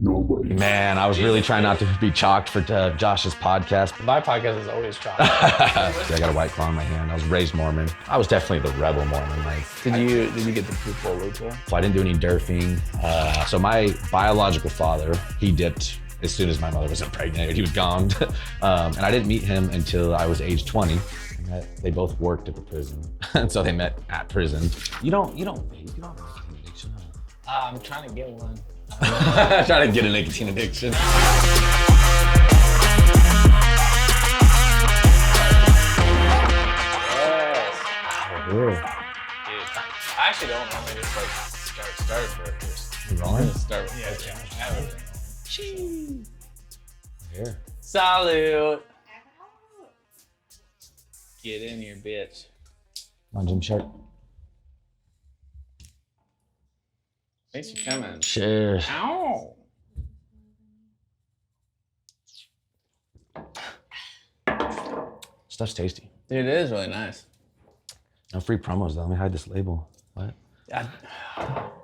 NOBODIES. Man, I was really trying not to be chalked for Josh's podcast. My podcast is always chalked. See, I got a white claw in my hand. I was raised Mormon. I was definitely the rebel Mormon. Like, Did you get the POOPHOLE loophole? so I didn't do any derfing. So my biological father, he dipped as soon as my mother was impregnated. He was gone. And I didn't meet him until I was age 20. They both worked at the prison. And so they met at prison. You don't vape, you don't have an addiction. I'm trying to get one. Trying to get a nicotine addiction. Yes. Yeah. Dude, I actually don't know. Just like start first. You rolling? Start with I have it. Cheese. Here. Salute. Get in here, bitch. Come on, Jim Shark. Thanks for coming. Cheers. Ow. Stuff's tasty. Dude, it is really nice. No free promos though. Let me hide this label. What?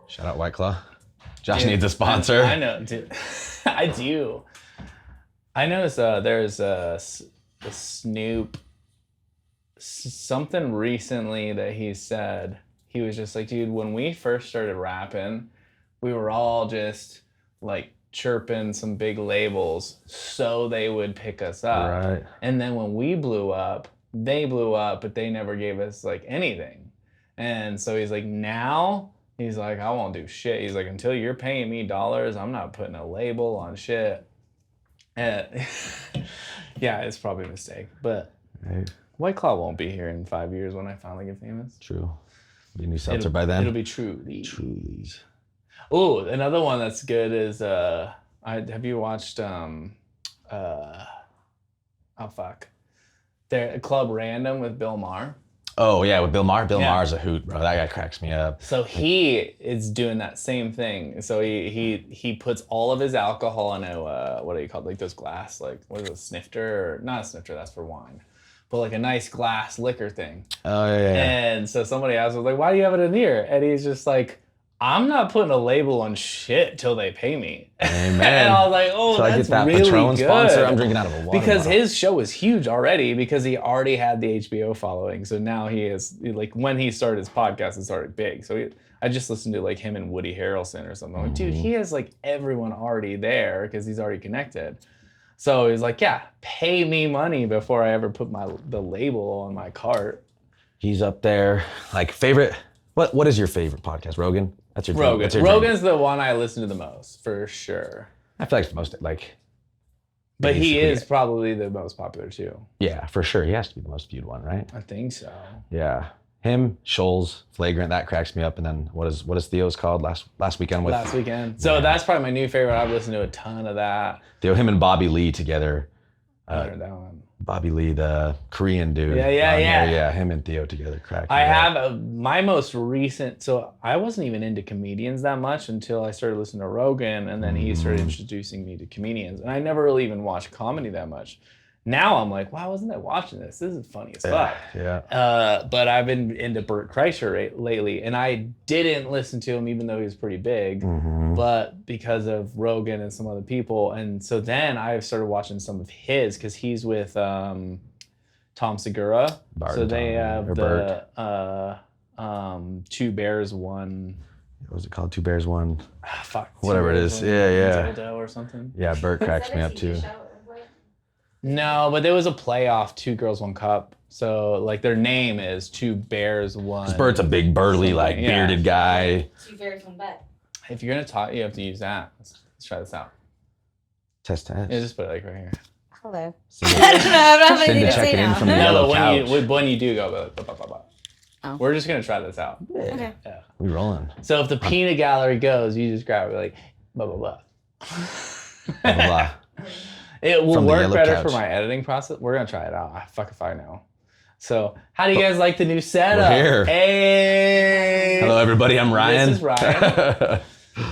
Shout out White Claw. Josh Dude, needs a sponsor. I know, dude. I do. I noticed there's a Snoop something recently that he said. He was just like, dude, when we first started rapping, we were all just like chirping some big labels so they would pick us up. Right. And then when we blew up, they blew up, but they never gave us like anything. And so he's like, now he's like, I won't do shit. He's like, until you're paying me dollars, I'm not putting a label on shit. And yeah, it's probably a mistake, but Hey. White Claw won't be here in 5 years when I finally get famous. True. Be a new seltzer by then. It'll be Truly. Trulies. Oh, another one that's good is have you watched Club Random with Bill Maher? Oh yeah, with Bill Maher. Bill Yeah. Maher's a hoot, bro. That guy cracks me up. So he is doing that same thing. So he puts all of his alcohol in a what do you call it? Like those glass, like what is it, a snifter? Or not a snifter, that's for wine. But like a nice glass liquor thing. Oh yeah. And so somebody asked him, like, why do you have it in here? And he's just like, I'm not putting a label on shit till they pay me. Amen. And I was like, oh, so that's I get that really Patron good. sponsor. I'm drinking out of a water Because bottle. his show was huge already because he already had the HBO following. So now he is, like, when he started his podcast, it started big. So I just listened to like him and Woody Harrelson or something. I'm like, dude, he has like everyone already there because he's already connected. So he's like, yeah, pay me money before I ever put the label on my cart. He's up there. Like favorite. What is your favorite podcast? Rogan? That's your Rogan. That's your Rogan's the one I listen to the most, for sure. I feel like most like. But he basically- is probably the most popular too. Yeah, for sure. He has to be the most viewed one, right? I think so. Yeah. Him, Scholes, Flagrant, that cracks me up. And then what is Theo's called last weekend with Last weekend. So that's probably my new favorite. I've listened to a ton of that. Theo, him and Bobby Lee together. I heard that one. Bobby Lee, the Korean dude. Yeah. Yeah, him and Theo together crack me I up. have my most recent, so I wasn't even into comedians that much until I started listening to Rogan, and then he started introducing me to comedians. And I never really even watched comedy that much. Now I'm like, wow, wasn't I watching this? This is funny as fuck. Yeah. But I've been into Bert Kreischer lately, and I didn't listen to him even though he was pretty big, but because of Rogan and some other people. And so then I started watching some of his because he's with Tom Segura. Bart so and they Tom, have or the Two Bears One. What was it called? Two Bears, One. Fuck. Whatever it is. Yeah. Dildo or something. Yeah, Bert cracks me up too. No, but there was a playoff, Two Girls, One Cup. So like their name is Two Bears, One. Bert's a big burly, Something, like yeah. bearded guy. Two bears, one butt. If you're gonna talk, you have to use that. Let's try this out. Test. Yeah, just put it like right here. Hello. Cindy, I don't know. I don't have anything Cindy to say checking in now. from the No, yellow but couch. when you do go, blah, blah, blah, blah. Oh. We're just gonna try this out. Okay. Yeah. We rolling. So if the peanut gallery goes, you just grab it like blah blah blah. Blah, blah, blah. It will From the work yellow better couch. for my editing process. We're gonna try it out. Fuck if I know. So how do you guys like the new setup? We're here. Hey. Hello, everybody. I'm Ryan. This is Ryan.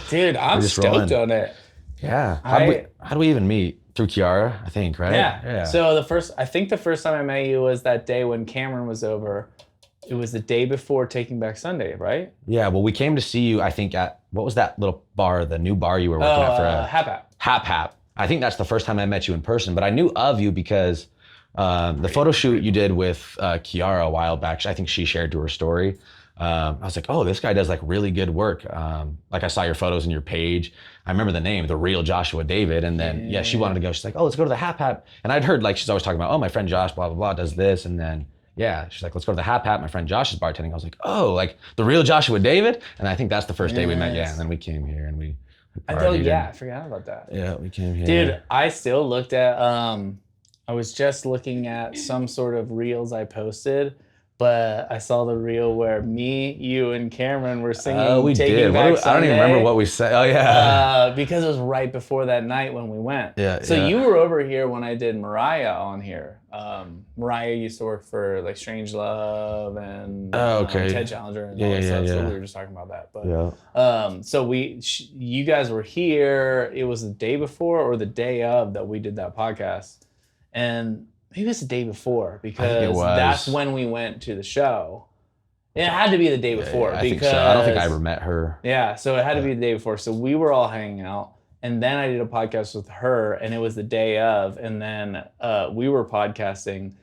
Dude, I'm We're just stoked rolling. on it. Yeah. How do we even meet? Through Kiara, I think, right? Yeah. So I think the first time I met you was that day when Cameron was over, it was the day before Taking Back Sunday, right? Yeah, well, we came to see you, I think, at, what was that little bar, the new bar you were working at for Hap Hap. Hap Hap. I think that's the first time I met you in person, but I knew of you because the photo shoot you did with Kiara a while back, I think she shared to her story. I was like, oh, this guy does like really good work. Like I saw your photos in your page. I remember the name, The Real Joshua David. And then, she wanted to go. She's like, oh, let's go to the Hap Hap. And I'd heard like, she's always talking about, oh, my friend Josh, blah, blah, blah, does this. And then, she's like, let's go to the Hap Hap. My friend Josh is bartending. I was like, oh, like The Real Joshua David? And I think that's the first day we met. Yeah, and then we came here and we partied. I forgot about that. Yeah, we came here. Dude, I still looked at, I was just looking at some sort of reels I posted, but I saw the reel where me, you, and Cameron were singing we Taking did. Back I don't even remember what we said. Oh, yeah. Because it was right before that night when we went. Yeah. So you were over here when I did Mariah on here. Mariah used to work for like Strange Love and Ted Challenger and all that stuff. So we were just talking about that. But so you guys were here. It was the day before or the day of that we did that podcast. And maybe it's the day before because that's when we went to the show. It had to be the day before I because think so. I don't think I ever met her. Yeah, so it had to be the day before. So we were all hanging out, and then I did a podcast with her, and it was the day of, and then we were podcasting,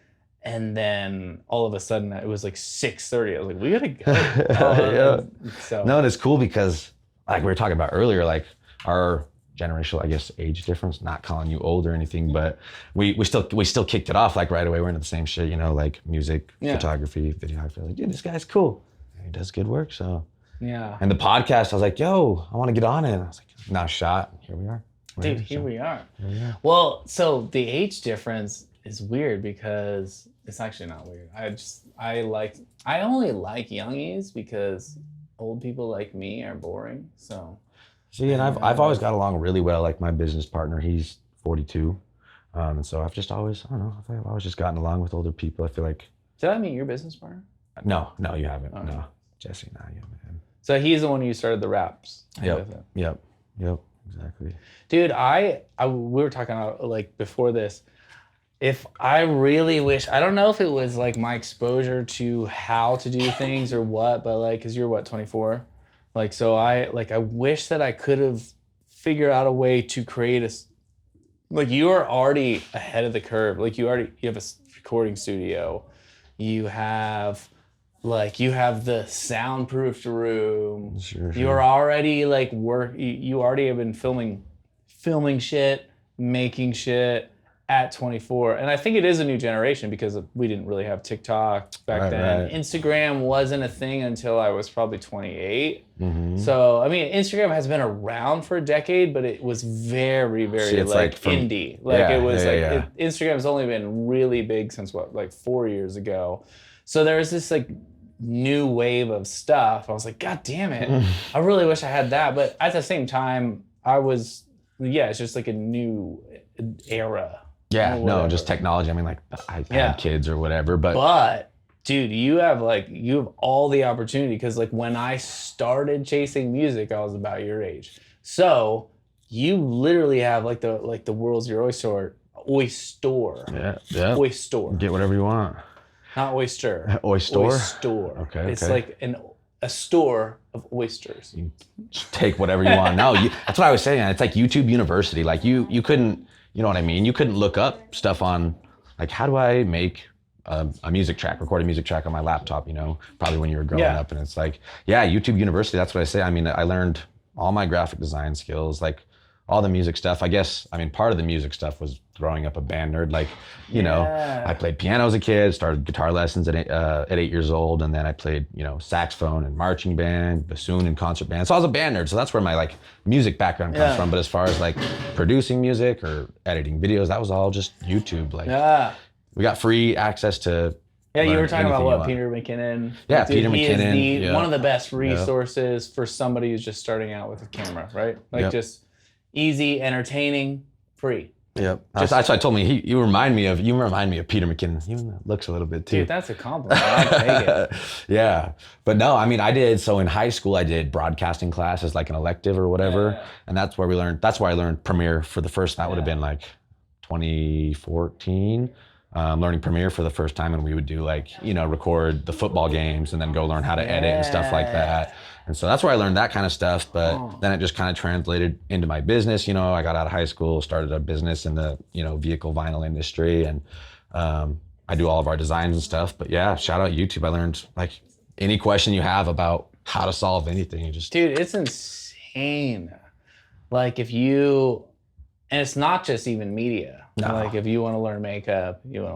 and then all of a sudden it was like 6:30. I was like, we gotta go. So no, and it's cool because like we were talking about earlier, like our generational, I guess, age difference, not calling you old or anything, but we still kicked it off like right away. We're into the same shit, you know, like music, photography, videography. Like, dude, this guy's cool. He does good work, so. Yeah. And the podcast, I was like, yo, I want to get on it. And I was like, now shot. Here we are. Dude, here we are. Well, so the age difference is weird because it's actually not weird. I only like youngies because old people like me are boring, so. See, and I've always got along really well. Like my business partner, he's 42. And so I've just always, I don't know, I've always just gotten along with older people. I feel like. Did I meet your business partner? No, you haven't. Oh. No. Jesse, no, you haven't. So he's the one who started the raps. Yep, exactly. Dude, we were talking about like before this. If I really wish, I don't know if it was like my exposure to how to do things or what, but like, cause you're what, 24? Like, so I wish that I could have figured out a way to create like you are already ahead of the curve. Like you have a recording studio. You have the soundproofed room. Sure. You're already like you already have been filming shit, making shit at 24. And I think it is a new generation because we didn't really have TikTok back then. Right. Instagram wasn't a thing until I was probably 28. Mm-hmm. So, I mean, Instagram has been around for a decade, but it was very, very indie. Instagram's only been really big since like 4 years ago. So there was this like new wave of stuff. I was like, God damn it. I really wish I had that. But at the same time, it's just like a new era. Yeah, no, just technology. I mean, like iPad kids or whatever, but dude, you have all the opportunity because like when I started chasing music, I was about your age. So you literally have like the world's your oyster. Yeah. Oyster. Get whatever you want. Not oyster. Oyster. Okay. It's like a store of oysters. You take whatever you want. No, that's what I was saying. It's like YouTube University. Like you couldn't. You know what I mean? You couldn't look up stuff on, like, how do I make a music track, record a music track on my laptop, you know, probably when you were growing up. And it's like, YouTube University, that's what I say. I mean, I learned all my graphic design skills, like all the music stuff. I guess, part of the music stuff was growing up a band nerd. Like, you know, I played piano as a kid, started guitar lessons at 8 years old. And then I played, saxophone and marching band, bassoon and concert band. So I was a band nerd. So that's where my like music background comes from. But as far as like producing music or editing videos, that was all just YouTube. Like we got free access to. Yeah, you were talking about Peter McKinnon. Yeah, dude, Peter McKinnon. He is one of the best resources for somebody who's just starting out with a camera, right? Like just easy, entertaining, free. Yep. That's why I told me you remind me of Peter McKinnon. He looks a little bit too. Dude, that's a compliment. I take it. Yeah. But no, so in high school I did broadcasting class as like an elective or whatever. And that's where I learned Premiere for the first, that would have been like 2014. learning Premiere for the first time, and we would do like, record the football games and then go learn how to edit and stuff like that. And so that's where I learned that kind of stuff. But then it just kind of translated into my business. I got out of high school, started a business in the, vehicle vinyl industry, and I do all of our designs and stuff. But yeah, shout out YouTube. I learned like any question you have about how to solve anything, you just... Dude, it's insane. Like and it's not just even media. No. Like if you want to learn makeup, you want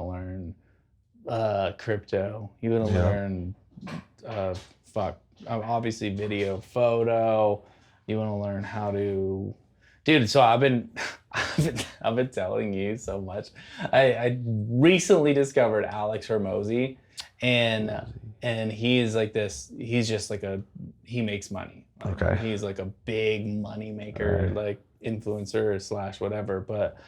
to learn crypto, you want to learn obviously video, photo, you want to learn how to... Dude, so I've been telling you so much. I recently discovered Alex Hormozy, and he's like this. He's just like he makes money. Okay. He's like a big money maker, like influencer / whatever. But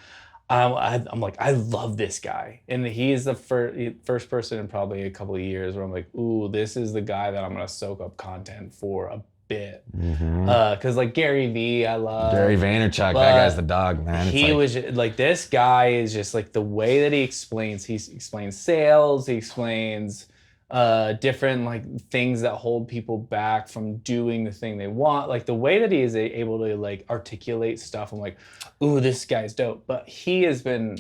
I'm like, I love this guy, and he's the first person in probably a couple of years where I'm like, ooh, this is the guy that I'm gonna soak up content for a bit. Because like Gary V, I love Gary Vaynerchuk. That guy's the dog, man. He was like, this guy is just like the way that he explains sales, he explains different like things that hold people back from doing the thing they want. Like the way that he is able to like articulate stuff, I'm like, ooh, this guy's dope. But he has been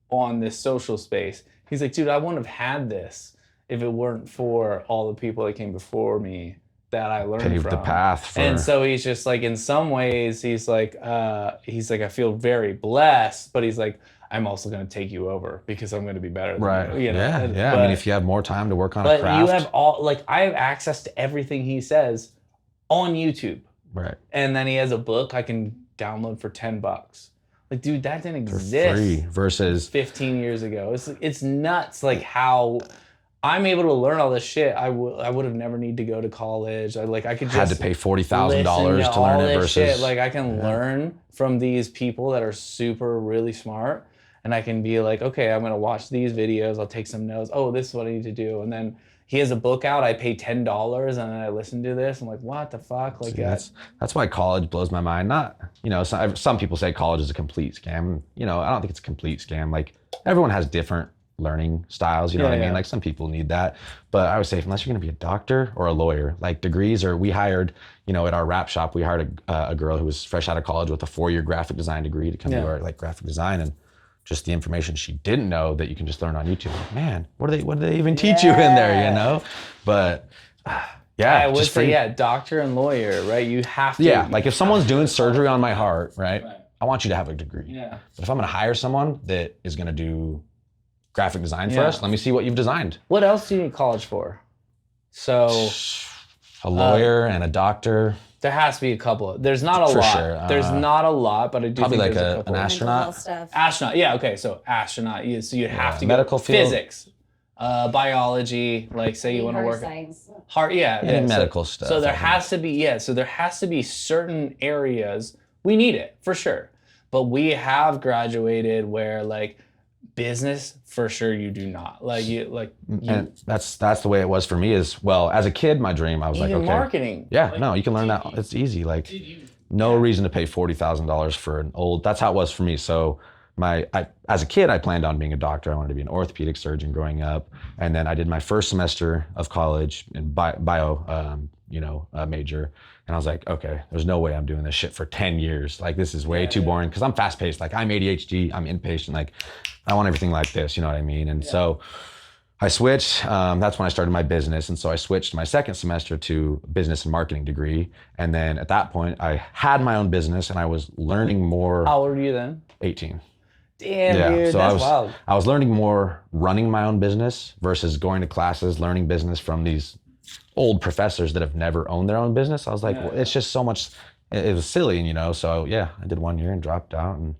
on this social space. He's like, dude, I wouldn't have had this if it weren't for all the people that came before me that I learned paved from. the path for... And so he's just like, in some ways, he's like, I feel very blessed, but he's like, I'm also going to take you over because I'm going to be better than you. Yeah. But, I mean, if you have more time to work on a craft. But you have I have access to everything he says on YouTube. Right. And then he has a book I can download for $10. Like, dude, that didn't For exist free versus 15 years ago. It's nuts, like how I'm able to learn all this shit. I would have never need to go to college. I could just had to pay $40,000 to learn it versus shit. Like I can learn from these people that are super really smart, and I can be like, okay, I'm gonna watch these videos. I'll take some notes. Oh, this is what I need to do. And then he has a book out. I pay $10, and then I listen to this. I'm like, what the fuck? Like that's why college blows my mind. Not some people say college is a complete scam. I don't think it's a complete scam. Like everyone has different learning styles, what I mean? Like some people need that, but I would say unless you're gonna be a doctor or a lawyer, like degrees, or we hired, at our wrap shop, we hired a girl who was fresh out of college with a 4-year graphic design degree to come do our like graphic design, and just the information she didn't know that you can just learn on YouTube. Like, man, what do they even teach you in there, But I would say, doctor and lawyer, right? You have to. Yeah, like if someone's doing surgery on my heart, right? I want you to have a degree. Yeah. But if I'm gonna hire someone that is gonna do graphic design first, let me see what you've designed. What else do you need college for? So a lawyer and a doctor. There has to be a couple. There's not a lot. Sure. There's not a lot, but I do probably think like there's a couple. an astronaut. Astronaut, yeah, okay, so astronaut. So you'd have to go medical field. Physics, biology, like say you want to work science. Medical stuff. So there has to be certain areas we need it for sure. But we have graduated where like business for sure you do not. And that's the way it was for me as well. As a kid, my dream, I was like, okay. Marketing. Yeah, no, you can learn that. It's easy. Like no reason to pay $40,000 for an old, that's how it was for me. So as a kid, I planned on being a doctor. I wanted to be an orthopedic surgeon growing up. And then I did my first semester of college in bio major. And I was like, okay, there's no way I'm doing this shit for 10 years. Like this is way too boring, because I'm fast paced. Like I'm ADHD, I'm impatient. Like I want everything like this, you know what I mean? And so I switched, that's when I started my business. And so I switched my second semester to business and marketing degree. And then at that point I had my own business and I was learning more. How old were you then? 18. Damn, dude, so that's wild. I was learning more running my own business versus going to classes, learning business from these old professors that have never owned their own business. I was like, well, it's just so much, it was silly, so yeah, I did 1 year and dropped out, and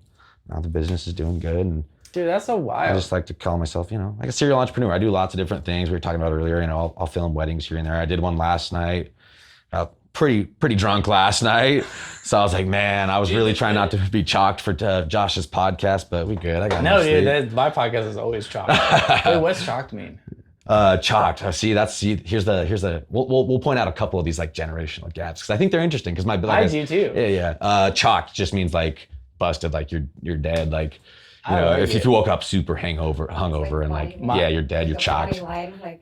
now the business is doing good. And dude, that's so wild. I just like to call myself, like a serial entrepreneur. I do lots of different things. We were talking about earlier, I'll film weddings here and there. I did one last night. Pretty drunk last night. So I was like, man, I was really trying not to be chalked for Josh's podcast, but we good. I got no, dude, my podcast is always chalked. Wait, what's chalked mean? Chalked. Here's the we'll point out a couple of these like generational gaps, because I think they're interesting, because I do too. Yeah. Chalked just means like busted, like you're dead. Like, you I know, like if it. you woke up super hungover and like, yeah, you're dead, you're chalked.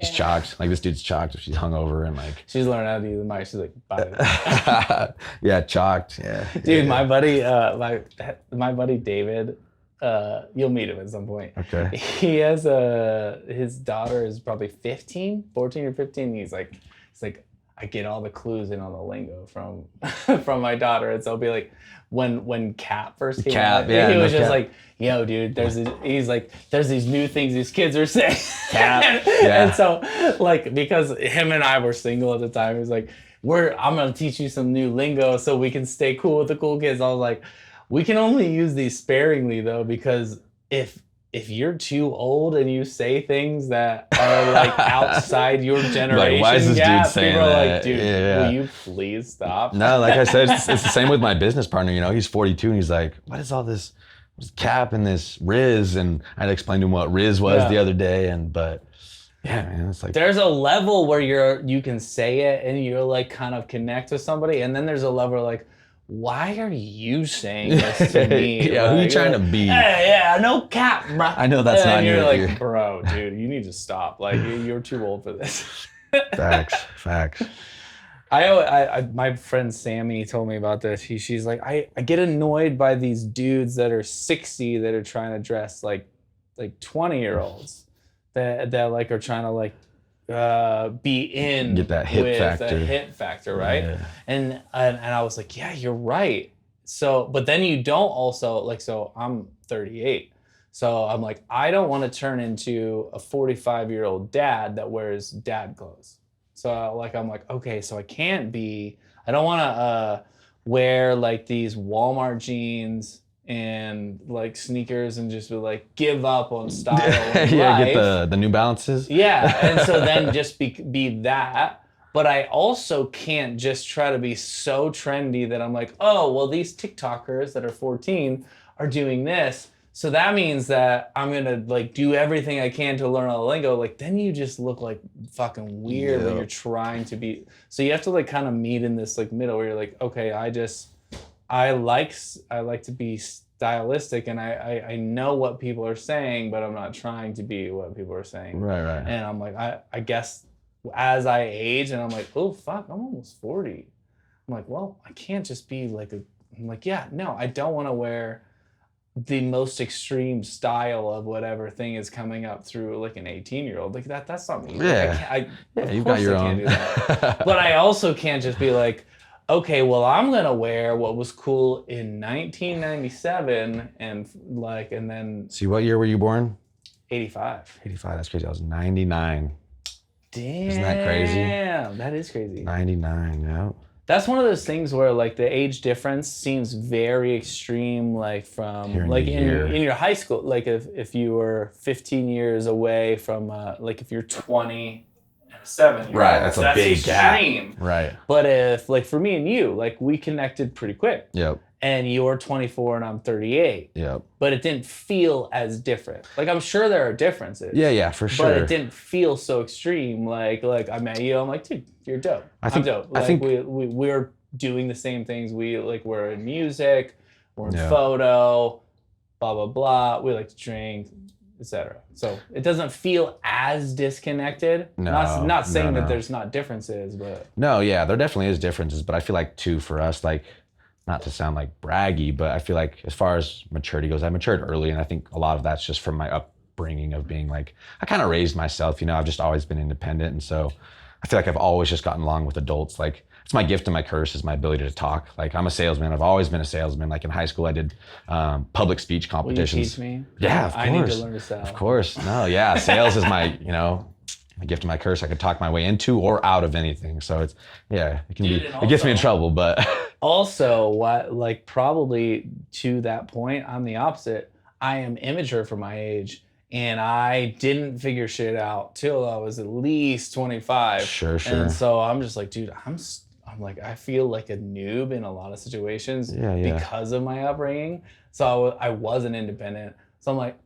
He's chalked. Like this dude's chalked if she's hungover and like. She's learning how to use the mic. She's like, bye. Yeah, chalked. Yeah. Dude, yeah. my buddy David, you'll meet him at some point. Okay. He has his daughter is probably 14 or 15. He's like, I get all the clues in on the lingo from from my daughter. And so it'll be like when Cap first came out, yeah, he was just Cap. like, yo, dude, there's these new things these kids are saying. Cap. Yeah. And so like, because him and I were single at the time, he was like, I'm gonna teach you some new lingo so we can stay cool with the cool kids. I was like, we can only use these sparingly though, because if you're too old and you say things that are like outside your generation, Like, why is this gap, dude saying people are that? like, dude, Yeah. will you please stop? No, like I said, it's the same with my business partner. You know, he's 42 and he's like, what is all this Cap and this Riz? And I had to explain to him what Riz was the other day. But yeah, man, it's like there's a level where you can say it and you're like kind of connect with somebody, and then there's a level where like, why are you saying this to me? Yeah, who are you trying to be? Hey, yeah, no cap, bro. I know that's not and you're your- like, bro, dude, you need to stop. Like, you're too old for this. Facts. My friend Sammy told me about this. She's like, I get annoyed by these dudes that are 60 that are trying to dress like 20-year-olds that like are trying to like be in, Get that hip with factor. a hit factor, right? Yeah. And I was like, yeah, you're right. So, but then you don't also like, so I'm 38. So I'm like, I don't want to turn into a 45-year-old dad that wears dad clothes. So like, I'm like, okay, so I don't want to wear like these Walmart jeans and like sneakers and just be like, give up on style. And Yeah, life. get the New Balances. Yeah, and so then just be that. But I also can't just try to be so trendy that I'm like, oh, well, these TikTokers that are 14 are doing this. So that means that I'm going to like do everything I can to learn all the lingo. Like, then you just look like fucking weird when you're trying to be. So you have to like kind of meet in this like middle where you're like, okay, I like to be stylistic, and I know what people are saying, but I'm not trying to be what people are saying. Right. And I'm like, I guess as I age, and I'm like, oh fuck, I'm almost 40. I'm like, well, I can't just be like I'm like, yeah, no, I don't want to wear the most extreme style of whatever thing is coming up through like an 18-year-old. Like that's not me. Yeah. Of You've course got your I can't own. do that. But I also can't just be like, okay, well, I'm gonna wear what was cool in 1997 and then See, what year were you born? 85. 85. That's crazy. I was 99. Damn. Isn't that crazy? Damn, that is crazy. 99. Yeah. That's one of those things where like the age difference seems very extreme, like from Here in like the in year. your high school, like if you were 15 years away from like if you're 27, Right, that's a big gap. extreme. Right. But if like for me and you, like we connected pretty quick, Yep. and you're 24 and I'm 38, Yep. but it didn't feel as different. Like I'm sure there are differences. Yeah, for sure. But it didn't feel so extreme. Like I met you, I'm like, dude, you're dope. I'm dope. I Like think we're doing the same things. We're in music, we're in Yeah. photo, blah blah blah. We like to drink, etc. So it doesn't feel as disconnected. No, not saying no. that there's not differences, but No, yeah, there definitely is differences, but I feel like too for us, like, not to sound like braggy, but I feel like as far as maturity goes, I matured early, and I think a lot of that's just from my upbringing of being like, I kind of raised myself, you know, I've just always been independent, and so I feel like I've always just gotten along with adults. Like, it's my gift and my curse is my ability to talk. Like, I'm a salesman. I've always been a salesman. Like in high school, I did public speech will you competitions. teach me? Yeah, of course. I need to learn to sell. Of course. No, yeah. Sales is my, you know, my gift and my curse. I could talk my way into or out of anything. So it's, yeah, it can Dude, be, and it gets me in also- trouble, but Also, what like probably to that point, I'm the opposite. I am immature for my age, and I didn't figure shit out till I was at least 25. Sure. And so I'm just like, dude, I'm like, I feel like a noob in a lot of situations Yeah. because of my upbringing. So I wasn't independent. So I'm like,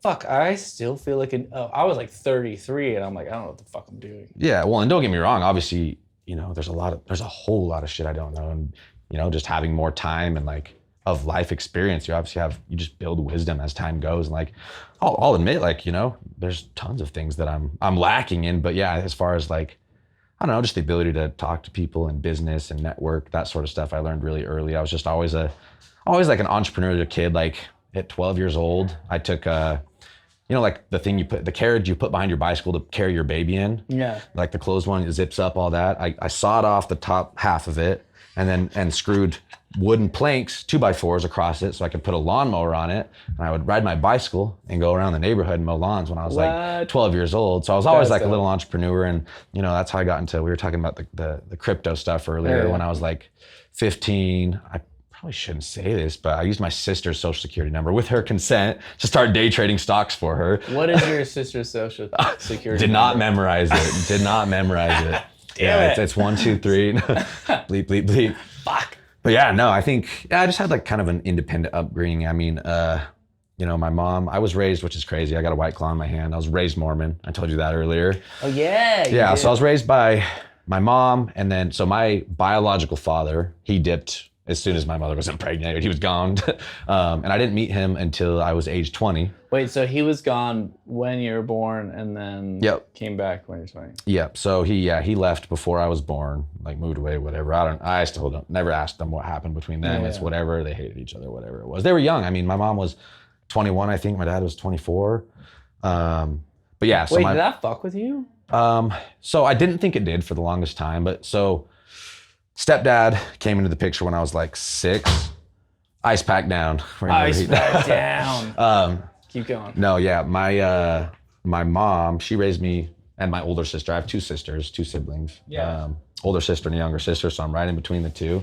fuck, I still feel like I was like 33, and I'm like, I don't know what the fuck I'm doing. Yeah, well, and don't get me wrong. Obviously, you know, there's a whole lot of shit I don't know, and you know, just having more time and like of life experience. You obviously you just build wisdom as time goes. And like, I'll admit, like, there's tons of things that I'm lacking in, but yeah, as far as like, I don't know, just the ability to talk to people in business and network, that sort of stuff I learned really early. I was just always like an entrepreneurial kid. Like at 12 years old, I took like the carriage you put behind your bicycle to carry your baby in. Yeah. Like the closed one, it zips up, all that. I sawed off the top half of it and screwed wooden planks, 2x4s across it so I could put a lawnmower on it. And I would ride my bicycle and go around the neighborhood and mow lawns when I was like 12 years old. So I was always like a little entrepreneur. And that's how I got into, we were talking about the crypto stuff earlier. When I was like 15, I probably shouldn't say this, but I used my sister's social security number with her consent to start day trading stocks for her. What is your sister's social security Did number? not memorize it. Did not memorize it. Yeah, it's 1, 2, 3. Bleep, bleep, bleep. Fuck. But yeah, no, I think I just had like kind of an independent upbringing. I mean, my mom, I was raised, which is crazy. I got a White Claw in my hand. I was raised Mormon. I told you that earlier. Oh yeah. Yeah, so I was raised by my mom, and then so my biological father, he dipped as soon as my mother was impregnated. He was gone. And I didn't meet him until I was age 20. Wait, so he was gone when you were born and then came back when you were 20? Yep. So he left before I was born, like moved away, whatever. I still never asked them what happened between them. It's whatever. They hated each other, whatever it was. They were young. I mean, my mom was 21, I think. My dad was 24. But yeah. So Wait, did that fuck with you? So I didn't think it did for the longest time, but so stepdad came into the picture when I was like 6. Ice pack down. Ice pack down. Keep going. No, yeah. My mom, she raised me and my older sister. I have 2 sisters, 2 siblings. Yeah. Older sister and a younger sister, so I'm right in between the 2.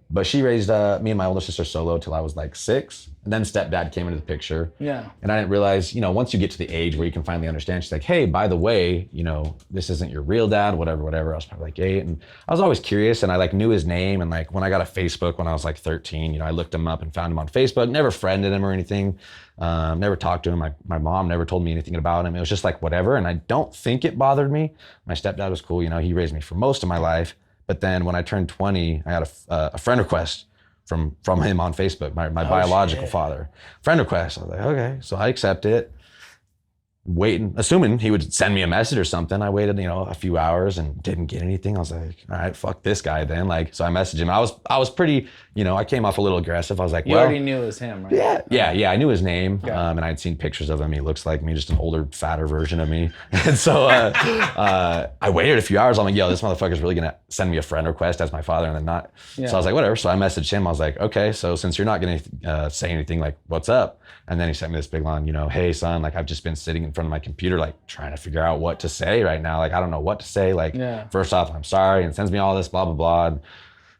But she raised me and my older sister solo till I was like 6. And then stepdad came into the picture. Yeah. And I didn't realize, once you get to the age where you can finally understand, she's like, hey, by the way, this isn't your real dad, whatever. I was probably like 8. And I was always curious, and I like knew his name. And like when I got a Facebook when I was like 13, I looked him up and found him on Facebook, never friended him or anything. Never talked to him. My mom never told me anything about him. It was just like whatever. And I don't think it bothered me. My stepdad was cool. He raised me for most of my life. But then when I turned 20, I got a friend request from him on Facebook, my biological father. Friend request. I was like, okay. So I accept it. Waiting, assuming he would send me a message or something. I waited, a few hours and didn't get anything. I was like, all right, fuck this guy then. Like, so I messaged him. I was pretty, I came off a little aggressive. I was like, you already knew it was him, right? Yeah. I knew his name. And I'd seen pictures of him. He looks like me, just an older, fatter version of me. And so I waited a few hours. I'm like, yo, this motherfucker's really gonna send me a friend request as my father and then not. Yeah. So I was like, whatever. So I messaged him. I was like, okay, so since you're not gonna say anything, like, what's up? And then he sent me this big line, hey son, like I've just been sitting in front of my computer, like trying to figure out what to say right now. Like, I don't know what to say. Like, first off, I'm sorry, and sends me all this, blah, blah, blah.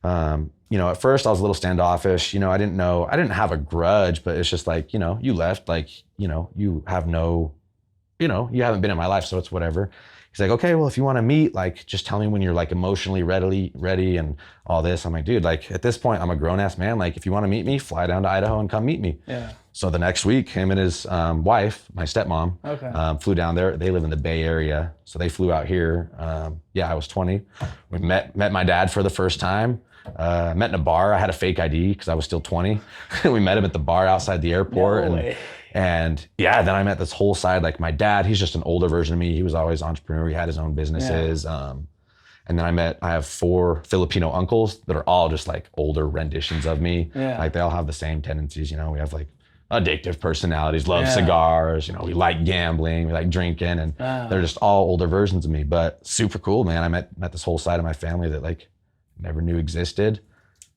And, at first I was a little standoffish. I didn't have a grudge, but it's just like, you left, like, you have no, you haven't been in my life, so it's whatever. He's like, okay, well, if you want to meet, like, just tell me when you're like emotionally ready and all this. I'm like, dude, like at this point, I'm a grown ass man. Like, if you want to meet me, fly down to Idaho and come meet me. Yeah. So the next week, him and his wife, my stepmom, flew down there. They live in the Bay Area, so they flew out here. I was 20. We met my dad for the first time. Met in a bar. I had a fake ID because I was still 20. We met him at the bar outside the airport. And then I met this whole side, like my dad, he's just an older version of me. He was always an entrepreneur. He had his own businesses. And then I have 4 Filipino uncles that are all just like older renditions of me. Yeah. Like they all have the same tendencies. We have like addictive personalities, love cigars, we like gambling, we like drinking, and they're just all older versions of me, but super cool, man. I met this whole side of my family that like never knew existed.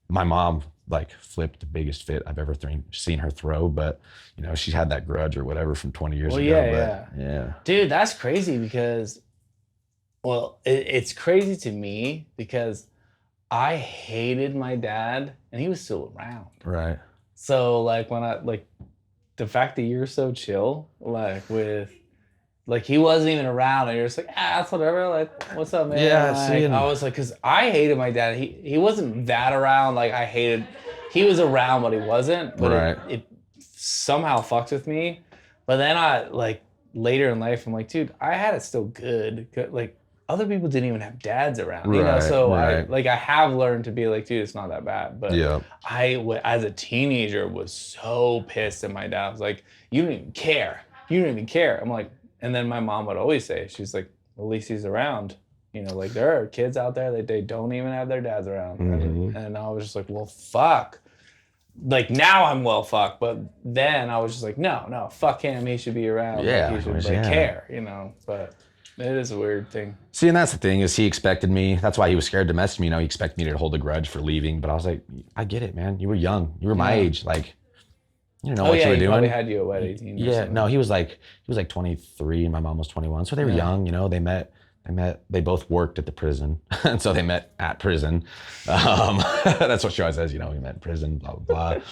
My mom like flipped the biggest fit I've ever seen her throw, but she had that grudge or whatever from 20 years ago. Yeah. Dude, that's crazy because, it's crazy to me because I hated my dad and he was still around. Right. So like when the fact that you're so chill, like with, like he wasn't even around and you're just like, that's whatever, like, what's up, man? Yeah, I was like, cause I hated my dad. He wasn't that around, like he was around, but he wasn't. But it somehow fucked with me. But then I, like, later in life, I'm like, dude, I had it still good. Like, other people didn't even have dads around, you know. Right, So right. I have learned to be like, dude, it's not that bad. But Yeah. as a teenager, was so pissed at my dad. I was like, you don't even care. You don't even care. I'm like, and then my mom would always say, she's like, well, at least he's around. You know, like there are kids out there that they don't even have their dads around. And I was just like, well, fuck. Like now I'm well fucked, but then I was just like, no, fuck him. He should be around. Yeah, Like, he should care, you know. But it is a weird thing. See, and that's the thing is he expected me. That's why he was scared to message me. You know, he expected me to hold a grudge for leaving. But I was like, I get it, man. You were young. You were my age. Like, you know what you were doing. Probably had you at 18. Yeah, no, he was like 23 and my mom was 21. So they were young, you know, they both worked at the prison. And so they met at prison. That's what she always says, you know, we met in prison, blah, blah, blah.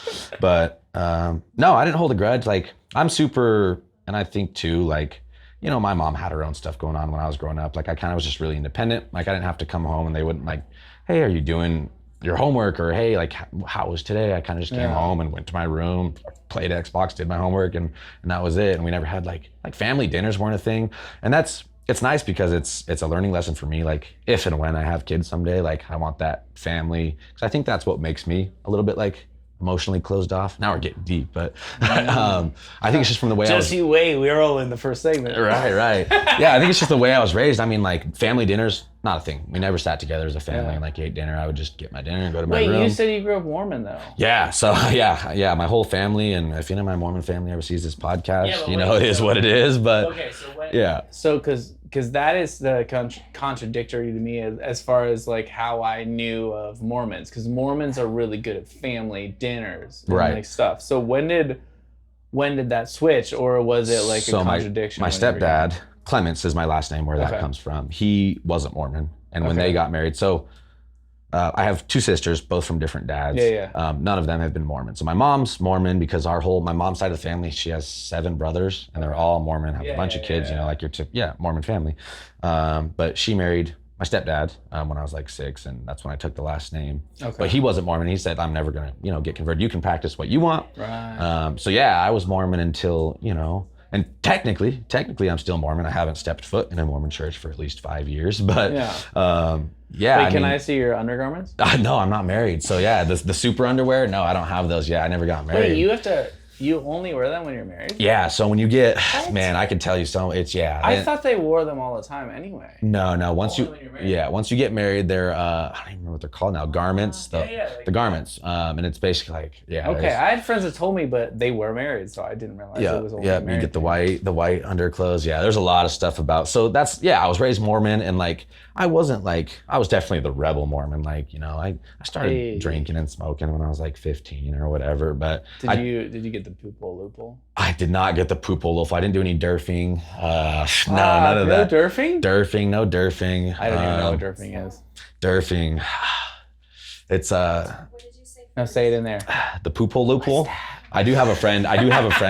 But no, I didn't hold a grudge. Like I'm super, and I think too, like, you know, my mom had her own stuff going on when I was growing up. Like I kind of was just really independent. Like I didn't have to come home and they wouldn't like, hey, are you doing your homework? Or hey, like how was today? I kind of just came home and went to my room, played Xbox, did my homework, and that was it. And we never had like family dinners weren't a thing. And it's nice because it's a learning lesson for me. Like if and when I have kids someday, like I want that family, because I think that's what makes me a little bit like emotionally closed off. Now we're getting deep, but I think it's just from the way you wait, we're all in the first segment. Right. Yeah, I think it's just the way I was raised. I mean, like family dinners, not a thing. We never sat together as a family and like ate dinner. I would just get my dinner and go to my room. Wait, you said you grew up Mormon though. Yeah, so yeah, my whole family, and if any of my Mormon family ever sees this podcast, you know, it is what it is. But okay, so when, yeah. So because that is the contradictory to me as far as like how I knew of Mormons, because Mormons are really good at family dinners and like stuff. So when did that switch, or was it like a contradiction? My stepdad, Clements is my last name, where that comes from. He wasn't Mormon, and when they got married, so I have two sisters, both from different dads. None of them have been Mormon. So my mom's Mormon because my mom's side of the family, she has 7 brothers and they're all Mormon, have a bunch of kids, you know, like your Mormon family. But she married my stepdad when I was like 6, and that's when I took the last name. But he wasn't Mormon. He said, I'm never gonna, you know, get converted. You can practice what you want. So yeah, I was Mormon until, you know, and technically I'm still Mormon. I haven't stepped foot in a Mormon church for at least 5 years, but yeah. Wait, can I see your undergarments? No, I'm not married. So yeah, the super underwear, no, I don't have those yet. I never got married. Wait, you only wear them when you're married? Yeah, so when you get, man, I can tell you so, I thought they wore them all the time anyway. No, once once you get married, they're, I don't even remember what they're called now, garments, the garments. And it's basically like, Okay, I had friends that told me, but they were married, so I didn't realize it was only married. You get the white underclothes. Yeah, there's a lot of stuff about, so that's, I was raised Mormon, and like, I was definitely the rebel Mormon. Like, you know, I started drinking and smoking when I was like 15 or whatever, but Did you get the POOPHOLE loophole? I did not get the POOPHOLE loophole. I didn't do any derfing. No, none of that. No derfing? No derfing. I don't even know what derfing is. Derfing. It's What did you say? No, say it in there. the POOPHOLE loophole. I do have a friend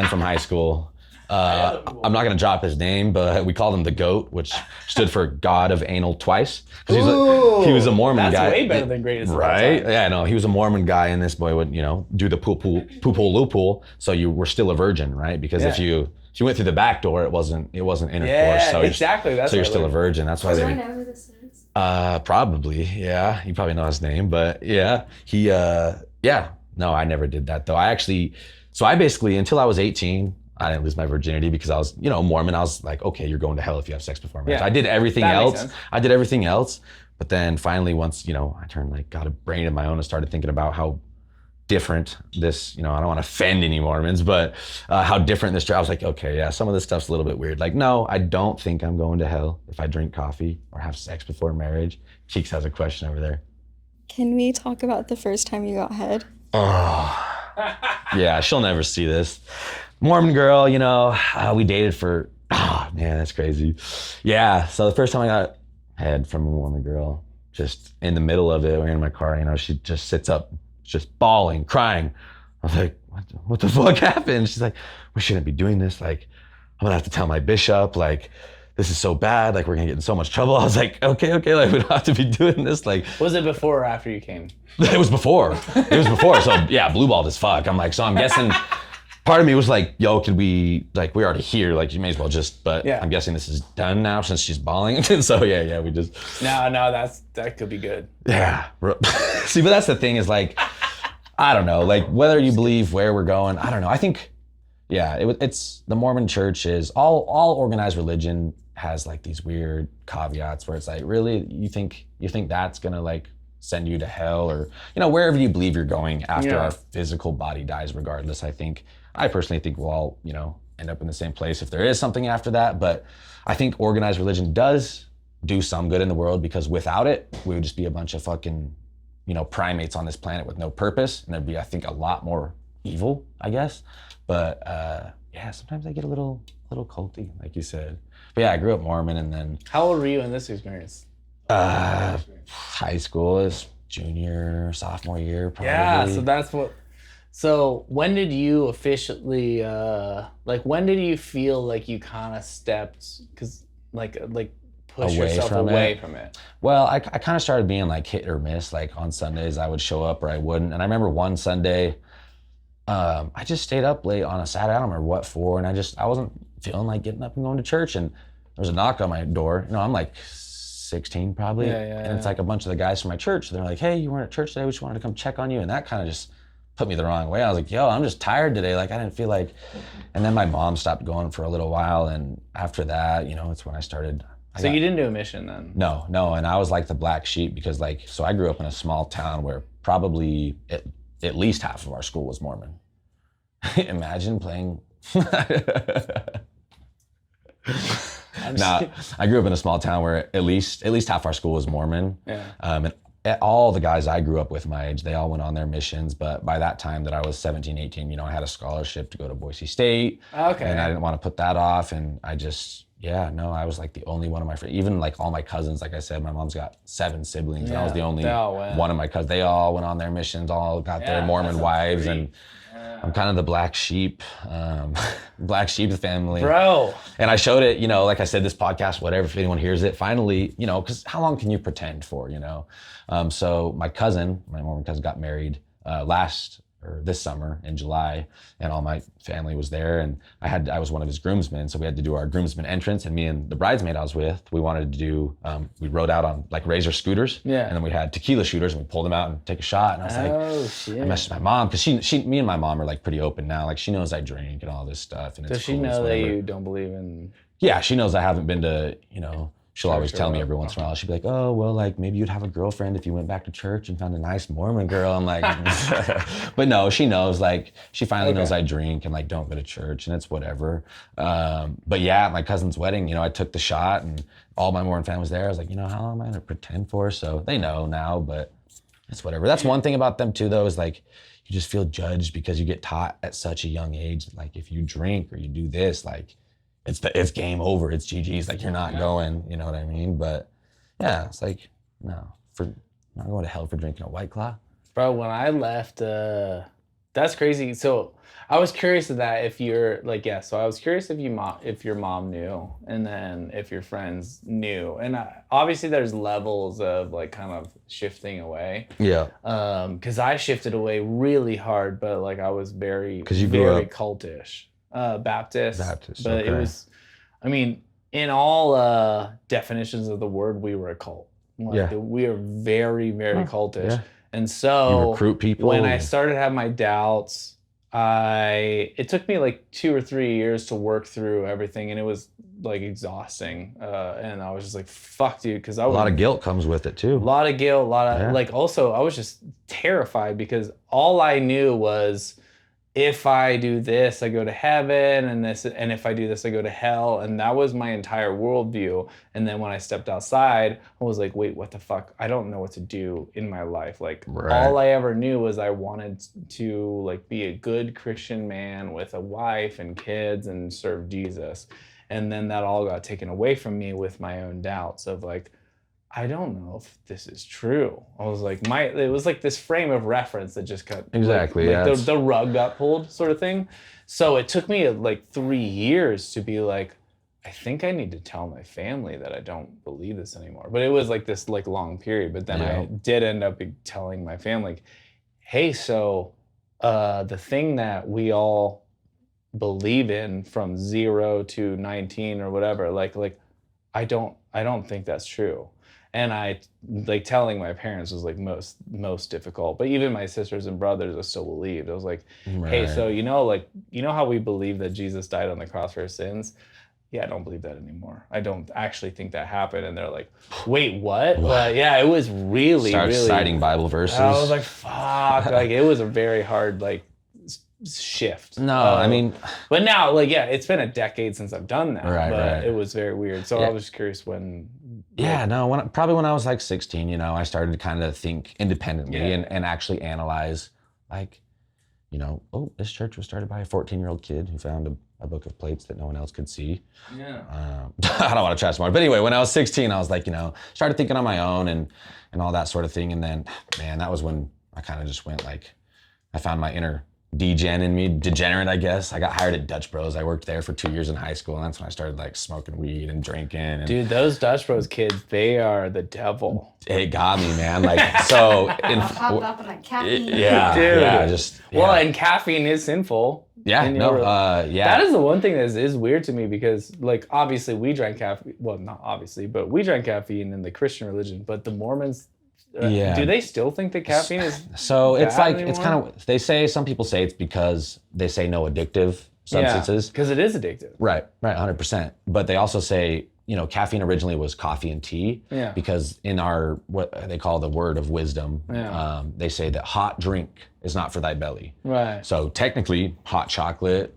from high school. I'm not gonna drop his name, but we called him the GOAT, which stood for God of Anal Twice. He was a Mormon guy. That's way better than greatest. Right? Yeah, no, he was a Mormon guy, and this boy would, you know, do the POOPHOLE loophole, so you were still a virgin, right? Because if you went through the back door, it wasn't intercourse. Yeah, so exactly. So you're still a virgin. That's why Do I know who this is? Probably, yeah. You probably know his name, but yeah, no, I never did that though. I basically, until I was 18, I didn't lose my virginity because I was, you know, Mormon. I was like, okay, you're going to hell if you have sex before marriage. I did everything else. But then finally, once, you know, I turned, like, got a brain of my own and started thinking about how different this, you know, I don't want to offend any Mormons, but how different this, I was like, okay, yeah, some of this stuff's a little bit weird. Like, no, I don't think I'm going to hell if I drink coffee or have sex before marriage. Cheeks has a question over there. Can we talk about the first time you got head? Oh, yeah, she'll never see this. Mormon girl, you know, we dated for, oh man, that's crazy. Yeah, so the first time I got head from a Mormon girl, just in the middle of it, we're in my car, you know, she just sits up, just bawling, crying. I was like, what the fuck happened? She's like, we shouldn't be doing this. Like, I'm gonna have to tell my bishop, like, this is so bad, like, we're gonna get in so much trouble. I was like, okay, like, we don't have to be doing this. Like, was it before or after you came? It was before. So yeah, blue balled as fuck. I'm like, so I'm guessing part of me was like, yo, could we, like, we're already here, like, you may as well just, but Yeah. I'm guessing this is done now since she's bawling. So yeah, we just. No, that could be good. Yeah. See, but that's the thing is like, I don't know, like whether you believe where we're going, I don't know. I think, yeah, it's the Mormon church is all organized religion has like these weird caveats where it's like, really, you think that's gonna like send you to hell or, you know, wherever you believe you're going after our physical body dies, regardless. I personally think we'll all, you know, end up in the same place if there is something after that. But I think organized religion does do some good in the world, because without it, we would just be a bunch of fucking, you know, primates on this planet with no purpose. And there'd be, I think, a lot more evil, I guess. But yeah, sometimes I get a little culty, like you said. But yeah, I grew up Mormon, and then How old were you in this experience? high school is junior, sophomore year, probably. Yeah, so that's what. So when did you officially like? When did you feel like you kind of stepped, cause like push yourself away from it? Well, I kind of started being like hit or miss. Like on Sundays I would show up or I wouldn't. And I remember one Sunday, I just stayed up late on a Saturday. I don't remember what for, and I wasn't feeling like getting up and going to church. And there was a knock on my door. You know, I'm like 16 probably, and it's like a bunch of the guys from my church. They're like, "Hey, you weren't at church today. We just wanted to come check on you." And that kind of just put me the wrong way. I was like, "Yo, I'm just tired today. Like, I didn't feel like." And then my mom stopped going for a little while, and after that, you know, it's when I started. So you didn't do a mission then? No, and I was like the black sheep because, like, so I grew up in a small town where probably at least half of our school was Mormon. Imagine playing. I grew up in a small town where at least half our school was Mormon. Yeah. And all the guys I grew up with my age, they all went on their missions. But by that time that I was 17, 18, you know, I had a scholarship to go to Boise State. Okay. And I didn't want to put that off. And I just, I was like the only one of my friends, even like all my cousins, like I said, my mom's got 7 siblings. And I was the only one of my cousins. They all went on their missions, all got their Mormon wives. And I'm kind of the black sheep of the family. Bro. And I showed it, you know, like I said, this podcast, whatever, if anyone hears it, finally, you know, because how long can you pretend for, you know? So my Mormon cousin got married this summer in July, and all my family was there, and I was one of his groomsmen, so we had to do our groomsman entrance, and me and the bridesmaid I was with, we wanted to do, we rode out on like Razor scooters, and then we had tequila shooters, and we pulled them out and take a shot, and I was I messaged my mom, because me and my mom are like pretty open now, like she knows I drink and all this stuff, and it's Does she know that you don't believe in? Yeah, she knows I haven't been to, you know, she'll always tell me every once in a while, she'd be like, "Oh, well, like maybe you'd have a girlfriend if you went back to church and found a nice Mormon girl." I'm like, but no, she knows, like, she finally knows I drink and like don't go to church, and it's whatever. But yeah, at my cousin's wedding, you know, I took the shot and all my Mormon family was there. I was like, you know, how long am I gonna pretend for? So they know now, but it's whatever. That's one thing about them too, though, is like, you just feel judged because you get taught at such a young age, like if you drink or you do this, like, it's game over, it's GG's, like you're not going, you know what I mean? But yeah, it's like, no, I'm not going to hell for drinking a White Claw. Bro, when I left, that's crazy. So I was curious of that, if you're like, so I was curious if your mom knew, and then if your friends knew. And obviously there's levels of like kind of shifting away. Yeah. Because I shifted away really hard, but like I was very cultish. Baptist, but it was, I mean, in all definitions of the word, we were a cult. Like, we are very, very cultish. Yeah. And so you recruit people. When I started to have my doubts, it took me like 2 or 3 years to work through everything, and it was like exhausting. And I was just like, fuck, dude, because a lot of guilt comes with it too. A lot of guilt, a lot of like, also I was just terrified because all I knew was, if I do this, I go to heaven, and if I do this, I go to hell. And that was my entire worldview. And then when I stepped outside, I was like, wait, what the fuck? I don't know what to do in my life. Like, all I ever knew was I wanted to like be a good Christian man with a wife and kids and serve Jesus. And then that all got taken away from me with my own doubts of like, I don't know if this is true. I was like, it was like this frame of reference that just got the rug got pulled, sort of thing. So it took me like 3 years to be like, I think I need to tell my family that I don't believe this anymore. But it was like this like long period. But then I did end up telling my family, hey, so the thing that we all believe in from 0 to 19 or whatever. Like I don't think that's true. And I like telling my parents was like most difficult. But even my sisters and brothers, I still believed. I was like, hey, Right. so you know how we believe that Jesus died on the cross for our sins? Yeah, I don't believe that anymore. I don't actually think that happened. And they're like, wait, what? Well, yeah, it was really, Start really. citing Bible verses. I was like, fuck. Like it was a very hard like shift. No, I mean, but now, like, yeah, it's been a decade since I've done that. Right, but right. it was very weird. So I was just curious when. Yeah, no, probably when I was like 16, I started to kind of think independently and actually analyze, like, this church was started by a 14-year-old kid who found a book of plates that no one else could see. Yeah. I don't want to trash more. But anyway, when I was 16, I was like, started thinking on my own and all that sort of thing. And then, man, that was when I kind of just went like, I found my inner degenerate, I guess. I got hired at Dutch Bros. I worked there for 2 years in high school, and that's when I started like smoking weed and drinking. And dude, those Dutch Bros kids, they are the devil. It got me, man. Like, so Popped up like caffeine. Dude. Well, and caffeine is sinful. That is the one thing that is weird to me because, like, obviously we drank caffeine. Well, not obviously, but we drank caffeine in the Christian religion. But the Mormons, do they still think that caffeine is? So it's bad like anymore? it's kind of. Some people say it's because they say no addictive substances. Because it is addictive. Right, 100%. But they also say, caffeine originally was coffee and tea. Yeah. Because in our what they call the word of wisdom, they say that hot drink is not for thy belly. Right. So technically, hot chocolate,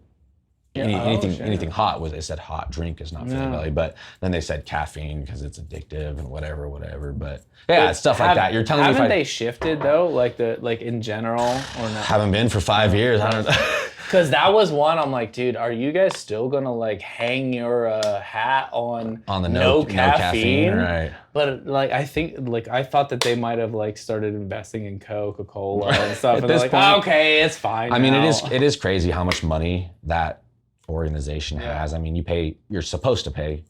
anything hot they said hot drink is not for the belly. But then they said caffeine because it's addictive and whatever. But it's stuff like that. You're telling me haven't they shifted though, like in general or not? Haven't been for 5 years. I don't know. Because that was one. I'm like, dude, are you guys still gonna like hang your hat on the no caffeine? Right. But like, I think like I thought that they might have like started investing in Coca-Cola and stuff. At and they're this like, point, oh, okay, it's fine. I mean, now. it is crazy how much money that organization has. I mean, you're supposed to pay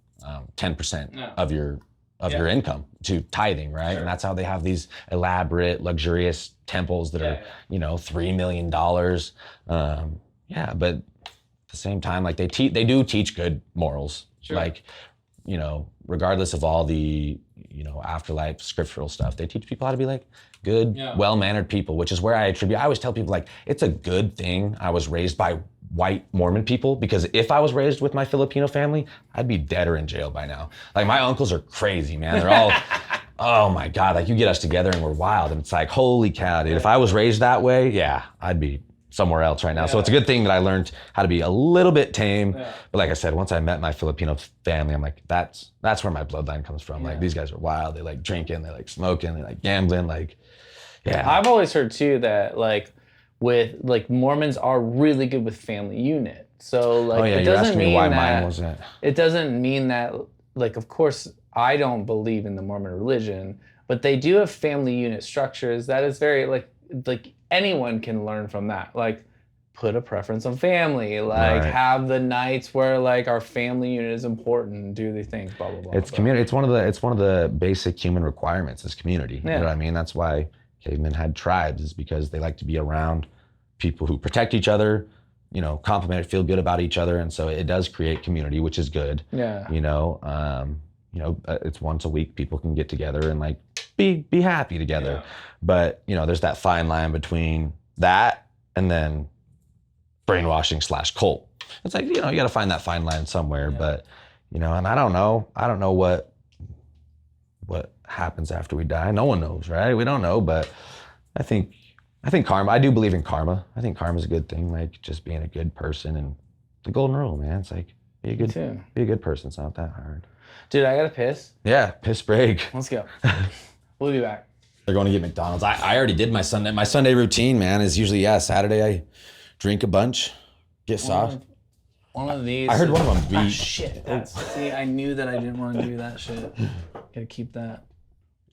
10% of your income to tithing, right? Sure. And that's how they have these elaborate, luxurious temples that are, $3 million. But at the same time, like they do teach good morals. Sure. Like, regardless of all the, afterlife scriptural stuff, they teach people how to be like good, well-mannered people, which is where I always tell people like, it's a good thing I was raised by white Mormon people, because if I was raised with my Filipino family, I'd be dead or in jail by now. Like my uncles are crazy, man. They're all, oh my God, like you get us together and we're wild. And it's like, holy cow, dude. If I was raised that way, I'd be somewhere else right now. So it's a good thing that I learned how to be a little bit tame. But like I said, once I met my Filipino family, I'm like, that's where my bloodline comes from. Like these guys are wild. They like drinking, they like smoking, they like gambling, like, I've always heard too that like Mormons are really good with family unit. So like it doesn't mean why that mine wasn't. It doesn't mean that like, of course I don't believe in the Mormon religion, but they do have family unit structures that is very like anyone can learn from that. Like put a preference on family, like have the nights where like our family unit is important, do the things, blah blah blah. It's community. It's one of the basic human requirements is community. You know what I mean? That's why cavemen had tribes, is because they like to be around people who protect each other, compliment, feel good about each other, and so it does create community, which is good. Yeah. It's once a week people can get together and like be happy together. But there's that fine line between that and then brainwashing / cult. It's like, you got to find that fine line somewhere. But and I don't know what happens after we die. No one knows, right? We don't know, but I think karma. I do believe in karma. I think karma is a good thing, like just being a good person, and the golden rule, man. It's like be a good person. It's not that hard. Dude, I gotta piss. Yeah, piss break. Let's go. We'll be back. They're going to get McDonald's. I already did my Sunday. My Sunday routine, man, is usually Saturday I drink a bunch, get sauce. One of these. I heard one of them. Shit. See, I knew that I didn't want to do that shit. Gotta keep that.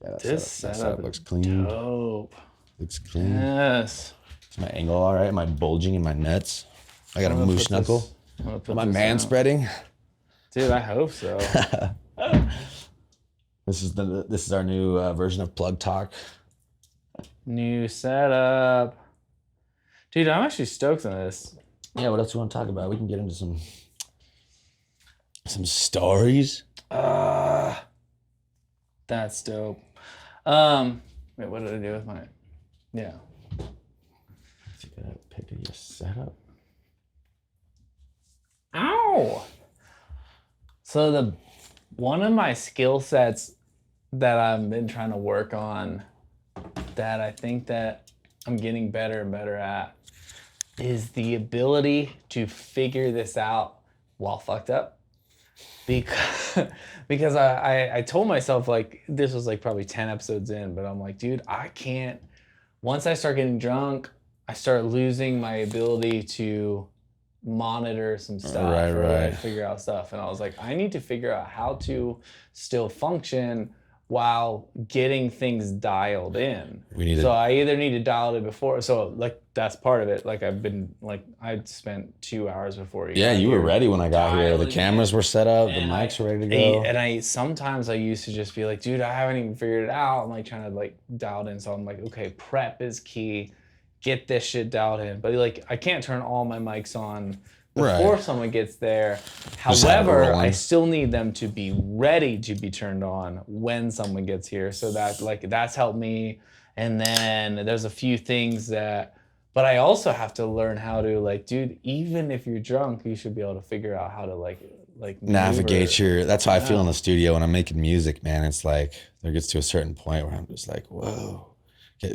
Yeah, this setup looks clean. Dope. Looks clean. Yes. Is my angle all right? Am I bulging in my nuts? I got a moose knuckle. Am I man spreading? Dude, I hope so. This is our new version of Plug Talk. New setup. Dude, I'm actually stoked on this. Yeah, what else you want to talk about? We can get into some stories. That's dope. Wait, what did I do with my? Yeah. You got a pick of your setup. Ow! So one of my skill sets that I've been trying to work on, that I think that I'm getting better and better at, is the ability to figure this out while fucked up. Because I told myself, like, this was like probably 10 episodes in, but I'm like, dude, I can't. Once I start getting drunk, I start losing my ability to monitor some stuff, Right. Like figure out stuff. And I was like, I need to figure out how to still function while getting things dialed in. I either need to dial it before. So like that's part of it. Like I'd spent 2 hours before you. Yeah, got you were here. ready when I got here. The Dialed cameras were set up, the mics were ready to go. And sometimes I used to just be like, dude, I haven't even figured it out. I'm like trying to like dial it in. So I'm like, okay, prep is key. Get this shit dialed in. But like I can't turn all my mics on before someone gets there. However, I still need them to be ready to be turned on when someone gets here. So that like that's helped me. And then there's a few things but I also have to learn how to like, dude, even if you're drunk, you should be able to figure out how to like navigate that's how I feel in the studio when I'm making music, man. It's like there gets to a certain point where I'm just like, whoa,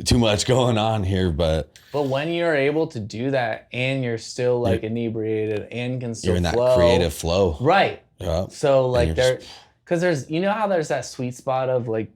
too much going on here. But when you're able to do that and you're still like inebriated and can still you're in that creative flow, right? Yeah. So like because there's how there's that sweet spot of like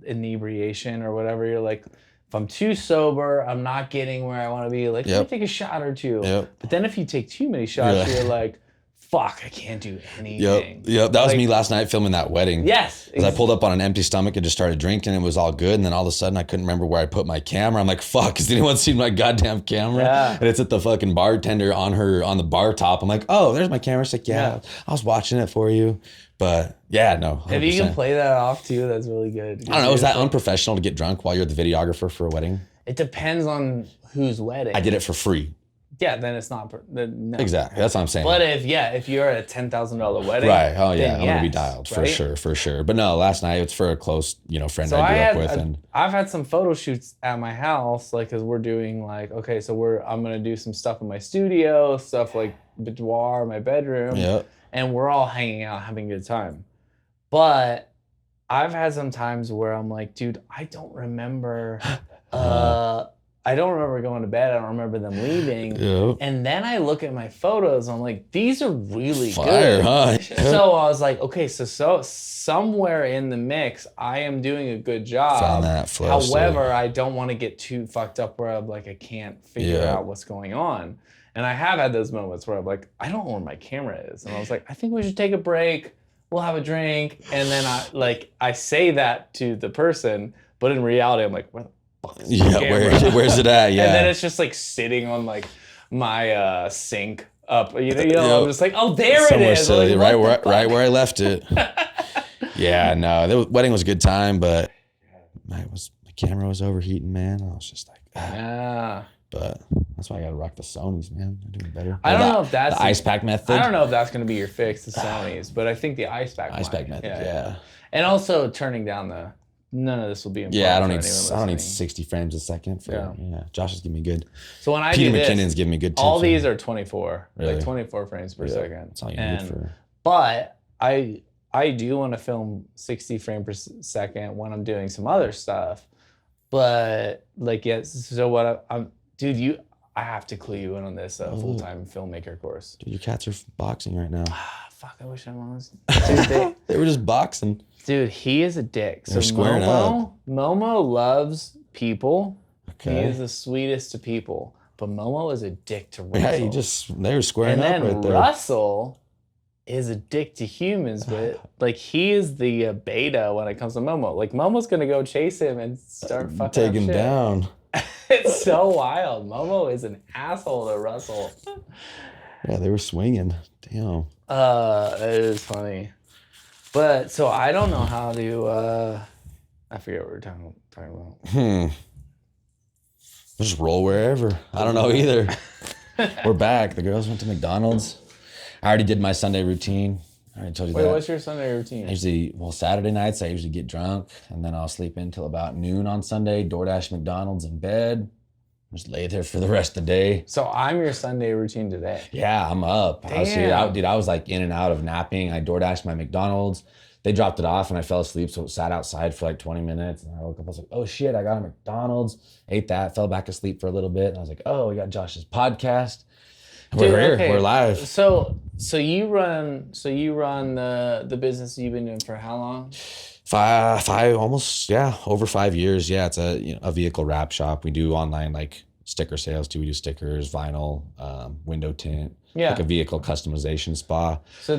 inebriation or whatever. You're like, if I'm too sober, I'm not getting where I want to be. Like, let me take a shot or two. But then if you take too many shots, you're like, fuck, I can't do anything. Yep. That was me last night filming that wedding. Yes. Because I pulled up on an empty stomach and just started drinking. It was all good. And then all of a sudden I couldn't remember where I put my camera. I'm like, fuck, has anyone seen my goddamn camera? Yeah. And it's at the fucking bartender on the bar top. I'm like, oh, there's my camera. She's like, yeah, I was watching it for you. But yeah, no. 100%. If you can play that off too, that's really good. I don't know. Is that unprofessional to get drunk while you're the videographer for a wedding? It depends on whose wedding. I did it for free. Yeah, then it's not. No. Exactly. That's what I'm saying. But if you're at a $10,000 wedding, right? Oh yeah, then I'm gonna be dialed right? for sure. But no, last night it's for a close, friend I grew up with, and I've had some photo shoots at my house, like, cause we're doing like, okay, so I'm gonna do some stuff in my studio, stuff like boudoir, my bedroom, and we're all hanging out, having a good time. But I've had some times where I'm like, dude, I don't remember. I don't remember going to bed. I don't remember them leaving. And then I look at my photos. I'm like, these are really good. Huh? So I was like, okay, so somewhere in the mix, I am doing a good job. Found that flow. However, I don't want to get too fucked up where I'm like, I can't figure out what's going on. And I have had those moments where I'm like, I don't know where my camera is. And I was like, I think we should take a break. We'll have a drink. And then I say that to the person, but in reality, I'm like, where the fuck is the camera? Where's it at? Yeah. And then it's just like sitting on like my sink up. You know, I'm just like, oh, there somewhere it is. Silly, like, right where I left it. Yeah, no, the wedding was a good time, but my camera was overheating, man. I was just like, yeah. But that's why I gotta rock the Sonys, man. They're doing better. I don't know if that's the ice pack method. I don't know if that's gonna be your fix, the Sonys, but I think the ice pack method. Yeah. And also turning down none of this will be important. Yeah, I don't need 60 frames a second for Josh is giving me good. So when I Peter do this, McKinnon's giving me good tips. All these are 24, really? like 24 frames per second. That's all you need for. But I do want to film 60 frames per second when I'm doing some other stuff. But like, yes, so what I'm dude, I have to clue you in on this full-time filmmaker course. Dude, your cats are boxing right now. Fuck, I wish I was. Dude, they were just boxing. Dude, he is a dick. They're squaring up. Momo loves people. Okay. He is the sweetest to people. But Momo is a dick to Russell. Yeah, they were squaring up right there. And then Russell is a dick to humans, but like he is the beta when it comes to Momo. Like Momo's gonna go chase him and start fucking take him down. It's so wild. Momo is an asshole to Russell. Yeah, they were swinging. Damn. It is funny. But so I don't know how to. I forget what we were talking about. Just roll wherever. I don't know either. We're back. The girls went to McDonald's. I already did my Sunday routine. I already told you Wait, that. what's your Sunday routine? Saturday nights, I usually get drunk, and then I'll sleep until about noon on Sunday, DoorDash McDonald's in bed, just lay there for the rest of the day. So I'm your Sunday routine today. Yeah, I'm up. Damn. I was like in and out of napping. I DoorDashed my McDonald's. They dropped it off and I fell asleep, so it sat outside for like 20 minutes. And I woke up, I was like, oh shit, I got a McDonald's. Ate that, fell back asleep for a little bit. And I was like, oh, we got Josh's podcast. Dude, We're here, okay. we're live. So you run the business you've been doing for how long? Over 5 years. Yeah, it's a vehicle wrap shop. We do online like sticker sales too. We do stickers, vinyl, window tint, Yeah. like a vehicle customization spa. So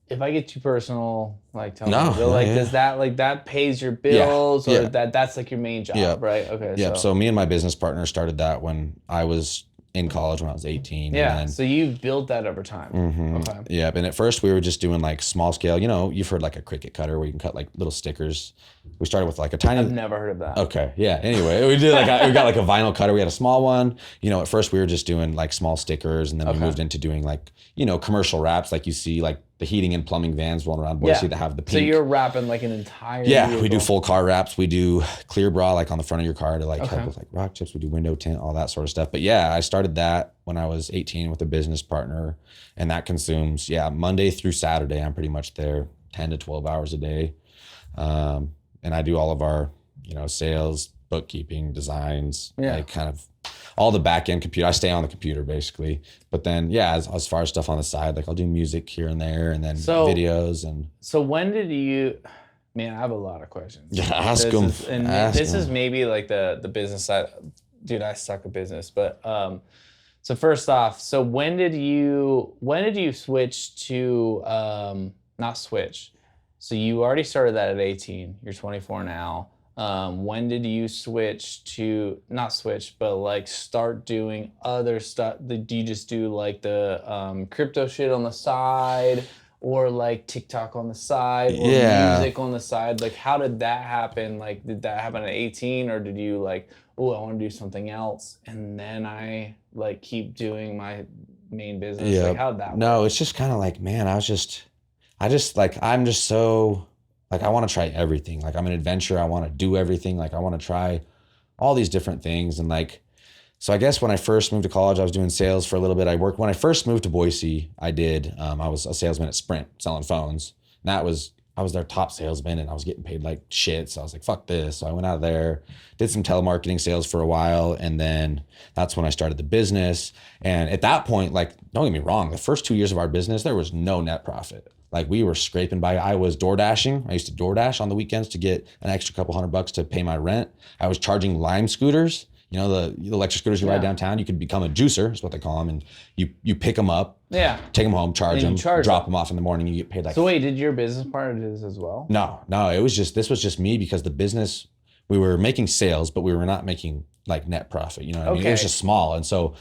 if I get too personal, like tell No, me, but like yeah. does that like that pays your bills or Yeah. that's like your main job, Yeah. right? Okay. Yeah. So me and my business partner started that when I was in college when I was 18. yeah. And So you've built that over time. Okay. Yeah. And at first we were just doing like small scale, you've heard like a Cricut cutter where you can cut like little stickers. We started with like a tiny. I've never heard of that. Okay. Yeah. Anyway, we got like a vinyl cutter. We had a small one. At first we were just doing like small stickers, and then we moved into doing like, commercial wraps, like you see like the heating and plumbing vans rolling around Boise that have the pink. So you're wrapping like an entire Yeah, we do vehicle. full car wraps. We do clear bra like on the front of your car to like help with like rock chips. We do window tint, all that sort of stuff. But yeah, I started that when I was 18 with a business partner, and that consumes Monday through Saturday. I'm pretty much there 10 to 12 hours a day, and I do all of our sales, bookkeeping, designs, like kind of all the back end computer. I stay on the computer basically, but then as far as stuff on the side, like I'll do music here and there, and then videos. And so when did you? Man, I have a lot of questions. Yeah, ask them. This is maybe like the business side. Dude, I suck at business, but so first off, so when did you switch to not switch? So you already started that at 18. You're 24 now. When did you switch to not switch, but like start doing other stuff? Do you just do like the crypto shit on the side, or like TikTok on the side, or music on the side? Like, how did that happen? Like, did that happen at 18, or did you like, oh, I want to do something else, and then I like keep doing my main business? Yeah. Like, how'd that work? No, it's just kind of like, man, I'm just so like, I want to try everything. Like, I'm an adventurer. I want to do everything. Like, I want to try all these different things. And like, so I guess when I first moved to college, I was doing sales for a little bit. When I first moved to Boise, I was a salesman at Sprint selling phones. And I was their top salesman, and I was getting paid like shit. So I was like, fuck this. So I went out of there, did some telemarketing sales for a while. And then that's when I started the business. And at that point, like, don't get me wrong, the first 2 years of our business, there was no net profit. Like, we were scraping by. I was door dashing. I used to door dash on the weekends to get an extra couple $100 to pay my rent. I was charging Lime scooters. The electric scooters you ride downtown. You could become a juicer, is what they call them, and you pick them up, take them home, charge them, drop them off in the morning. You get paid like. So wait, did your business partner do this as well? No. This was just me, because the business, we were making sales, but we were not making like net profit. You know what I mean? It was just small, and so.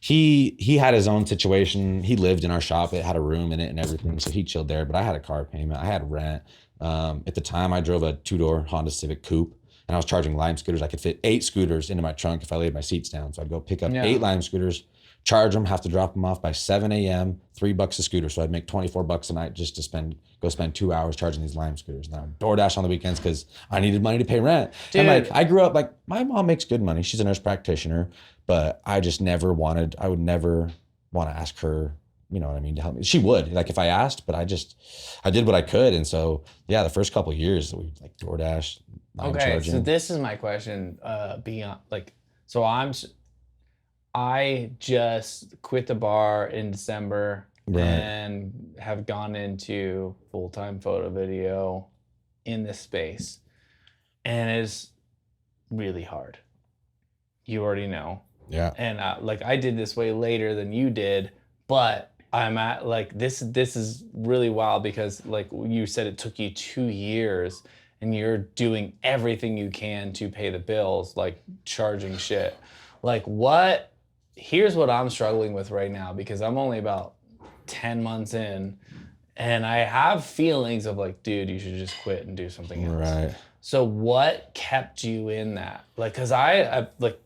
He had his own situation. He lived in our shop. It had a room in it and everything. So he chilled there, but I had a car payment. I had rent. At the time I drove a 2-door Honda Civic Coupe, and I was charging Lime scooters. I could fit 8 scooters into my trunk if I laid my seats down. So I'd go pick up 8 Lime scooters, charge them, have to drop them off by 7 a.m., $3 a scooter. So I'd make $24 a night just to go spend 2 hours charging these Lime scooters. And I would DoorDash on the weekends because I needed money to pay rent. Dude. And like, I grew up like, my mom makes good money. She's a nurse practitioner, but I would never want to ask her, you know what I mean, to help me. She would, like, if I asked, but I did what I could. And so, the first couple of years we like DoorDash, charging. So this is my question, beyond like, so I just quit the bar in December and have gone into full-time photo video in this space, and it's really hard. You already know. Yeah. And like, I did this way later than you did, but I'm at like, this is really wild because like you said, it took you 2 years and you're doing everything you can to pay the bills, like charging shit. Like, here's what I'm struggling with right now, because I'm only about 10 months in and I have feelings of like, dude, you should just quit and do something else. Right. So what kept you in that? Like, cause I like,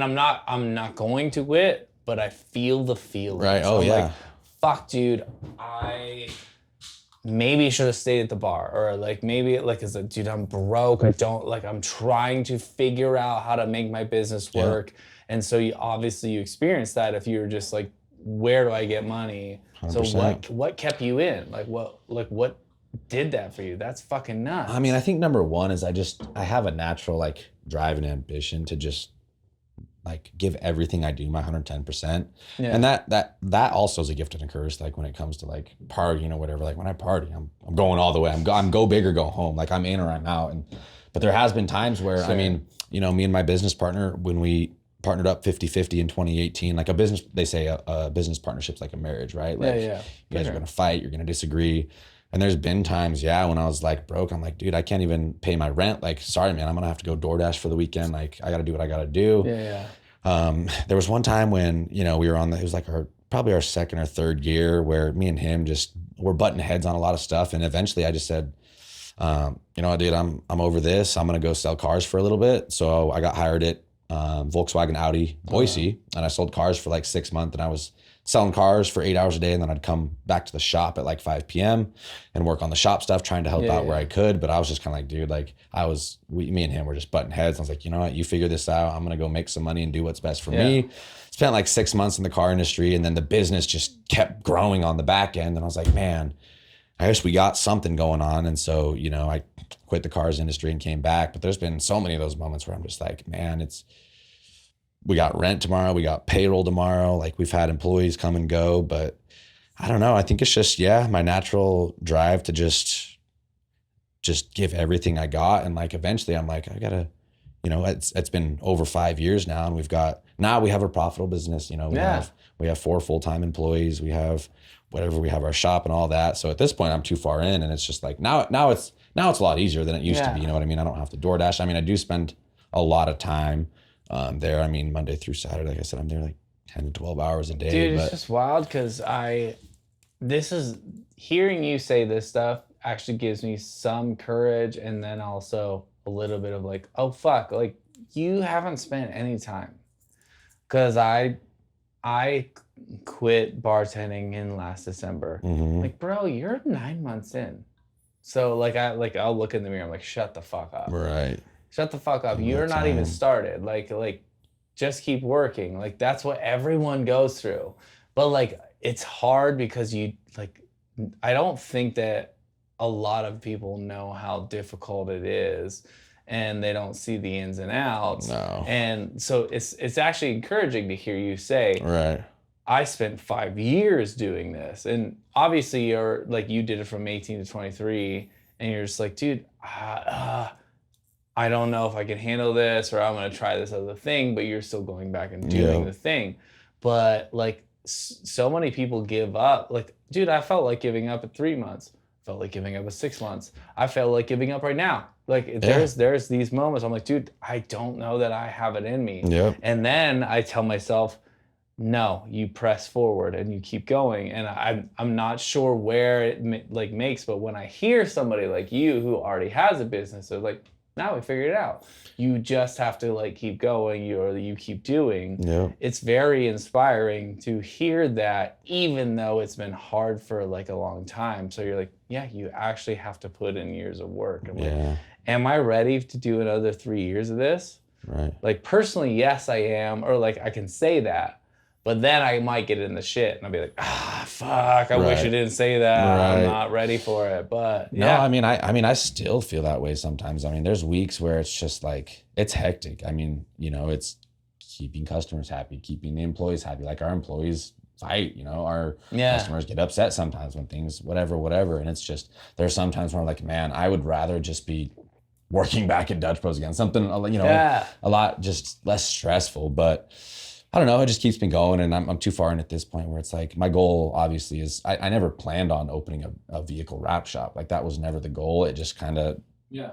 and I'm not going to quit, but I feel the feeling. Right. So Oh, I'm yeah. like, fuck, dude, I maybe should have stayed at the bar, or like maybe like as a dude, I'm broke. I don't like. I'm trying to figure out how to make my business work, and so you experience that if you're just like, where do I get money? 100%. So what kept you in? Like what did that for you? That's fucking nuts. I mean, I think number one is I have a natural like drive and ambition to just like give everything I do my 110%. Yeah. And that also is a gift and a curse. Like when it comes to like partying or whatever, like when I party, I'm going all the way. I'm go big or go home. Like I'm in or I'm out. But there has been times where, Sure. I mean, you know, me and my business partner, when we partnered up 50-50 in 2018, like they say a business partnership's like a marriage, right? Like yeah. you guys are going to fight, you're going to disagree. And there's been times, when I was like broke, I'm like, dude, I can't even pay my rent. Like, sorry, man, I'm going to have to go DoorDash for the weekend. Like, I got to do what I got to do. Yeah. There was one time when, you know, we were it was like probably our second or third year where me and him just were butting heads on a lot of stuff. And eventually I just said, you know what, dude, I'm over this. I'm going to go sell cars for a little bit. So I got hired at Volkswagen Audi Boise, and I sold cars for like 6 months, and I was selling cars for 8 hours a day, and then I'd come back to the shop at like 5 p.m. and work on the shop stuff, trying to help out where I could. But I was just kind of like, dude, like me and him were just butting heads. I was like, you know what, you figure this out. I'm going to go make some money and do what's best for me. Spent like 6 months in the car industry, and then the business just kept growing on the back end. And I was like, man, I guess we got something going on. And so, you know, I quit the cars industry and came back. But there's been so many of those moments where I'm just like, man, we got rent tomorrow, we got payroll tomorrow. Like we've had employees come and go, but I don't know. I think it's just, my natural drive to just give everything I got. And like, eventually I'm like, I gotta, you know, it's been over 5 years now, and we have a profitable business. You know, we have 4 full-time employees. We have we have our shop and all that. So at this point I'm too far in, and it's just like, now it's a lot easier than it used to be. You know what I mean? I don't have to DoorDash. I mean, I do spend a lot of time there. I mean, Monday through Saturday, like I said, I'm there like 10 to 12 hours a day. Dude, it's just wild because hearing you say this stuff actually gives me some courage, and then also a little bit of like, oh fuck, like you haven't spent any time. Because I quit bartending in last December. Mm-hmm. Like, bro, you're 9 months in. So like I'll look in the mirror, I'm like, shut the fuck up. Right. Shut the fuck up. You're not even started. Like just keep working. Like that's what everyone goes through. But like it's hard because I don't think that a lot of people know how difficult it is, and they don't see the ins and outs. No. And so it's actually encouraging to hear you say, right, I spent 5 years doing this. And obviously you did it from 18 to 23, and you're just like, dude, I don't know if I can handle this, or I'm going to try this other thing, but you're still going back and doing the thing. But like so many people give up. Like, dude, I felt like giving up at 3 months. Felt like giving up at 6 months. I felt like giving up right now. Like there's these moments I'm like, dude, I don't know that I have it in me. Yep. And then I tell myself, no, you press forward and you keep going. And I'm not sure where it makes, but when I hear somebody like you who already has a business, they're like, now we figured it out. You just have to like keep going, you keep doing. Yeah. It's very inspiring to hear that, even though it's been hard for like a long time. So you're like, yeah, you actually have to put in years of work. I'm like, am I ready to do another 3 years of this? Right. Like personally, yes, I am, or like I can say that. But then I might get in the shit and I'll be like, fuck, I wish I didn't say that. Right. I'm not ready for it. But no, I mean, I still feel that way sometimes. I mean, there's weeks where it's just like, it's hectic. I mean, you know, it's keeping customers happy, keeping the employees happy. Like our employees fight, you know, our customers get upset sometimes when things, whatever. And it's just, there's sometimes where I'm like, man, I would rather just be working back at Dutch Bros again. Something, you know, a lot just less stressful. But I don't know, it just keeps me going, and I'm too far in at this point where it's like, my goal obviously is, I never planned on opening a vehicle wrap shop. Like that was never the goal. It just kind of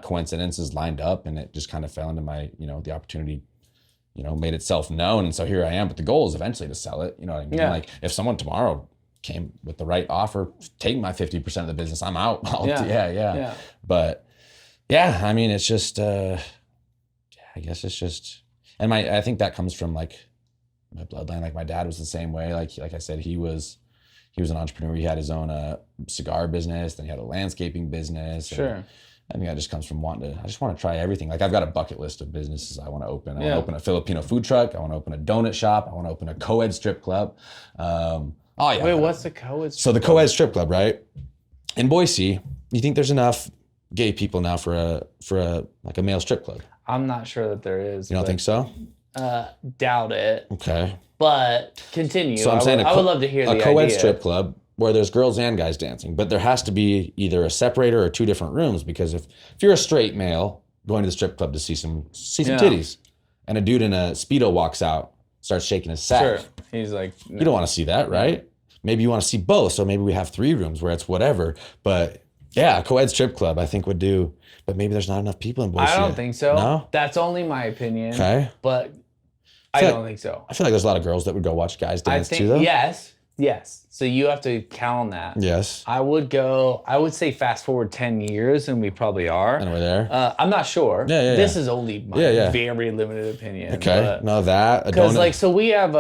coincidences lined up, and it just kind of fell into my, you know, the opportunity, you know, made itself known. And so here I am, but the goal is eventually to sell it. You know what I mean? Like if someone tomorrow came with the right offer, take my 50% of the business, I'm out. But yeah, I mean, it's just, I guess it's just, And I think that comes from like my bloodline. Like my dad was the same way. Like I said, he was an entrepreneur. He had his own cigar business, then he had a landscaping business. Sure. I think that just comes from I just want to try everything. Like I've got a bucket list of businesses I want to open. I want to open a Filipino food truck. I want to open a donut shop. I want to open a co-ed strip club. Wait, what's the co-ed strip So the co-ed strip club, right? In Boise, you think there's enough gay people now for a like a male strip club? I'm not sure that there is. You don't think so? Doubt it. Okay. But continue. So I'm saying I would love to hear the a co-ed idea. strip club where there's girls and guys dancing, but there has to be either a separator or 2 different rooms, because if you're a straight male going to the strip club to see some titties, and a dude in a Speedo walks out, starts shaking his sack. Sure. He's like, no. You don't want to see that, right? Maybe you want to see both, so maybe we have 3 rooms where it's whatever. But yeah, a co-ed strip club I think would do, but maybe there's not enough people in Boise. I don't think so. No? That's only my opinion. Okay. But I don't think so. I feel like there's a lot of girls that would go watch guys dance too, though. Yes. So you have to count on that. Yes. I would say fast forward 10 years and we probably are. And we're there. I'm not sure. Yeah. This is only my very limited opinion. Okay. No, that. Because like, so we have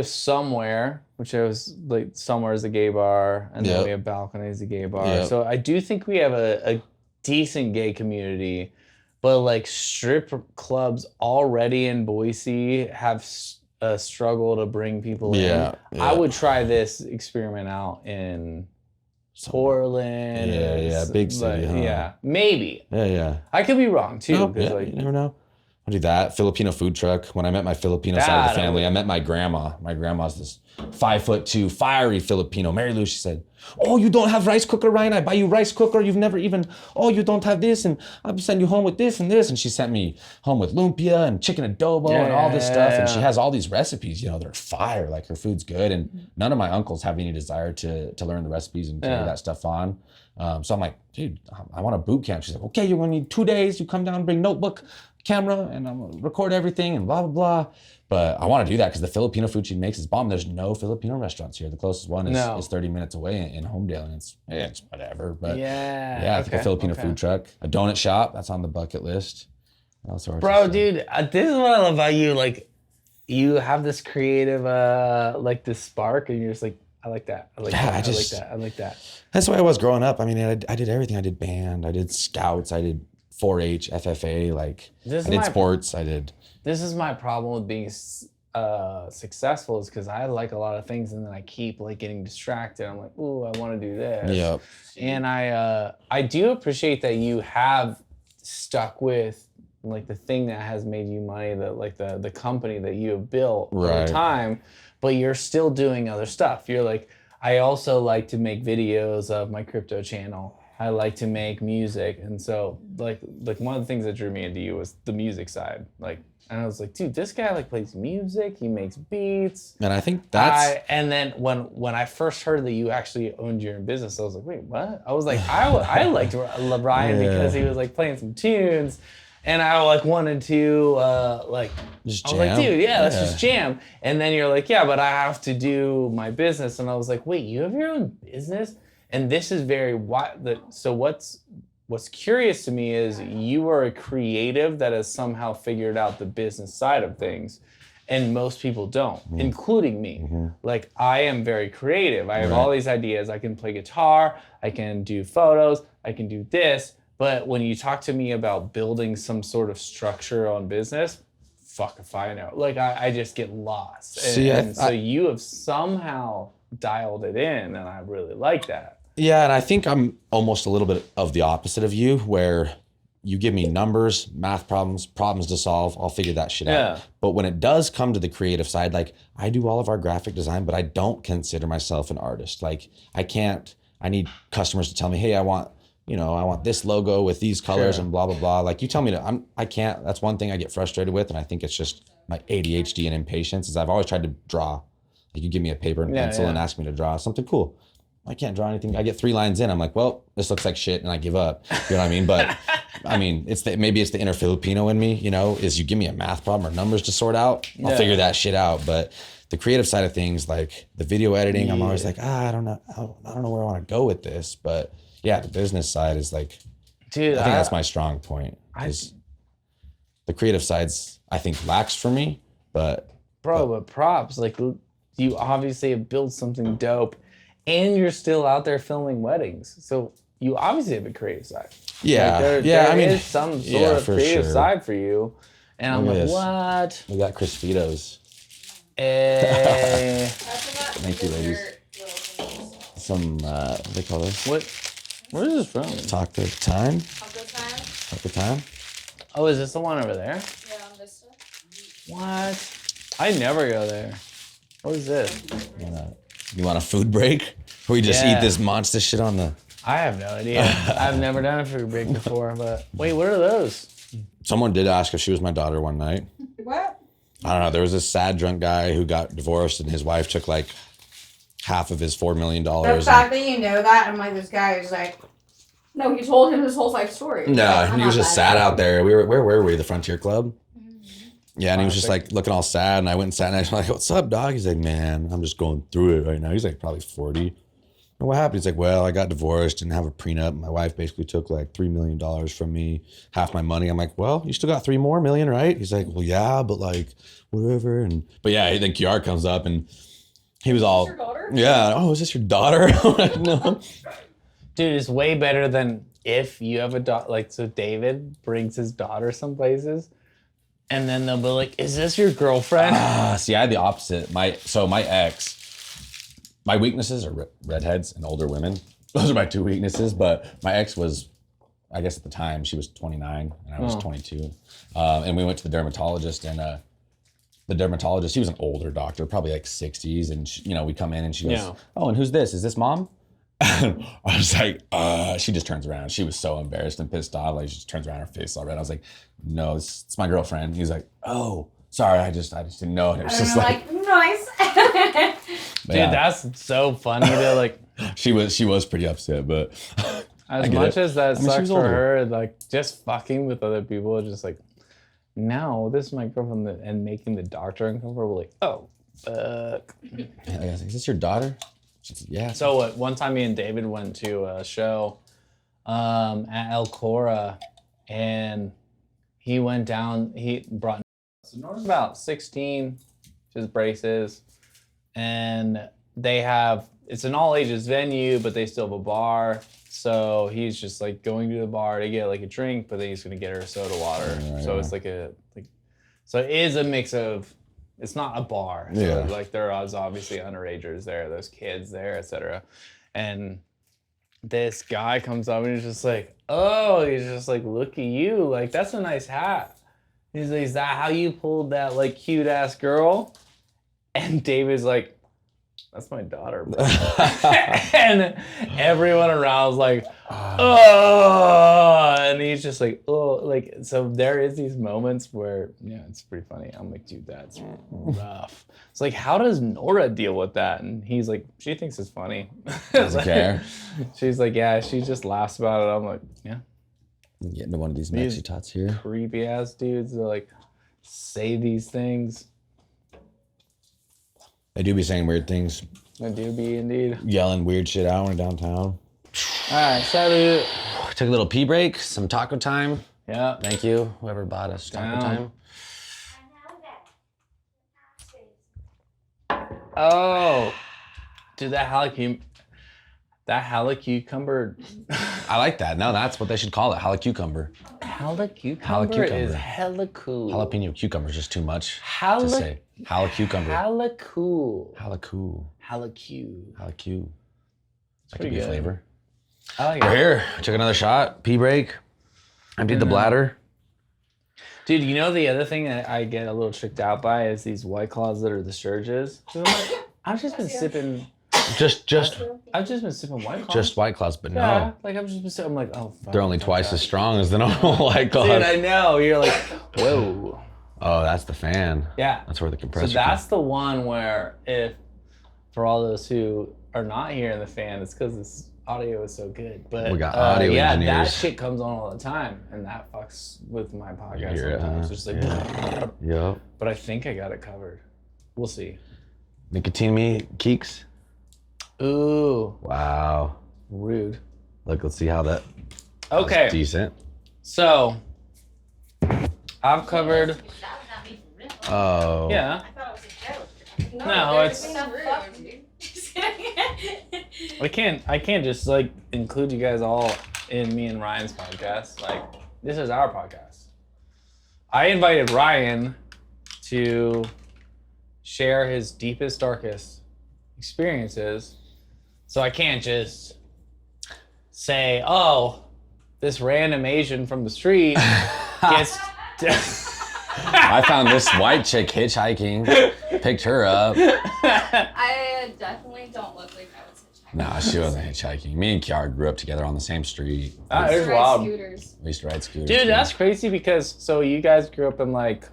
somewhere, which was like somewhere is a gay bar, and then we have balcony is a gay bar. Yep. So I do think we have a decent gay community, but like strip clubs already in Boise have a struggle to bring people in. Yeah. I would try this experiment out in Portland. Yeah, big city, huh? Yeah, maybe. Yeah. I could be wrong too. No, yeah, you never know. I'll do that. Filipino food truck. When I met my Filipino side of the family, I met my grandma. My grandma's this 5'2", fiery Filipino. Mary Lou, she said, "Oh, you don't have rice cooker, Ryan? I buy you rice cooker. You've never even, you don't have this, and I'll send you home with this and this." And she sent me home with lumpia and chicken adobo and all this stuff. And she has all these recipes, they're fire. Like her food's good. And none of my uncles have any desire to learn the recipes and carry that stuff on. So I'm like, dude, I want a boot camp. She's like, okay, you're gonna need 2 days. You come down, bring notebook, camera, and I'm gonna record everything and blah, blah, blah. But I want to do that because the Filipino food she makes is bomb. There's no Filipino restaurants here. The closest one is 30 minutes away in Homedale, and it's whatever. But I think a Filipino food truck, a donut shop, that's on the bucket list. Bro, dude, this is what I love about you. Like, you have this creative, like this spark, and you're just like, I like that. I like that. That's the way I was growing up. I mean, I did everything. I did band, I did scouts, I did 4-H, FFA, I did sports, I did. This is my problem with being successful, is because I like a lot of things and then I keep like getting distracted. I'm like, ooh, I want to do this. Yep. And I do appreciate that you have stuck with like the thing that has made you money, the company that you have built over time, but you're still doing other stuff. You're like, I also like to make videos of my crypto channel. I like to make music. And so like one of the things that drew me into you was the music side. And I was like, dude, this guy plays music, he makes beats. And I think that's... And then when I first heard that you actually owned your own business, I was like, wait, what? I was like, I liked Ryan because he was playing some tunes, and I wanted to just I was jam. like, dude, let's just jam. And then you're like, yeah, but I have to do my business. And I was like, wait, you have your own business? And this is very wild. So what's curious to me is you are a creative that has somehow figured out the business side of things, and most people don't, including me. Like, I am very creative. I have all these ideas. I can play guitar, I can do photos, I can do this. But when you talk to me about building some sort of structure on business, fuck if I know. I just get lost. So you have somehow dialed it in, and I really like that. Yeah, and I think I'm almost a little bit of the opposite of you, where you give me numbers, math problems to solve, I'll figure that shit out. But when it does come to the creative side, I do all of our graphic design, but I don't consider myself an artist. I need customers to tell me, hey, I want this logo with these colors and blah, blah, blah. You tell me I can't, that's one thing I get frustrated with, and I think it's just my ADHD and impatience, is I've always tried to draw. You give me a paper and pencil and ask me to draw something cool. I can't draw anything. I get 3 lines in, I'm like, well, this looks like shit, and I give up. You know what I mean? But I mean, maybe it's the inner Filipino in me, is you give me a math problem or numbers to sort out, I'll figure that shit out. But the creative side of things, like the video editing, I'm always like, I don't know where I want to go with this. But yeah, the business side is dude, I think that's my strong point. The creative side's, I think lacks for me, but But props. Like, you obviously have built something dope, and you're still out there filming weddings. So you obviously have a creative side. yeah, Like, yeah. there I mean, is some sort yeah, of for creative sure. side for you. And I'm Look at like, this. what? We got Crispitos. Eh. Thank you, ladies. Some what do they call this? Where is this from? Taco time. Taco time? Taco time. Oh, is this the one over there? Yeah, on Vista. What? I never go there. What is this? You want a food break? Or we just Yeah. eat this monster shit on the... I have no idea. I've never done a food break before, but wait, what are those? Someone did ask if she was my daughter one night. What? I don't know. There was this sad drunk guy who got divorced and his wife took like half of his $4 million. The fact that you know that, I'm like, this guy is like, no, he told him his whole life story. No, Like, he was just sad out there. Where were we? The Frontier Club? Yeah, and he was just like looking all sad. And I went and sat and I was like, what's up, dog? He's like, man, I'm just going through it right now. He's like probably 40. And what happened? He's like, well, I got divorced and have a prenup. My wife basically took like $3 million from me, half my money. I'm like, well, you still got $3 more million, right? He's like, well, yeah, but like whatever. But yeah, then Kiara comes up and he was all, your daughter? yeah. Oh, is this your daughter? I'm like, no. Dude, it's way better than if you have a daughter. Like, so David brings his daughter some places, and then they'll be like, "Is this your girlfriend?" See, I had the opposite. My ex, my weaknesses are redheads and older women. Those are my two weaknesses. But my ex was, I guess at the time, she was 29 and I was 22. And we went to the dermatologist, and the dermatologist, he was an older doctor, probably like 60s. And she, we come in and she goes, "Oh, and who's this? Is this mom?" I was like, she just turns around. She was so embarrassed and pissed off. Like, she just turns around, her face all red. I was like, no, it's my girlfriend. He's like, oh, sorry, I just didn't know. And it was just like nice. Dude, that's so funny. They're like, she was pretty upset, but as much as that she sucks was for older. her, like just fucking with other people, just like, no, this is my girlfriend, and making the doctor uncomfortable. Like, oh, fuck. I was like, is this your daughter? She said, yeah. So one time me and David went to a show at El Cora, and he went down, he brought, so Nora's about 16, just braces, and they have, it's an all ages venue, but they still have a bar. So he's just like going to the bar to get like a drink, but then he's gonna get her soda water. So it's like so it is a mix of, it's not a bar. So Yeah. like there is obviously underagers there, there's kids there, etc. And this guy comes up and he's just like, oh, he's just like, look at you, like that's a nice hat. He's like, is that how you pulled that like cute ass girl? And David's like, that's my daughter, bro. And everyone around was like, oh, and he's just like, oh, like, so there is these moments where, yeah, it's pretty funny. I'm like, dude, that's rough. It's like, how does Nora deal with that? And he's like, she thinks it's funny. Doesn't care. She's like, yeah, she just laughs about it. I'm like, yeah. Get into one of these These Mexi tots here. creepy ass dudes that like say these things. They do be saying weird things, I do be indeed. yelling weird shit out when we're downtown. All right, salute. Took a little pee break, some taco time. Yeah. Thank you, whoever bought us taco Down. time. Oh, dude, that halacucumber. I like that. No, that's what they should call it. Halacucumber. Halacucumber is Halacucumber. hella cool. Jalapeno cucumber is just too much to say. Halacucumber. Hella cool. Halacu. Halacu. Halacu. That could pretty be a good. flavor. I like We're it. here. Took another shot. Pee break. Emptied the bladder. Dude, you know the other thing that I get a little tricked out by is these White Claws that are the Sturges. So I'm like, I've just been sipping Just White Claws. just White Claws, but Yeah, no. like I've just been sipping. I'm like, oh, fuck. They're only twice as strong as the normal White Claws. Dude, I know. You're like, whoa. Oh, that's the fan. Yeah. That's where the compressor So that's the one where, if for all those who are not here in the fan, it's because this audio is so good. But We got audio yeah, that engineers. shit comes on all the time, and that fucks with my podcast hear it, sometimes. huh? It's just like, Yep. but I think I got it covered. We'll see. Nicotine me keeks. Ooh, Wow. rude. Look, let's see how that. Okay, Decent. so I've covered Oh. Yeah. I thought it was a joke. No, there's it's- enough fuck, dude. Just kidding. I can't just like include you guys all in me and Ryan's podcast. Like, this is our podcast. I invited Ryan to share his deepest, darkest experiences. So I can't just say, oh, this random Asian from the street gets... I found this white chick hitchhiking, picked her up. I definitely don't look like I was hitchhiking. No, she wasn't hitchhiking. Me and Kiara grew up together on the same street. That is Ride wild. Scooters. We used to ride scooters. Dude, too. that's crazy because, so you guys grew up in like...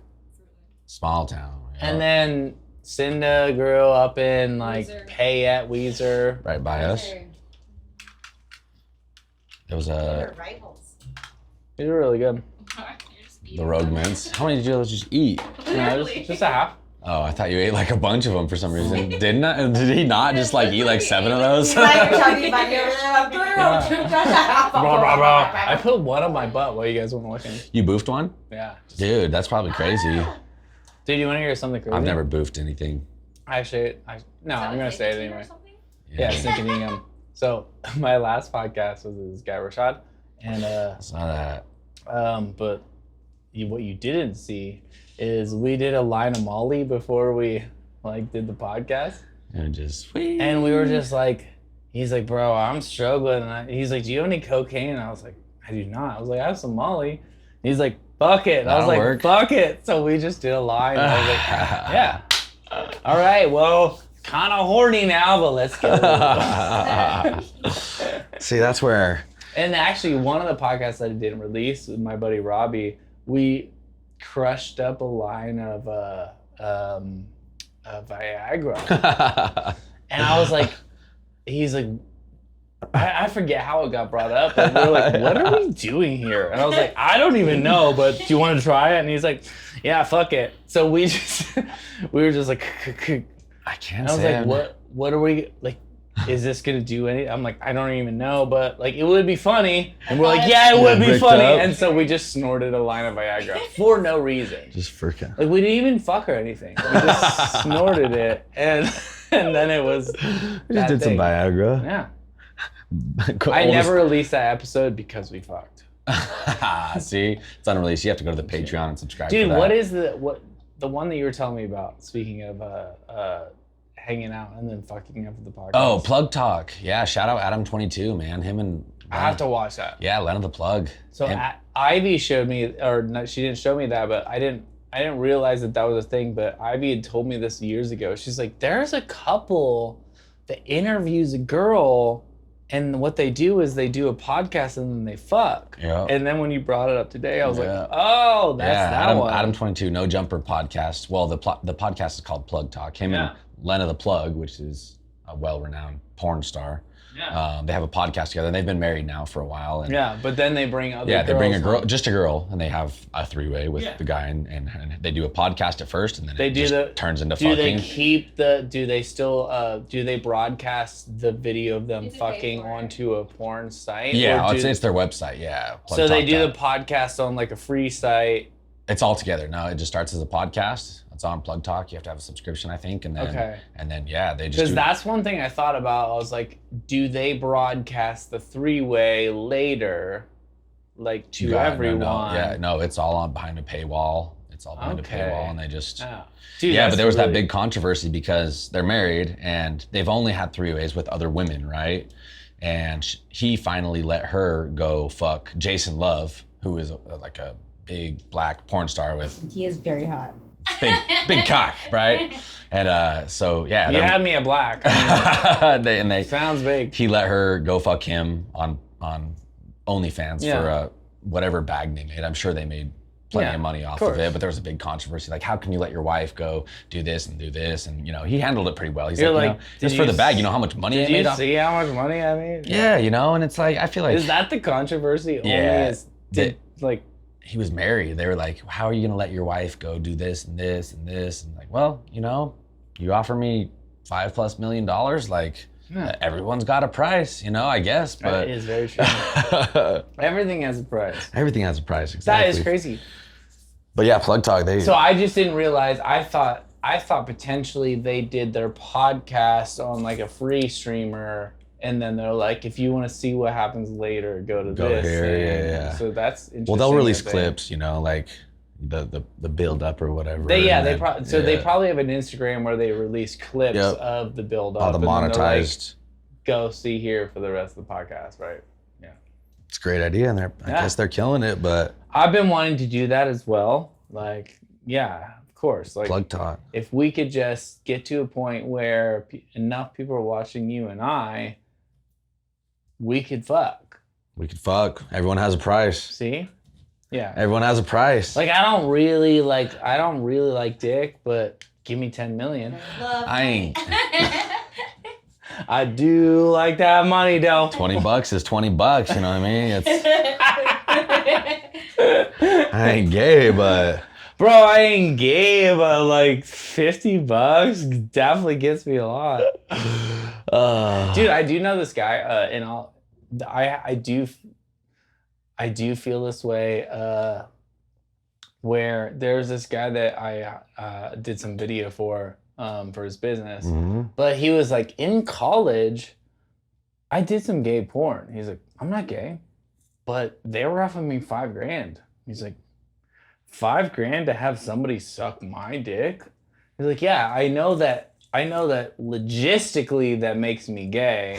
Small town. Yeah. And then Cinda grew up in like Weezer. Payette, Weezer. right by us. Okay. There was They're a rivals. These are really good. the Rogue Mints. How many did you just eat? No, just a half. Oh, I thought you ate like a bunch of them for some reason. Did he not just like eat like 7 of those? He's like, you're talking about me over there. I put one on my butt while you guys weren't looking. You boofed one? Yeah. Dude, that's probably crazy. Dude, you want to hear something crazy? I've never boofed anything. Actually, no, I'm going to say it anyway. Yeah. Yeah, snicketing. So, my last podcast was this guy, Rashad. And, Saw that. but what you didn't see is we did a line of Molly before we like did the podcast. And just And we were just like, he's like, bro, I'm struggling. And he's like, do you have any cocaine? And I was like, I do not. I was like, I have some Molly. He's like, fuck it. And I was That'll like, work. fuck it. So we just did a line. And I was like, yeah. All right, well, kind of horny now, but let's go. See, that's where. And actually, one of the podcasts that I didn't release with my buddy Robbie, we crushed up a line of Viagra. And I was like, he's like, I forget how it got brought up. But we were like, what are we doing here? And I was like, I don't even know, but do you want to try it? And he's like, yeah, fuck it. So we were just like, I can't and I was say like, what are we, like, is this gonna do anything? I'm like, I don't even know, but like, it would be funny. And we're like, yeah, it would be Bricked funny. up. And so we just snorted a line of Viagra for no reason. Just freaking. Like, we didn't even fuck or anything. We just snorted it, and then it was. We just did some Viagra. Yeah. I never released that episode because we fucked. See, it's unreleased. You have to go to the Patreon and subscribe. Dude, to that. what is the one that you were telling me about? Speaking of hanging out and then fucking after the podcast. Oh, Plug Talk. Yeah, shout out Adam22, man. Him and I have to watch that. Yeah, Len of the Plug. So Him- Ivy showed me, or no, she didn't show me that, but I didn't realize that was a thing. But Ivy had told me this years ago. She's like, there's a couple that interviews a girl, and what they do is they do a podcast and then they fuck. Yeah. And then when you brought it up today, I was Yeah. like, oh, that's that one. Adam22, No Jumper podcast. Well, the podcast is called Plug Talk. Him Yeah. and Len of the Plug, which is a well-renowned porn star. Yeah. They have a podcast together. They've been married now for a while. And Yeah, but then they bring other yeah, they bring a girls girl, on. just a girl, and they have a 3-way with Yeah. the guy, and they do a podcast at first, and then They it do just the- turns into Do they fucking. keep do they still do they broadcast the video of them You have to pay fucking for it. onto a porn site? Yeah, Or it's their website. Yeah. Plug so they Talk do the Dot. podcast on like a free site. It's all together. No, it just starts as a podcast. It's on Plug Talk. You have to have a subscription, I think, and then Okay. yeah, they just Because do. that's one thing I thought about. I was like, do they broadcast the 3-way later, like to God, everyone? No, it's all on behind a paywall. It's all behind Okay. a paywall, and they just. Yeah. Dude, Yeah, that's but there was that really- big controversy because they're married and they've only had 3-ways with other women, right? And he finally let her go fuck Jason Love, who is like a big black porn star with He is very hot. big cock, right? And so yeah, You they're- had me at black. I mean, they sounds big. he let her go fuck him on OnlyFans Yeah. for whatever bag they made. I'm sure they made plenty Yeah, of money off of of it, course. but there was a big controversy. Like, how can you let your wife go do this and do this? And he handled it pretty well. He's You're like, like, just did for you the bag, you know how much money I Did made you off? see how much money I made? Yeah, and it's like I feel like Is that the controversy? Only Yeah, is like. he was married. They were like, how are you gonna let your wife go do this and this and this? And like, well, you offer me $5+ million, like Yeah. everyone's got a price, I guess. That But is very true. Everything has a price. everything has a price. Exactly. That is crazy. But yeah, Plug Talk. So I just didn't realize. I thought potentially they did their podcast on like a free streamer, and then they're like, if you want to see what happens later, go to this. Here, yeah. So that's interesting. Well, they'll release clips, you know, like the build up or whatever. They probably have an Instagram where they release clips of the build up. All the monetized. Like, go see here for the rest of the podcast, right? Yeah. It's a great idea, and I guess they're killing it. But I've been wanting to do that as well. Like, yeah, of course. Like, Plug Talk. If we could just get to a point where enough people are watching you and I, we could fuck. We could fuck. Everyone has a price. See? Yeah. Everyone has a price. Like, I don't really like dick, but give me 10 million. I ain't. I do like that money though. $20 is $20, you know what I mean? I ain't gay, but bro, I ain't gay, but like $50 definitely gets me a lot. Dude, I do know this guy, and I do feel this way, where there's this guy that I did some video for his business, but he was like, in college, I did some gay porn. He's like, I'm not gay, but they were offering me $5,000. He's like, $5,000 to have somebody suck my dick? He's like, yeah, I know that logistically that makes me gay,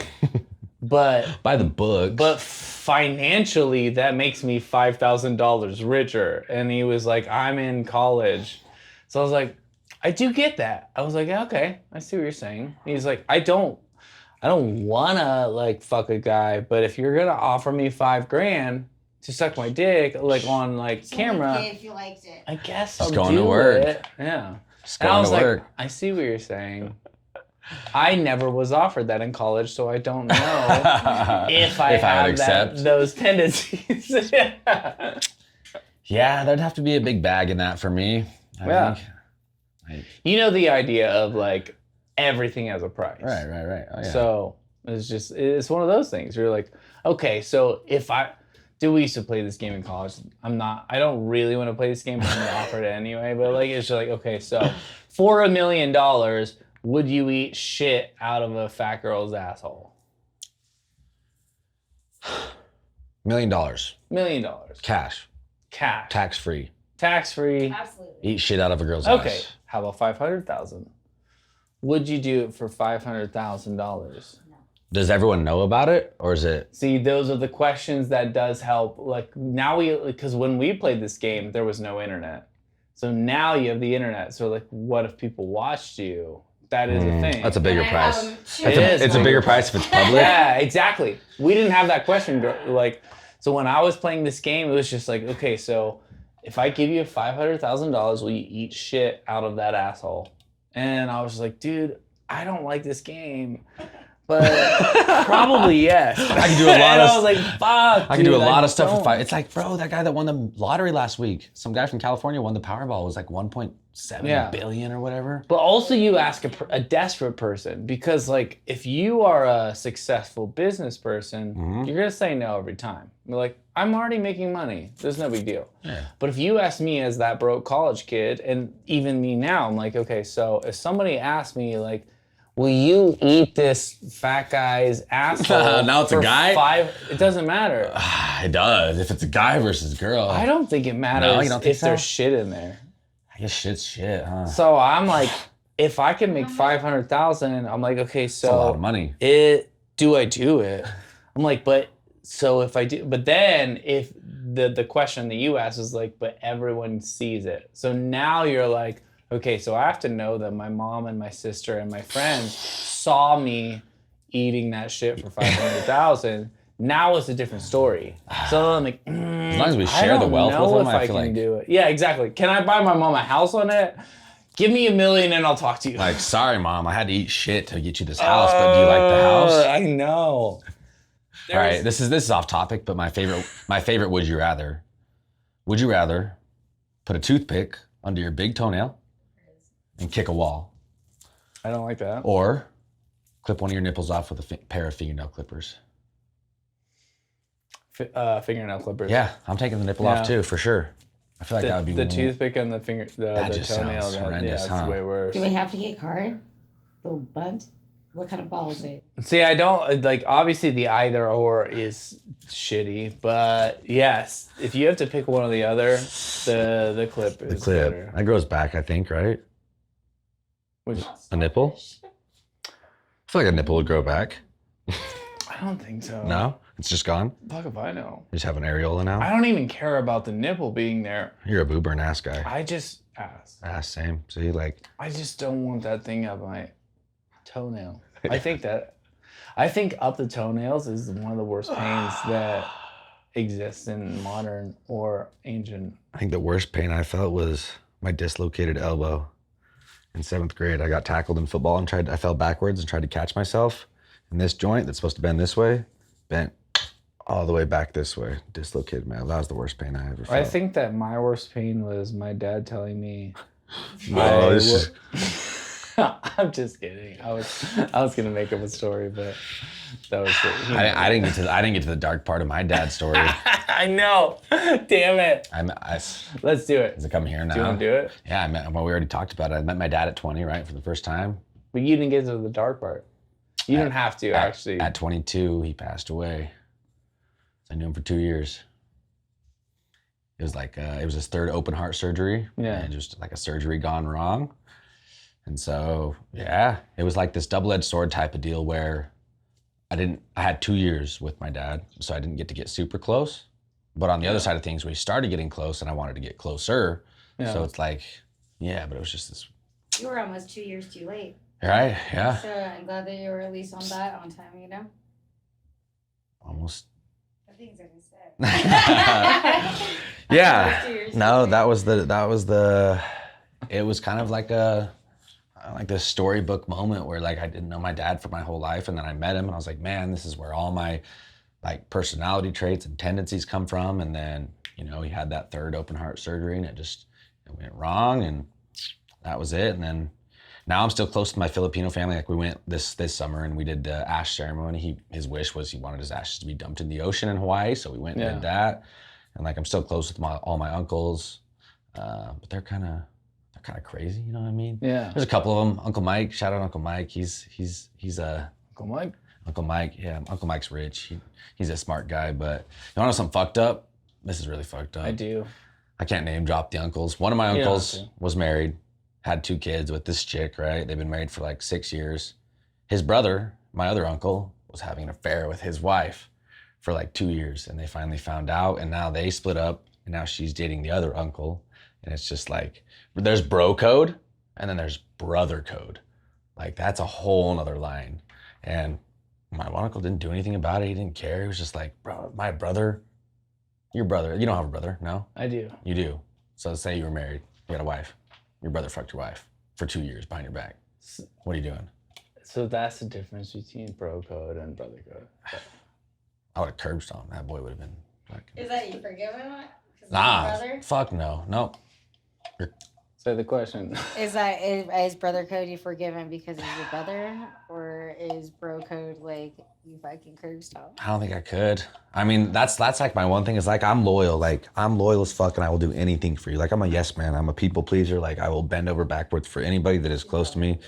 but by the book. But financially that makes me $5,000 richer. And he was like, I'm in college. So I was like, I do get that. I was like, okay, I see what you're saying. He's like, I don't wanna like fuck a guy, but if you're gonna offer me $5,000 to suck my dick, like on like camera, if you liked it. I guess Just I'll going do to work. it. Yeah. Just And I going was to like, work. I see what you're saying. I never was offered that in college, so I don't know if I have those tendencies. Yeah, there'd have to be a big bag in that for me. I think. You know the idea of like everything has a price. Right. Oh, yeah. So it's one of those things. You're like, okay, so we used to play this game in college. I don't really want to play this game, but I'm gonna offer it anyway. But like, it's just like, okay, so for $1 million, would you eat shit out of a fat girl's asshole? $1 million. $1 million. Cash. Tax-free. Absolutely. Eat shit out of a girl's ass. Okay, how about $500,000? Would you do it for $500,000? Does everyone know about it, or is it? See, those are the questions that does help. Like now because when we played this game, there was no internet. So now you have the internet. So like, what if people watched you? That is a thing. That's a bigger price. It's a bigger price if it's public. Yeah, exactly. We didn't have that question. Like, so when I was playing this game, it was just like, okay, so if I give you $500,000, will you eat shit out of that asshole? And I was just like, dude, I don't like this game. But probably yes. I can do a lot of. I was like, fuck. I can do a lot of stuff. It's like, bro, that guy that won the lottery last week, some guy from California won the Powerball. It was like 1.7 billion or whatever. But also, you ask a desperate person, because like if you are a successful business person, you're gonna say no every time. You're like, I'm already making money. There's no big deal. Yeah. But if you ask me as that broke college kid, and even me now, I'm like, okay, so if somebody asked me like, will you eat this fat guy's asshole? Now it's a guy? It doesn't matter. It does. If it's a guy versus girl. I don't think it matters. No, you don't think if there's shit in there. I guess shit's shit, huh? So I'm like, if I can make $500,000, I'm like, okay, so that's a lot of money. Do I do it? I'm like, but so if I do, but then if the question that you asked is like, but everyone sees it. So now you're like, okay, so I have to know that my mom and my sister and my friends saw me eating that shit for $500,000. Now it's a different story. So I'm like, as long as we share the wealth with them, I feel like. Do it. Yeah, exactly. Can I buy my mom a house on it? Give me $1 million and I'll talk to you. Like, sorry, mom, I had to eat shit to get you this house, but do you like the house? I know. All right, this is off topic, but my favorite would you rather? Would you rather put a toothpick under your big toenail and kick a wall? I don't like that. Or clip one of your nipples off with a pair of fingernail clippers? Fingernail clippers. Yeah, I'm taking the nipple off too, for sure. I feel like that would be the toothpick on the finger, That the just toenail. sounds horrendous, It's huh? way worse. Do we have to get card? Little bunt? What kind of ball is it? See, I don't like. Obviously, the either or is shitty, but yes, if you have to pick one or the other, the clip is better. That grows back, I think, right? Which A nipple? I feel like a nipple would grow back. I don't think so. No? It's just gone? Fuck if I know. You just have an areola now? I don't even care about the nipple being there. You're a boober and ass guy. I just ass. Ass, same. See, like... I just don't want that thing up my toenail. I think up the toenails is one of the worst pains that exists in modern or ancient. I think the worst pain I felt was my dislocated elbow. In 7th grade, I got tackled in football and I fell backwards and tried to catch myself. And this joint that's supposed to bend this way, bent all the way back this way. Dislocated my elbow. That was the worst pain I ever felt. I think that my worst pain was my dad telling me. I'm just kidding. I was gonna make up a story, but that was it. I didn't get to the dark part of my dad's story. I know. Damn it. Let's do it. Is it coming here now? Do you want to do it? Yeah, we already talked about it. I met my dad at 20, right, for the first time. But you didn't get to the dark part. You don't have to, actually. At 22, he passed away. I knew him for 2 years. It was like, it was his 3rd open heart surgery. Yeah. And just like a surgery gone wrong. And so, yeah, it was like this double-edged sword type of deal where I had 2 years with my dad, so I didn't get to get super close. But on the other side of things, we started getting close and I wanted to get closer. Yeah. So it's like, yeah, but it was just this. You were almost 2 years too late. Right, yeah. So I'm glad that you were at least on that on time, you know? Almost. The things I just said. Yeah. No, that was the, it was kind of like this storybook moment where like I didn't know my dad for my whole life, and then I met him and I was like, man, this is where all my like personality traits and tendencies come from. And then, you know, he had that 3rd open heart surgery and it went wrong, and that was it. And then now I'm still close to my Filipino family. Like we went this summer and we did the ash ceremony. His wish was he wanted his ashes to be dumped in the ocean in Hawaii, so we went and did that. And like I'm still close with all my uncles, but they're kind of crazy, you know what I mean? Yeah. There's a couple of them. Uncle Mike, shout out Uncle Mike. He's Uncle Mike. Uncle Mike, yeah. Uncle Mike's rich. He's a smart guy, but you want to know something fucked up? This is really fucked up. I do. I can't name drop the uncles. One of my uncles was married, had 2 kids with this chick, right? They've been married for like 6 years. His brother, my other uncle, was having an affair with his wife for like 2 years, and they finally found out, and now they split up, and now she's dating the other uncle, and it's just like, there's bro code, and then there's brother code. Like that's a whole nother line. And my one uncle didn't do anything about it. He didn't care. He was just like, bro, my brother, your brother, you don't have a brother, no? I do. You do. So say you were married, you got a wife. Your brother fucked your wife for 2 years behind your back. What are you doing? So that's the difference between bro code and brother code. I would have curb stomped. That boy would have been like. Is that you forgiven him? Nah, fuck no. Nope. Say the question. Is brother code you forgiven because he's your brother, or is bro code like you fucking curb stomp? I don't think I could. I mean, that's like my one thing is like I'm loyal. Like I'm loyal as fuck, and I will do anything for you. Like I'm a yes man. I'm a people pleaser. Like I will bend over backwards for anybody that is close to me.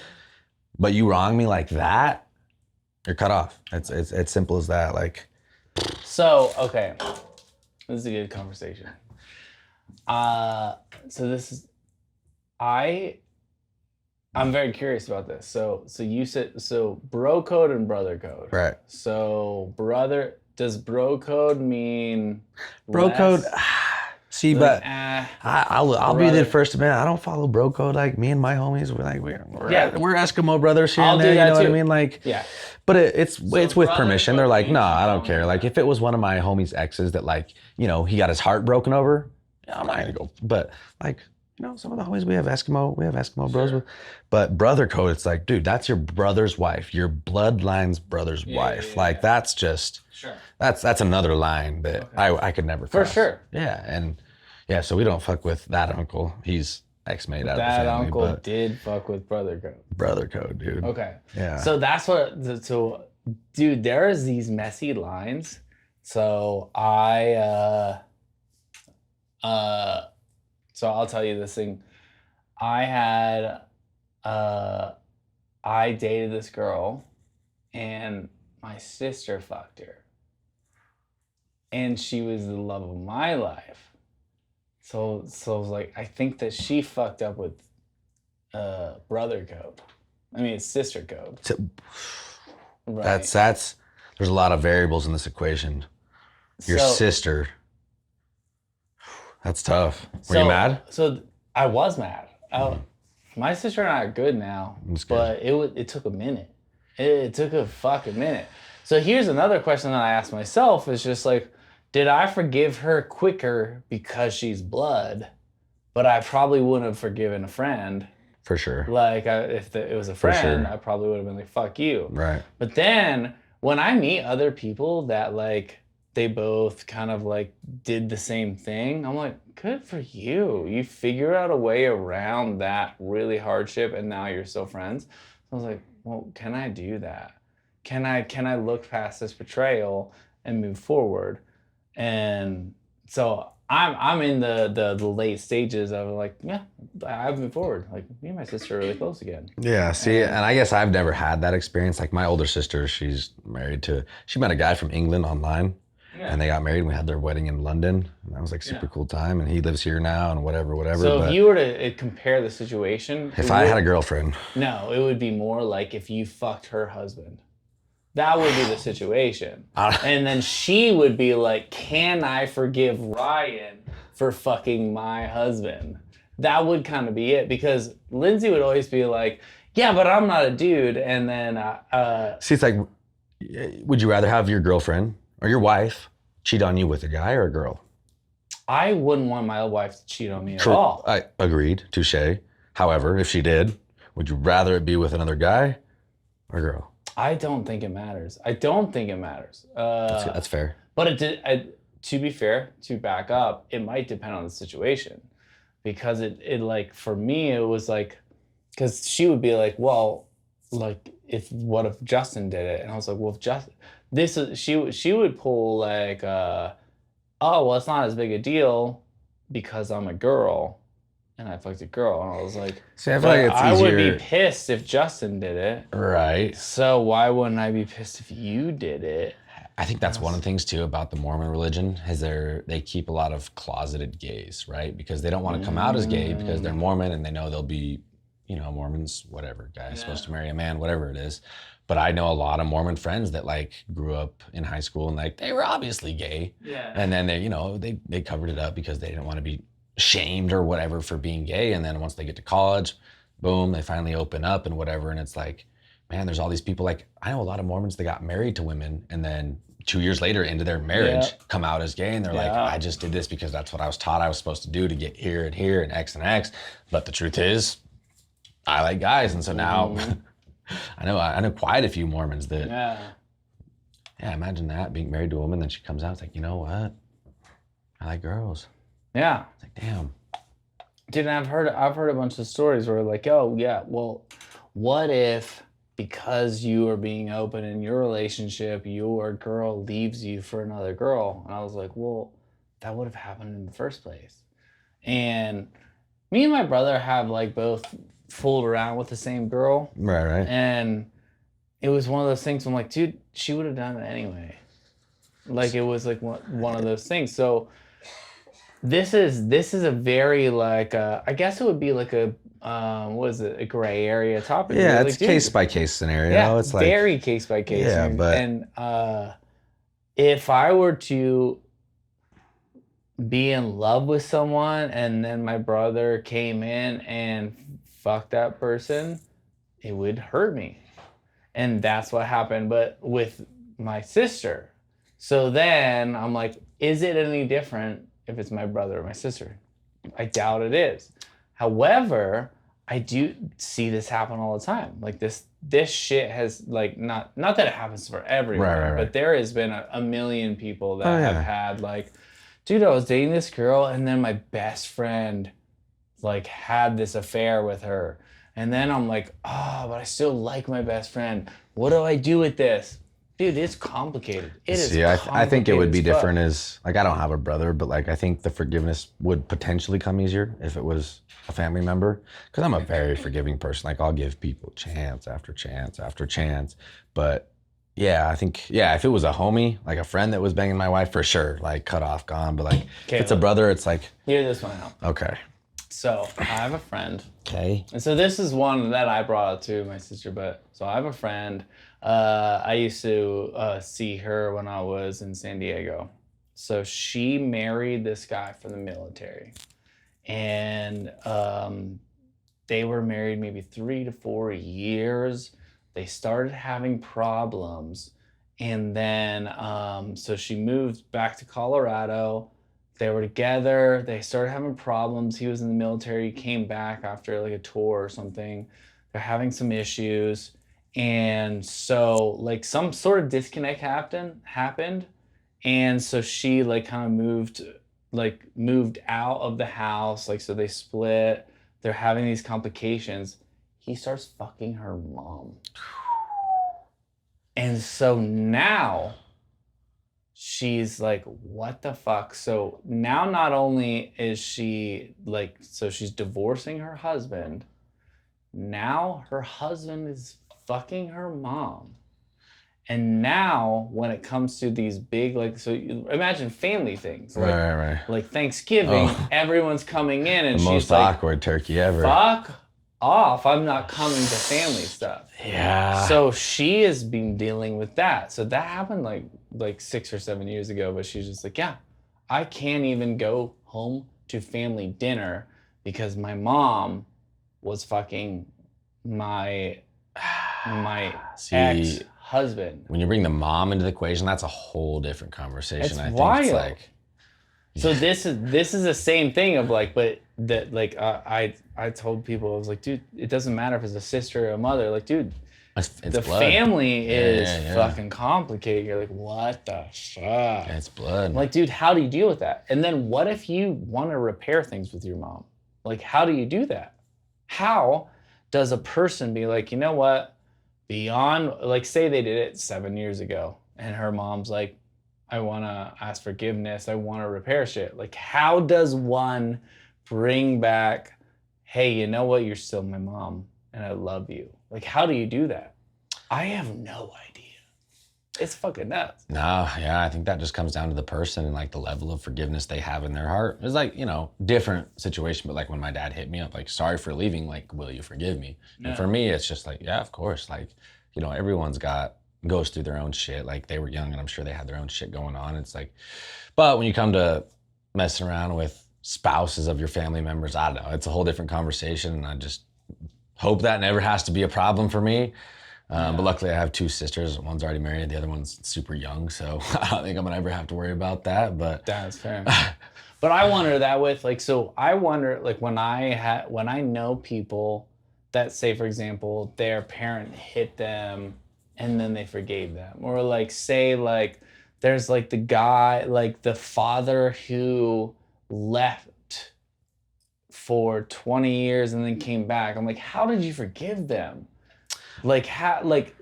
But you wrong me like that, you're cut off. It's simple as that. Like. So okay, this is a good conversation. So this is. I'm very curious about this. So you said bro code and brother code. Right. So does bro code mean bro less? code? See, like, but I'll be the first to admit I don't follow bro code. Like me and my homies, we're Eskimo brothers here and there. You know what I mean? Like yeah. But it's with permission. They're like, no, I don't care. Like if it was one of my homies' exes that like he got his heart broken over, I'm not gonna go. But like. Some of the homies we have Eskimo bros with, but brother code, it's like, dude, that's your brother's wife, your bloodline's brother's wife. Like that's just, that's another line that I could never cross. For sure. Yeah, and yeah, so we don't fuck with that uncle. He's ex-made out of the family. That uncle did fuck with brother code. Brother code, dude. Okay. Yeah. So that's dude, there is these messy lines. So So I'll tell you this thing. I dated this girl, and my sister fucked her. And she was the love of my life. So I was like, I think that she fucked up with brother code. I mean, it's sister code. Right. That's there's a lot of variables in this equation. Your sister. That's tough. Were you mad? So I was mad. My sister and I are good now, but it took a minute. It took a fucking minute. So here's another question that I asked myself is just like, did I forgive her quicker because she's blood, but I probably wouldn't have forgiven a friend? For sure. Like if it was a friend, I probably would have been like, fuck you. Right. But then when I meet other people that like, they both kind of like did the same thing, I'm like, good for you. You figure out a way around that really hardship and now you're still friends. So I was like, well, can I do that? Can I look past this betrayal and move forward? And so I'm in the late stages of like, yeah, I've moved forward. Like me and my sister are really close again. Yeah, see, and I guess I've never had that experience. Like my older sister, she met a guy from England online. Yeah. And they got married and we had their wedding in London. And that was like super cool time. And he lives here now and whatever. So if you were to compare the situation. If I had a girlfriend. No, it would be more like if you fucked her husband. That would be the situation. And then she would be like, can I forgive Ryan for fucking my husband? That would kind of be it. Because Lindsay would always be like, yeah, but I'm not a dude. And then. See, it's like, would you rather have your girlfriend or your wife cheat on you with a guy or a girl? I wouldn't want my wife to cheat on me at all. I agreed, touche. However, if she did, would you rather it be with another guy or girl? I don't think it matters. That's fair. But to be fair, to back up, it might depend on the situation. Because it like, for me, it was like, because she would be like, well, like, what if Justin did it? And I was like, well, if Justin... she would pull like oh well, it's not as big a deal because I'm a girl and I fucked a girl. And I was like, see, I feel like it's easier. I would be pissed if Justin did it, right? So why wouldn't I be pissed if you did it? I think that's one of the things too about the Mormon religion is they keep a lot of closeted gays, right? Because they don't want to come out as gay because they're Mormon and they know they'll be, Mormons, whatever, guy's supposed to marry a man, whatever it is. But I know a lot of Mormon friends that like grew up in high school and like they were obviously gay. Yeah. And then they covered it up because they didn't want to be shamed or whatever for being gay. And then once they get to college, boom, they finally open up and whatever. And it's like, man, there's all these people. Like I know a lot of Mormons that got married to women and then 2 years later into their marriage come out as gay and they're like, I just did this because that's what I was taught I was supposed to do to get here and here and X and X. But the truth is, I like guys. And so now I know quite a few Mormons that imagine that, being married to a woman, then she comes out, it's like, you know what? I like girls. Yeah. It's like, damn. Dude, I've heard a bunch of stories where like, oh yeah, well, what if because you are being open in your relationship, your girl leaves you for another girl? And I was like, well, that would have happened in the first place. And me and my brother have like both fooled around with the same girl. Right. And it was one of those things I'm like, dude, she would have done it anyway. Like it was like one of those things. So this is a very like I guess it would be like a a gray area topic. Yeah, it's like, case by case scenario. Yeah, it's like very case by case. Yeah, and if I were to be in love with someone and then my brother came in and fucked that person, it would hurt me. And that's what happened, but with my sister. So then I'm like, is it any different if it's my brother or my sister? I doubt it is. However, I do see this happen all the time. Like this shit has like, not that it happens for everyone, right. but there has been a million people that have had like, dude, I was dating this girl and then my best friend like had this affair with her. And then I'm like, but I still like my best friend. What do I do with this? Dude, it's complicated. It is See, I think it would be complicated as fuck. different as, like, I don't have a brother, but like, I think the forgiveness would potentially come easier if it was a family member. Cause I'm a very forgiving person. Like, I'll give people chance after chance after chance. But yeah, I think, yeah, if it was a homie, like a friend that was banging my wife, for sure, like cut off, gone. But like, if it's a brother, it's like, Hear this one out. okay. So I have a friend. Okay. And so this is one that I brought up to my sister, but so I have a friend. I used to see her when I was in San Diego. So she married this guy from the military. And they were married maybe 3 to 4 years. They started having problems. And then, so she moved back to Colorado. They were together. They started having problems. He was in the military. He came back after like a tour or something. They're having some issues. And so like some sort of disconnect happened. And so she like kind of moved out of the house. Like, so they split. They're having these complications. He starts fucking her mom. And so now she's like, what the fuck? So now not only is she like, so she's divorcing her husband. Now her husband is fucking her mom. And now when it comes to these big, like, so you imagine family things. Like, Right. like Thanksgiving, everyone's coming in and The she's most like, awkward turkey ever. fuck off, I'm not coming to family stuff. Yeah. So she has been dealing with that. So that happened like 6 or 7 years ago, but she's just like, yeah, I can't even go home to family dinner because my mom was fucking my See, ex-husband. when you bring the mom into the equation, that's a whole different conversation. It's I think wild. it's like, So this is the same thing of like, but that like I told people, I was like, dude, it doesn't matter if it's a sister or a mother. Like, dude, it's the blood. family is Yeah. fucking complicated. You're like, what the fuck? Yeah, it's blood. I'm like, dude, how do you deal with that? And then what if you want to repair things with your mom? Like, how do you do that? How does a person be like, you know what? Beyond, like, say they did it 7 years ago and her mom's like, I want to ask forgiveness. I want to repair shit. Like, how does one bring back, hey, you know what? You're still my mom and I love you. Like, how do you do that? I have no idea. It's fucking nuts. No, yeah, I think that just comes down to the person and like the level of forgiveness they have in their heart. It's like, you know, different situation, but like when my dad hit me up, like, sorry for leaving, like, will you forgive me? No. And for me, it's just like, yeah, of course. Like, you know, everyone's goes through their own shit. Like, they were young and I'm sure they had their own shit going on. It's like, but when you come to messing around with spouses of your family members, I don't know, it's a whole different conversation. And I just hope that never has to be a problem for me. But luckily I have 2 sisters. One's already married, the other one's super young. So I don't think I'm gonna ever have to worry about that, but. That's fair. But I wonder that with like, so I wonder like when I know people that say, for example, their parent hit them and then they forgave them, or like say like there's like the guy, like the father who left for 20 years and then came back. I'm like, how did you forgive them? Like, how, like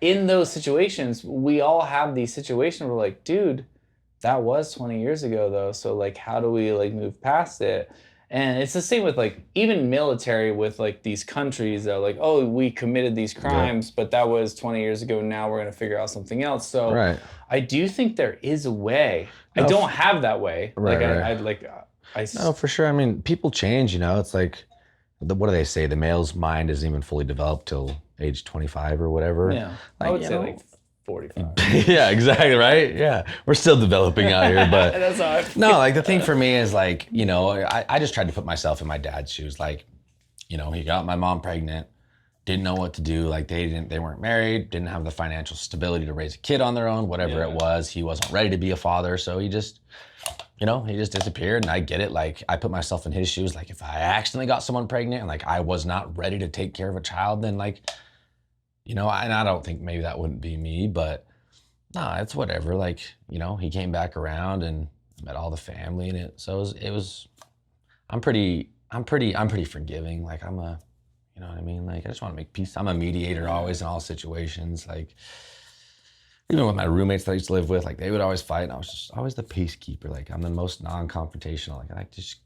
in those situations, we all have these situations where like, dude, that was 20 years ago though. So like, how do we like move past it? And it's the same with like even military with like these countries that are like, oh, we committed these crimes, but that was 20 years ago. Now we're gonna figure out something else. So Right. I do think there is a way. No, I don't have that way. Right, like right. I No, for sure. I mean, people change, you know, it's like, what do they say? The male's mind isn't even fully developed till age 25 or whatever. yeah, Like, I would you say know, like 45. yeah, exactly, right? Yeah. We're still developing out here, but That's how I feel. no, like the thing for me is like, you know, I just tried to put myself in my dad's shoes. Like, you know, he got my mom pregnant, didn't know what to do. Like they weren't married, didn't have the financial stability to raise a kid on their own, whatever it was. He wasn't ready to be a father. So he just, you know, he just disappeared. And I get it. Like I put myself in his shoes. Like if I accidentally got someone pregnant and like I was not ready to take care of a child, then like, you know, and I don't think maybe that wouldn't be me, but no, it's whatever. Like, you know, he came back around and met all the family and I'm pretty forgiving. Like you know what I mean? Like I just want to make peace. I'm a mediator always in all situations. Like even with my roommates that I used to live with, like they would always fight, and I was just always the peacekeeper. Like I'm the most non-confrontational. Like I like to just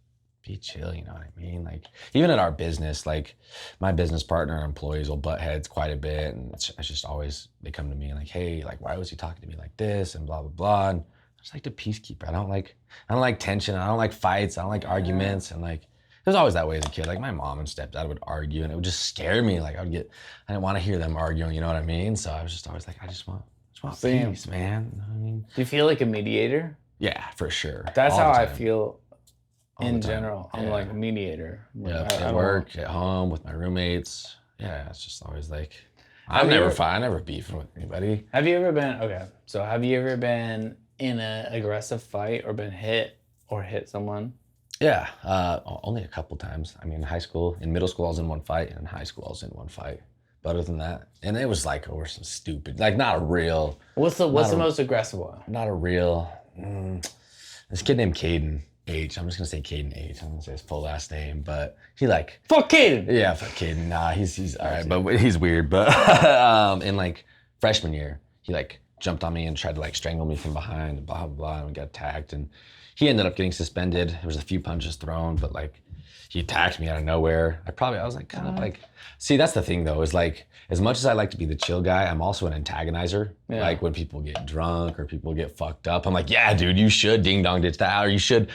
be chill, you know what I mean? Like even at our business, like my business partner and employees will butt heads quite a bit, and it's just always they come to me like, hey, like why was he talking to me like this and blah blah blah. And I just like the peacekeeper. I don't like tension. I don't like fights. I don't like arguments. And like it was always that way as a kid. Like my mom and stepdad would argue, and it would just scare me. Like I didn't want to hear them arguing. You know what I mean? So I was just always like, I just want Same. peace, man. You know what I mean? Do you feel like a mediator? Yeah, for sure. That's All how the I time. feel All in the time. general. I'm Yeah. like a mediator. Yeah, Like, I at don't- work, at home, with my roommates. Yeah, it's just always like, Have I you never ever- fight. I never beefing with anybody. Have you ever been in an aggressive fight or been hit or hit someone? Yeah, only a couple times. I mean, in high school, in middle school, I was in one fight, and in high school, I was in one fight. But other than that, and it was like over some stupid, like not a real, What's the most aggressive one? not a real. This kid named Caden H. I'm just gonna say Caden H. I'm gonna say his full last name, but he like. Fuck Caden! Yeah, fuck Caden. Nah, he's all right, but he's weird. But in like freshman year, he like jumped on me and tried to like strangle me from behind, and blah blah blah, and we got attacked, and he ended up getting suspended. There was a few punches thrown, but like he attacked me out of nowhere. I was like kind of like, see, that's the thing though, is like as much as I like to be the chill guy, I'm also an antagonizer. Yeah. Like when people get drunk or people get fucked up, I'm like, yeah, dude, you should ding dong ditch that, or you should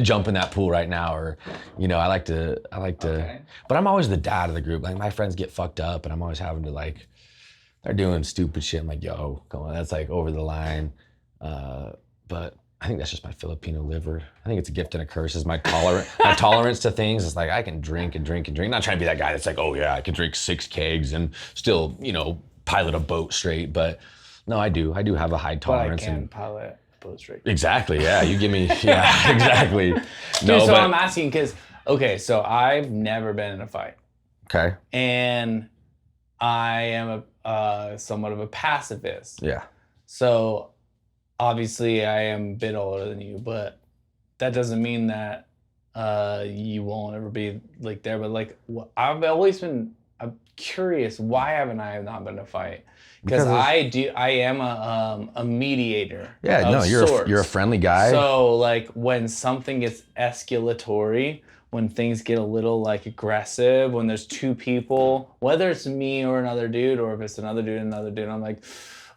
jump in that pool right now, or you know, I like to. Okay. But I'm always the dad of the group. Like my friends get fucked up, and I'm always having to like, they're doing stupid shit. I'm like, yo, come on, that's like over the line. But I think that's just my Filipino liver. I think it's a gift and a curse. Is my tolerance to things. It's like I can drink and drink and drink. Not trying to be that guy that's like, oh yeah, I can drink 6 kegs and still, you know, pilot a boat straight. But no, I do have a high But I tolerance. can And pilot boat straight. exactly, yeah. You give me, yeah, exactly. Dude, so I'm asking because, okay, so I've never been in a fight. okay, And I am somewhat of a pacifist. yeah. So obviously I am a bit older than you, but that doesn't mean that you won't ever be like there. But like I'm curious, why haven't I not been in a fight? Because I am a mediator. Yeah, of no, sorts. you're a friendly guy. So like when something gets escalatory, when things get a little like aggressive, when there's two people, whether it's me or another dude, or if it's another dude and another dude, I'm like,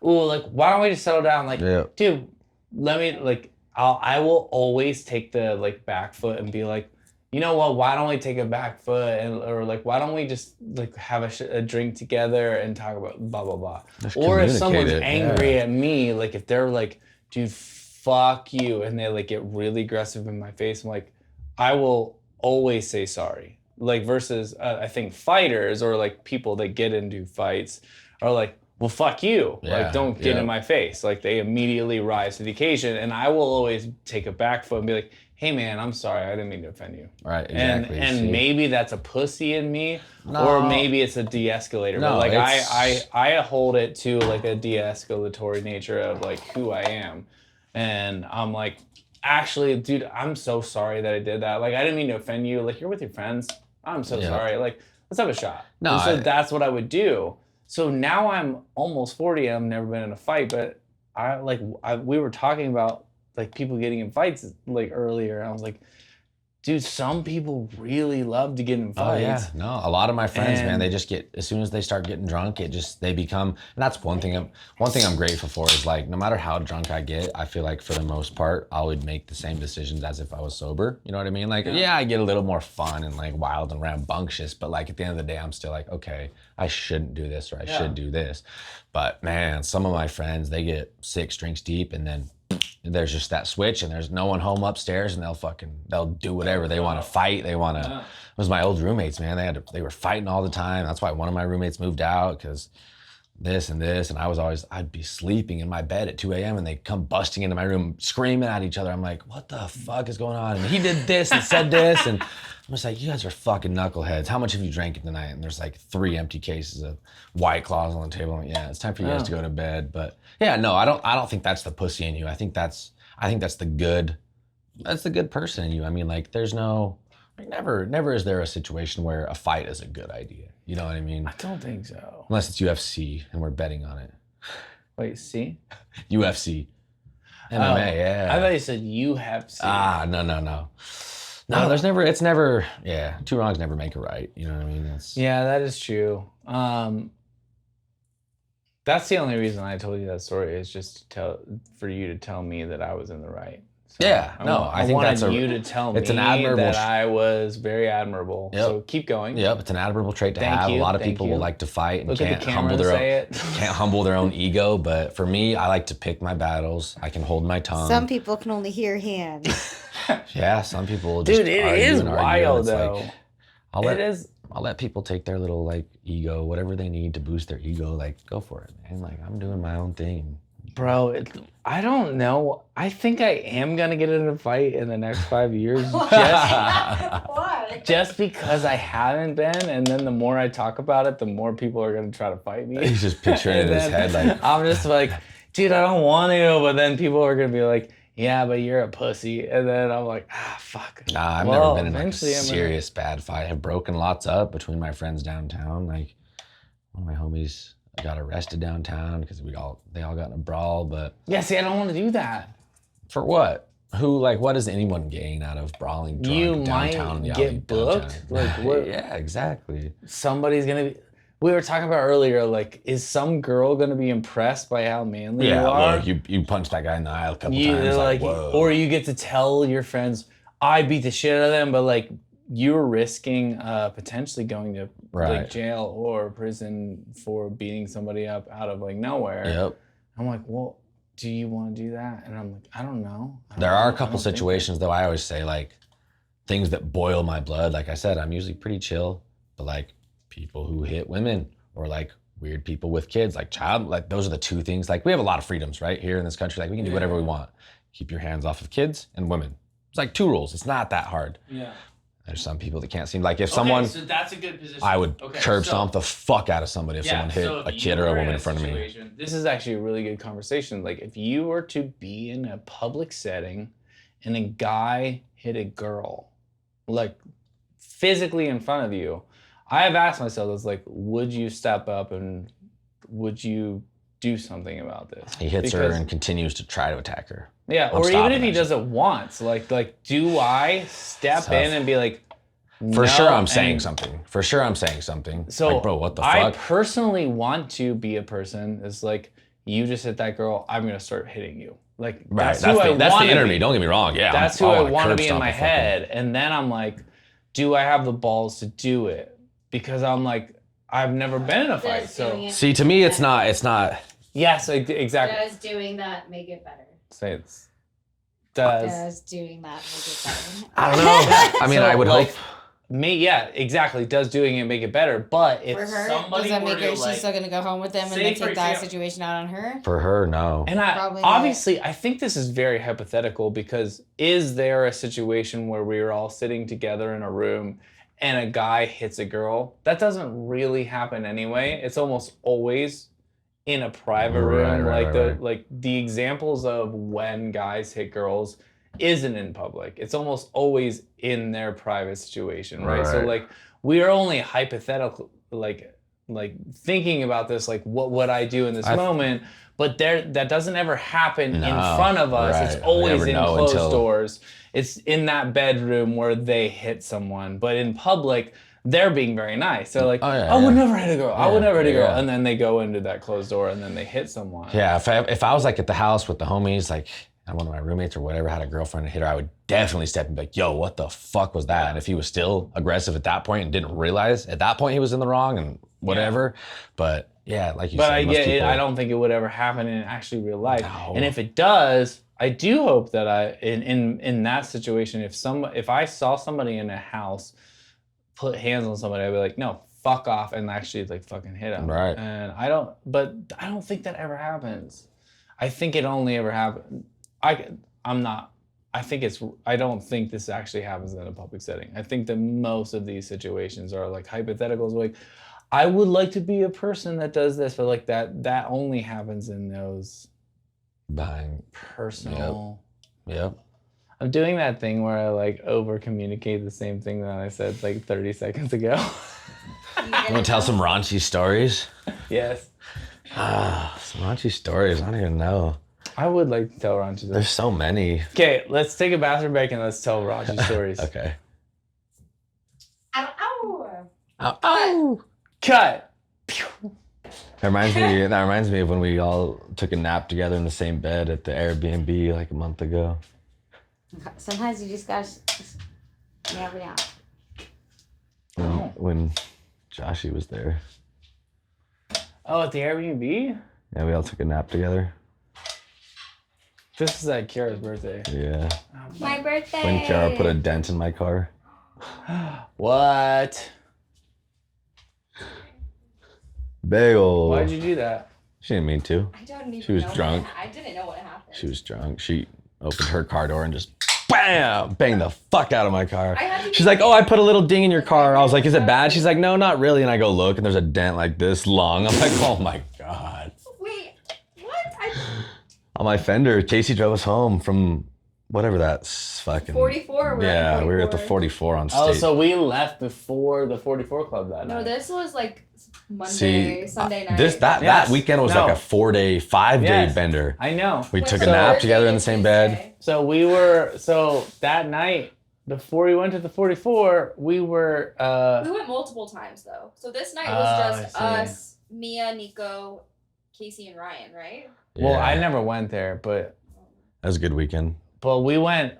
ooh, like why don't we just settle down? Like, Yeah. dude, let me like I will always take the like back foot and be like, you know what? Why don't we take a back foot or like why don't we just like have a drink together and talk about blah blah blah? Just Or if communicate someone's it, angry yeah. at me, like if they're like, dude, fuck you, and they like get really aggressive in my face, I'm like, I will always say sorry. Like versus I think fighters or like people that get into fights are like, well, fuck you. Yeah, like, don't get yeah. in my face. Like, they immediately rise to the occasion. And I will always take a back foot and be like, hey, man, I'm sorry. I didn't mean to offend you. Right, exactly. And See? maybe that's a pussy in me, No. or maybe it's a de-escalator. No, but, like, it's- I hold it to, like, a de-escalatory nature of, like, who I am. And I'm like, actually, dude, I'm so sorry that I did that. Like, I didn't mean to offend you. Like, you're with your friends. I'm so Yeah. sorry. Like, let's have a shot. No, And so I- that's what I would do. So now I'm almost 40 and I've never been in a fight, but we were talking about like people getting in fights like earlier. And I was like, dude, some people really love to get in Oh fights. yeah, no. A lot of my friends, man, And- they just get as soon as they start getting drunk, they become. And that's one thing. I'm grateful for is like no matter how drunk I get, I feel like for the most part I would make the same decisions as if I was sober. You know what I mean? Like yeah, I get a little more fun and like wild and rambunctious, but like at the end of the day, I'm still like, okay, I shouldn't do this or I should do this. But man, some of my friends they get 6 drinks deep and then. There's just that switch and there's no one home upstairs and they'll do whatever they want to fight. It was my old roommates, man. They were fighting all the time. That's why one of my roommates moved out because this and this. And I'd be sleeping in my bed at 2 a.m. and they'd come busting into my room screaming at each other. I'm like, what the fuck is going on? And he did this and said this. And I'm just like, you guys are fucking knuckleheads. How much have you drank tonight? And there's like 3 empty cases of White Claws on the table. I'm like, yeah, it's time for you guys to go to bed. But yeah, no, I don't think that's the pussy in you. I think that's the good person in you. I mean, like never is there a situation where a fight is a good idea. You know what I mean? I don't think so. Unless it's UFC and we're betting on it. Wait, see? UFC. MMA, yeah. I thought you said you have seen. No. No, it's never, two wrongs never make a right. You know what I mean? Yeah, that is true. That's the only reason I told you that story is just for you to tell me that I was in the right. So I think that's you to tell me an admirable that I was very admirable. Yep. So keep going. Yep, it's an admirable trait to have. A lot of people will like to fight and can't humble their own ego. But for me, I like to pick my battles. I can hold my tongue. Some people can only hear hands. Yeah, some people just Dude, it is wild though. I'll let people take their little like ego, whatever they need to boost their ego. Like, go for it, man. Like, I'm doing my own thing. Bro, I don't know. I think I am gonna get in a fight in the next 5 years. Why? Just because I haven't been, and then the more I talk about it, the more people are gonna try to fight me. He's just picturing it in his head like, I'm just like, dude, I don't want to, but then people are gonna be like, yeah, but you're a pussy. And then I'm like, fuck. Nah, I've never been in like a serious bad fight. I've broken lots up between my friends downtown. Like, one of my homies got arrested downtown because they all got in a brawl, but... Yeah, see, I don't want to do that. For what? What does anyone gain out of brawling drunk downtown? You might get booked? Like, what? Yeah, exactly. Somebody's gonna be... We were talking about earlier, like, is some girl gonna be impressed by how manly you are? Yeah, look, you punched that guy in the eye a couple times. Like, whoa. Or you get to tell your friends, I beat the shit out of them, but like, you're risking potentially going to like jail or prison for beating somebody up out of like nowhere. Yep. I'm like, well, do you want to do that? And I'm like, I don't know. There are a couple situations though. I always say like things that boil my blood. Like I said, I'm usually pretty chill, but like people who hit women or like weird people with kids, like those are the two things. Like we have a lot of freedoms right here in this country. Like we can do whatever we want. Keep your hands off of kids and women. It's like 2 rules. It's not that hard. Yeah. There's some people that can't seem like if someone. So that's a good position. I would curb stomp the fuck out of somebody if someone hit a kid or a woman in front of me. This is actually a really good conversation. Like if you were to be in a public setting and a guy hit a girl, like physically in front of you, I have asked myself, it's like, would you step up and would you do something about this? He hits her and continues to try to attack her. Yeah, or even if he does it once, like, do I step in and be like, For sure I'm saying something. So, like, bro, what the fuck? I personally want to be a person that's like, you just hit that girl, I'm gonna start hitting you. Like, that's the inner me. Don't get me wrong. Yeah, that's who I want to be in my head. And then I'm like, do I have the balls to do it? Because I'm like, I've never been in a fight. So see, to me, it's not. Yes, exactly. Does doing that make it better? Say it's Does doing that make it better? I don't know. I mean, I would hope. Exactly. Does doing it make it better? But if for her, somebody does that were make her? to, She's still gonna go home with them and then take that situation out on her. For her, no. And obviously, I think this is very hypothetical because is there a situation where we are all sitting together in a room and a guy hits a girl? That doesn't really happen anyway. It's almost always in a private room. Like the examples of when guys hit girls isn't in public. It's almost always in their private situation, right? So like we are only hypothetical, like thinking about this, like what would I do in this moment? But that doesn't ever happen in front of us. It's always in closed doors. It's in that bedroom where they hit someone. But in public, they're being very nice. They're like, I would never hit a girl. I would never hit a girl. And then they go into that closed door and then they hit someone. Yeah, if I was like at the house with the homies, like one of my roommates or whatever had a girlfriend and hit her, I would definitely step and be like, yo, what the fuck was that? And if he was still aggressive at that point and didn't realize at that point he was in the wrong and whatever. But yeah, like you said. But I don't think it would ever happen in actually real life. No. And if it does, I do hope that in that situation, if I saw somebody in a house put hands on somebody, I'd be like, no, fuck off, and actually like fucking hit them. Right. And I don't think that ever happens. I think it only ever happens. I don't think this actually happens in a public setting. I think that most of these situations are like hypotheticals. Like, I would like to be a person that does this, but like that only happens in those behind personal. Yep. I'm doing that thing where I like over communicate the same thing that I said like 30 seconds ago. You want to tell some raunchy stories? Yes. Some raunchy stories. I don't even know. I would like to tell raunchy stories. There's so many. Okay, let's take a bathroom break and let's tell raunchy stories. Okay. Ow, ow. Ow, ow. Cut. That reminds me of when we all took a nap together in the same bed at the Airbnb like a month ago. Sometimes you just gotta never know. When Joshy was there. Oh, at the Airbnb? Yeah, we all took a nap together. This is at Kiara's birthday. Yeah. My birthday. When Kiara put a dent in my car. What? Bagel. Why'd you do that? She didn't mean to. I don't even She was know drunk. I didn't know what happened. She was drunk. She opened her car door and just bam, banged the fuck out of my car. She's like, oh, I put a little ding in your car. I was like, is it bad? She's like, no, not really. And I go look and there's a dent like this long. I'm like, oh my God. Wait, what? On my fender, Casey drove us home from whatever that's fucking. 44. Yeah, we were at the 44 on stage. Oh, so we left before the 44 Club that No, night. this was like Monday, Sunday night. That Yes. weekend was No. like a 5-day Yes. bender. I know. We Went took to a nap Thursday together in and the same bed. Tuesday. So that night, before we went to the 44, we were, We went multiple times though. So this night Oh, was just I see. us, Mia, Nico, Casey, and Ryan, right? well, Yeah. I never went there, but That was a good weekend. we went,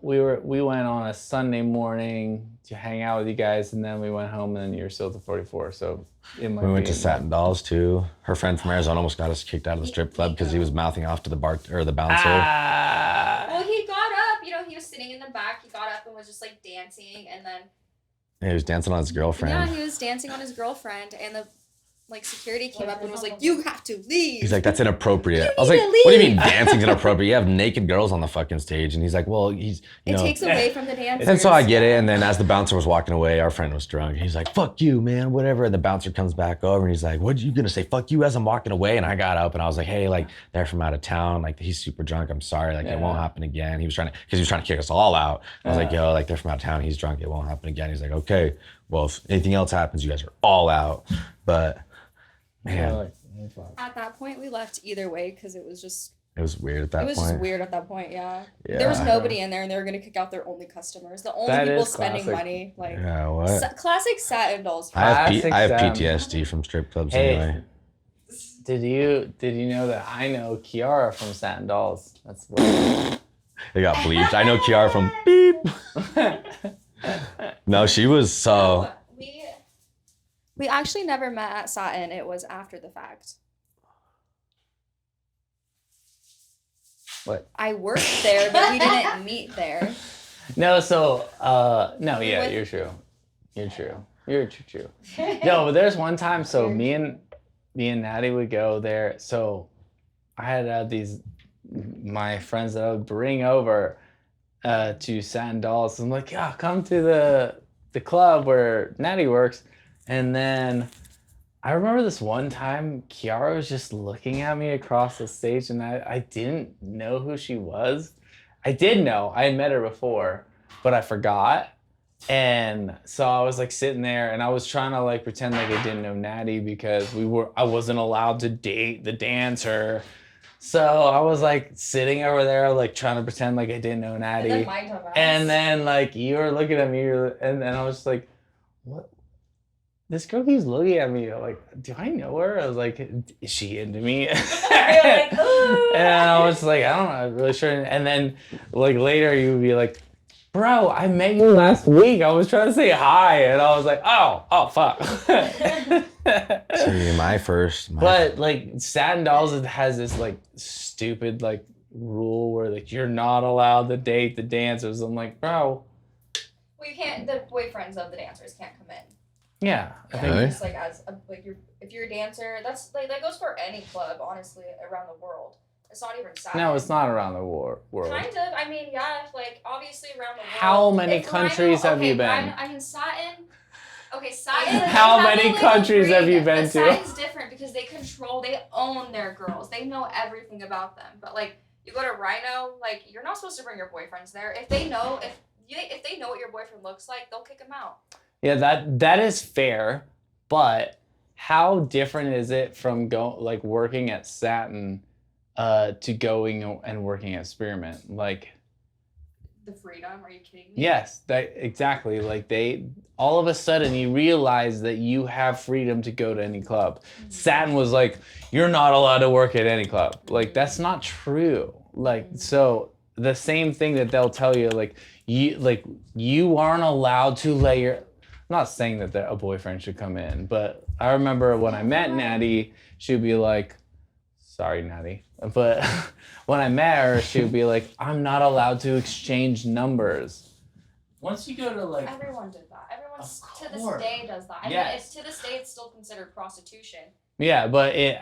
we went on a Sunday morning to hang out with you guys, and then we went home, and then you were still at the 44, so it might We went be to Satin Dolls too. Her friend from Arizona almost got us kicked out of the strip club because he was mouthing off to the bar or the bouncer. Well, he got up, he was sitting in the back. He got up and was just like dancing, and then He was dancing on his girlfriend. he was dancing on his girlfriend, and the security came up and was like, "You have to leave." He's like, that's inappropriate. You I was need like, to what do you mean leave. dancing's inappropriate? You have naked girls on the fucking stage. And he's like, well, he's, you it know. takes away from the dancers. And so I get it. And then as the bouncer was walking away, our friend was drunk. He's like, fuck you, man, whatever. And the bouncer comes back over and he's like, what you gonna say? Fuck you as I'm walking away. And I got up and I was like, hey, like, they're from out of town. Like, he's super drunk. I'm sorry. Like, it won't happen again. He was trying to kick us all out. I was like, yo, like, they're from out of town. He's drunk. It won't happen again. He's like, okay, well, if anything else happens, you guys are all out. But, man, At that point, we left either way because it was just weird at that point. just weird at that point. Yeah. Yeah. There was nobody in there, and they were gonna kick out their only customers, the only That people is spending classic. money. Like Yeah, what? classic Satin Dolls. I have Classic PTSD from strip clubs Hey. anyway. Did you know that I know Kiara from Satin Dolls? That's what. They got bleeped. I know Kiara from beep. No, she was so. We actually never met at Satin. It was after the fact. What? I worked there, but we didn't meet there. No, so no, yeah, With- you're true. You're true. No, but there's one time. So me and Natty would go there. So I had my friends that I would bring over to Satin Dolls. I'm like, yeah, come to the club where Natty works. And then I remember this one time Kiara was just looking at me across the stage, and I didn't know who she was. I did know. I had met her before, but I forgot. And so I was like sitting there, and I was trying to like pretend like I didn't know Natty because I wasn't allowed to date the dancer. So I was like sitting over there, like trying to pretend like I didn't know Natty. And then like you were looking at me, and then I was just like, what? This girl keeps looking at me. Like, do I know her? I was like, is she into me? And I was like, I don't know, I'm really sure. And then like later you would be like, bro, I met you last week. I was trying to say hi. And I was like, oh fuck. See, my first. But like Satin Dolls has this like stupid like rule where like you're not allowed to date the dancers. I'm like, bro. Well, you can't. The boyfriends of the dancers can't come in. Yeah, I think Really? Just like if you're a dancer, that's like that goes for any club, honestly, around the world. It's not even Satin. no, it's not around the world. Kind of. I mean, yeah, like obviously around the world. How many If countries have you been? I mean, Satin. Okay, Satin. How they many have a countries have you been but to? Satin's different because they own their girls. They know everything about them. But like, you go to Rhino, like you're not supposed to bring your boyfriends there. If they know if they know what your boyfriend looks like, they'll kick him out. Yeah, that is fair, but how different is it from working at Satin to going and working at Spearmint? Like, The freedom? Are you kidding me? yes, that exactly. Like they all of a sudden you realize that you have freedom to go to any club. Satin was like, you're not allowed to work at any club. Like that's not true. Like so the same thing that they'll tell you, like you aren't allowed to let your. I'm not saying that a boyfriend should come in, but I remember when I met Natty, she'd be like, sorry, Natty. But when I met her, she would be like, I'm not allowed to exchange numbers. Once you go to like... Everyone did that. Everyone to this course. day does that. I Yes. mean, it's to this day, it's still considered prostitution. Yeah, but in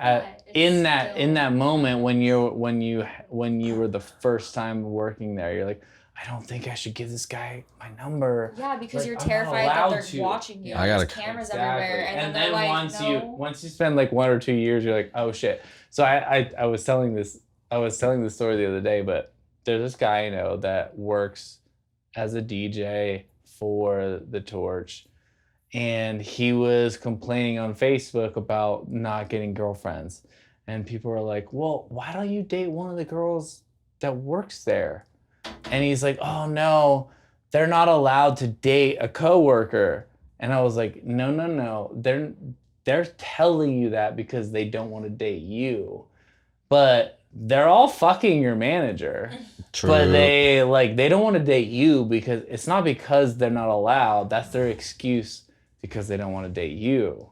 still... that moment when you were the first time working there, you're like, I don't think I should give this guy my number. Yeah, because like, you're I'm terrified not that they're allowed to. watching you. Yeah, I gotta- There's cameras Exactly. everywhere, and then they're like, once you spend like 1 or 2 years, you're like, oh shit. So I was telling this story the other day, but there's this guy I know that works as a DJ for the Torch, and he was complaining on Facebook about not getting girlfriends, and people were like, well, why don't you date one of the girls that works there? And he's like, oh no, they're not allowed to date a coworker. And I was like, no, they're telling you that because they don't want to date you, but they're all fucking your manager. True. But they don't want to date you because it's not because they're not allowed. That's their excuse because they don't want to date you.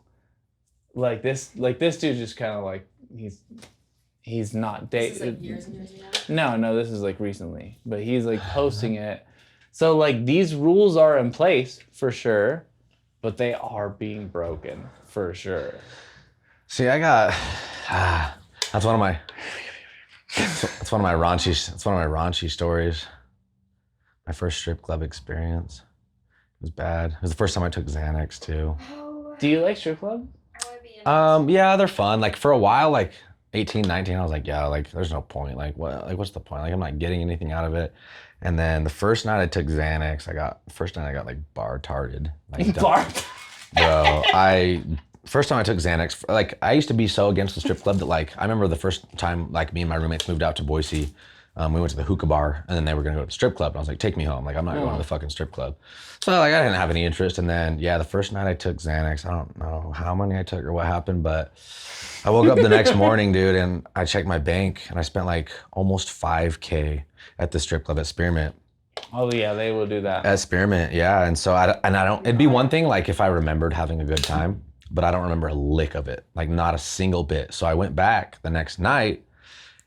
Like this dude just kind of like he's not dating. This is like years and years ago? No, this is like recently, but he's like posting it. So like these rules are in place for sure, but they are being broken for sure. See, I got that's one of my raunchy stories. My first strip club experience. It was bad. It was the first time I took Xanax too. Oh, Do you like strip club? I would be in Yeah, they're fun. Like for a while, like 18, 19, I was like, yeah, like there's no point. Like what? Like what's the point? Like I'm not getting anything out of it. And then the first night I took Xanax, I got like bar-tarded. Like bro, first time I took Xanax, like I used to be so against the strip club that like I remember the first time like me and my roommates moved out to Boise. We went to the hookah bar and then they were gonna go to the strip club. And I was like, take me home. Like I'm not going to the fucking strip club. So like I didn't have any interest. And then yeah, the first night I took Xanax, I don't know how many I took or what happened, but I woke up the next morning, dude, and I checked my bank and I spent like almost $5,000 at the strip club at Spearmint. Oh yeah, they will do that. At Spearmint, yeah. And so I don't, it'd be one thing like if I remembered having a good time, but I don't remember a lick of it, like not a single bit. So I went back the next night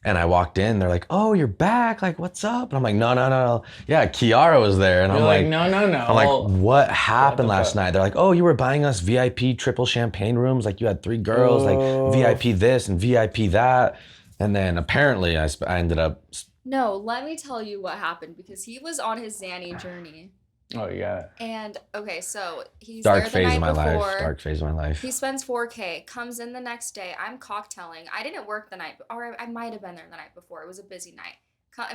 and I walked in, they're like, oh, you're back, like what's up? And I'm like, no. Yeah, Kiara was there. And You're I'm like, no. I'm like, what happened last night? They're like, oh, you were buying us VIP triple champagne rooms. Like you had 3 girls, like VIP this and VIP that. And then apparently I ended up. No, let me tell you what happened because he was on his Xanny journey. Oh, you got it. And okay, so he's Dark there phase the of night my before. life. Dark phase of my life. He spends $4,000, comes in the next day. I'm cocktailing. I didn't work the night, or I might have been there the night before. It was a busy night.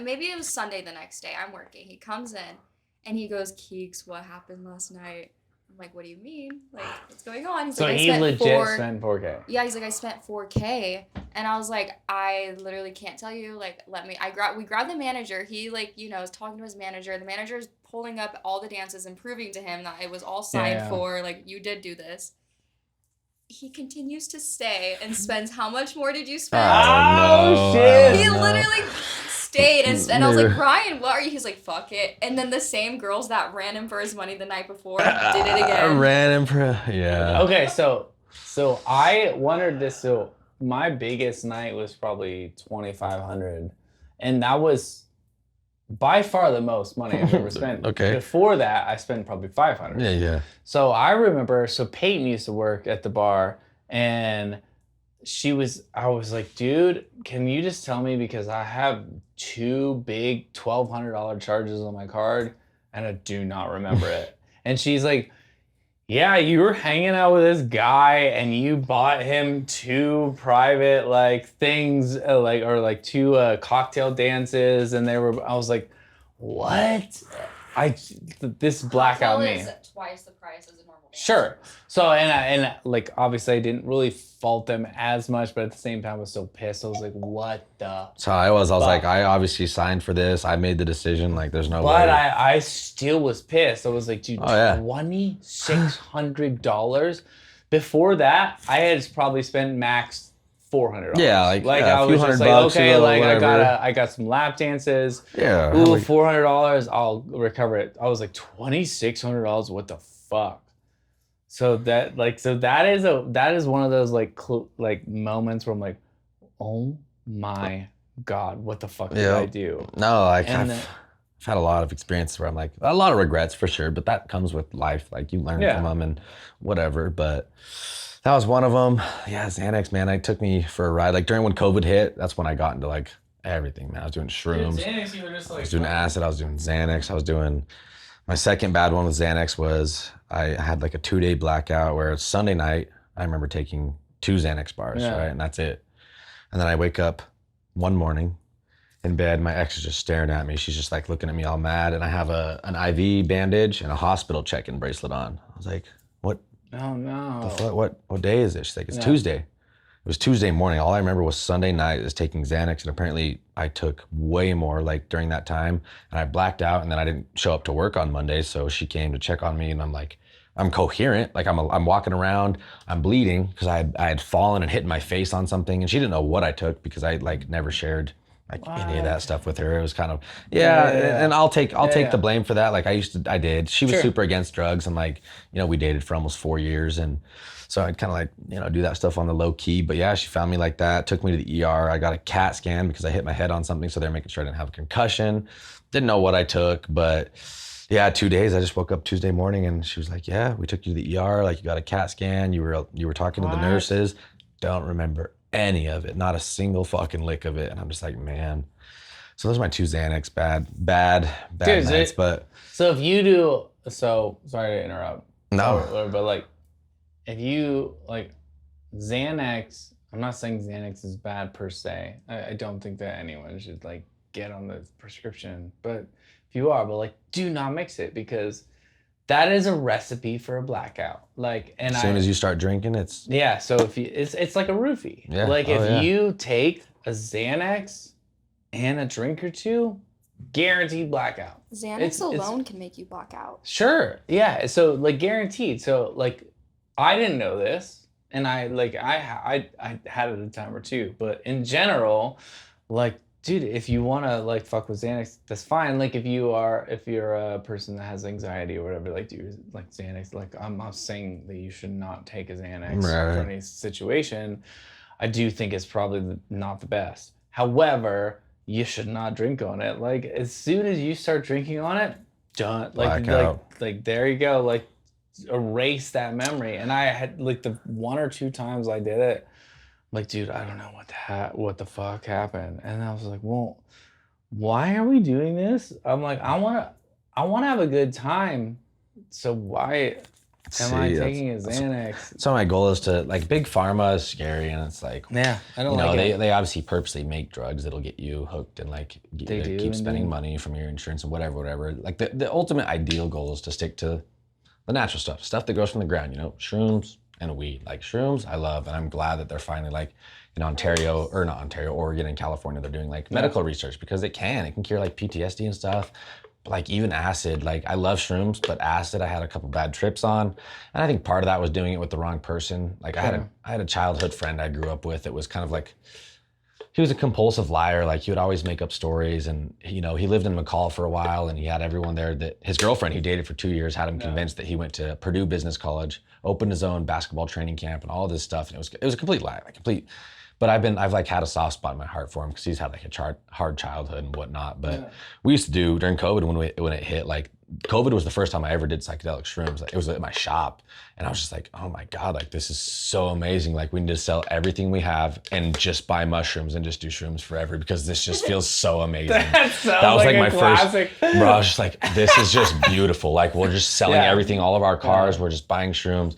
Maybe it was Sunday the next day. I'm working. He comes in and he goes, Keeks, what happened last night? I'm like, what do you mean? Like, what's going on? He's So like, he legit spent $4,000. Yeah, he's like, I spent $4,000, and I was like, I literally can't tell you. Like, we grabbed the manager. He like, is talking to his manager. The manager's pulling up all the dances and proving to him that it was all signed for. Like, you did do this. He continues to stay and spends. How much more did you spend? Oh, shit. He literally stayed and I was like, Ryan, what are you? He's like, fuck it. And then the same girls that ran him for his money the night before did it again. I ran him for yeah. Okay, so I wondered this. So my biggest night was probably $2,500, and that was by far the most money I've ever spent. Okay. Before that, I spent probably $500. Yeah. So I remember. So Peyton used to work at the bar, and I was like, dude, can you just tell me, because I have 2 big $1,200 charges on my card and I do not remember it. And she's like, yeah, you were hanging out with this guy and you bought him 2 private like things, or 2 cocktail dances, and I was like, what? This blackout me. Is twice the price as a normal Sure. So and like obviously I didn't really fault them as much, but at the same time I was still pissed. I was like, what the? So I was But- like, I obviously signed for this. I made the decision. Like, there's no But way. I still was pissed. I was like, dude, Oh, yeah. $2,600. Before that, I had probably spent max $400. Yeah, like, I a few was just $100 like, okay, or like whatever. I got some lap dances. Yeah. Ooh, like- $400, I'll recover it. I was like, $2,600, what the fuck? So that is one of those like moments where I'm like, oh my God, what the fuck did I do? No, like And I've had a lot of experiences where I'm like, a lot of regrets for sure, but that comes with life. Like you learn from them and whatever. But that was one of them. Yeah, Xanax, man, it took me for a ride. Like during when COVID hit, that's when I got into like everything, man. I was doing shrooms. Dude, Xanax, you were just like, I was doing acid. I was doing Xanax. I was doing, my second bad one with Xanax was I had like a 2-day blackout where it's Sunday night. I remember taking 2 Xanax bars, right? And that's it. And then I wake up one morning in bed. My ex is just staring at me. She's just like looking at me all mad. And I have an IV bandage and a hospital check-in bracelet on. I was like, what? Oh no. What day is this? She's like, it's Tuesday. It was Tuesday morning. All I remember was Sunday night is taking Xanax, and apparently I took way more like during that time, and I blacked out, and then I didn't show up to work on Monday. So she came to check on me, and I'm like, I'm coherent. Like I'm walking around, I'm bleeding because I had fallen and hit my face on something, and she didn't know what I took because I like never shared like any of that stuff with her. It was kind of and I'll take the blame for that. Like I did. She was super against drugs, and like, you know, we dated for almost 4 years, and so I'd kind of like, you know, do that stuff on the low key. But yeah, she found me like that, took me to the ER. I got a CAT scan because I hit my head on something, so they're making sure I didn't have a concussion. Didn't know what I took, but yeah, 2 days. I just woke up Tuesday morning, and she was like, yeah, we took you to the ER, like you got a CAT scan, you were talking to the nurses. Don't remember any of it, not a single fucking lick of it. And I'm just like, man. So those are my 2 Xanax bad Dude, nights. But so if you do, so sorry to interrupt. No. But like, if you like Xanax, I'm not saying Xanax is bad per se. I don't think that anyone should like get on the prescription. But if you are, but like, do not mix it because that is a recipe for a blackout. Like, and as soon as you start drinking, it's so if you, it's like a roofie. Yeah. Like if you take a Xanax and a drink or two, guaranteed blackout. Xanax alone can make you black out. Sure. Yeah. So like guaranteed. So like, I didn't know this, and I had it a time or two, but in general, like, dude, if you want to like fuck with Xanax, that's fine. Like if you're a person that has anxiety or whatever, like dude, like Xanax, like I'm not saying that you should not take a Xanax for any situation. I do think it's probably not the best. However, you should not drink on it. Like as soon as you start drinking on it, done. Like there you go. Like erase that memory. And I had like the 1 or 2 times I did it. Like, dude, I don't know what the fuck happened. And I was like, well, why are we doing this? I'm like, I wanna have a good time. So why am I taking a Xanax? So my goal is to like big pharma is scary, and it's like I don't they obviously purposely make drugs that'll get you hooked and like keep spending money from your insurance and whatever. Like the ultimate ideal goal is to stick to the natural stuff that grows from the ground, you know, shrooms and weed. Like shrooms, I love, and I'm glad that they're finally like in Oregon and California, they're doing like medical research because it can cure like PTSD and stuff. But like even acid, like I love shrooms, but acid I had a couple bad trips on. And I think part of that was doing it with the wrong person. Like I had a childhood friend I grew up with. It was kind of like, he was a compulsive liar. Like he would always make up stories, and you know, he lived in McCall for a while, and he had everyone there that his girlfriend he dated for 2 years had him convinced that he went to Purdue Business College, opened his own basketball training camp and all this stuff. And it was a complete lie, but I've like had a soft spot in my heart for him because he's had like a hard childhood and whatnot. But we used to do during COVID when it hit, like COVID was the first time I ever did psychedelic shrooms. Like, it was at my shop, and I was just like, oh my God, like this is so amazing. Like we need to sell everything we have and just buy mushrooms and just do shrooms forever because this just feels so amazing. That was like my classic. first, bro. I was just like, this is just beautiful. Like we're just selling everything, all of our cars, we're just buying shrooms.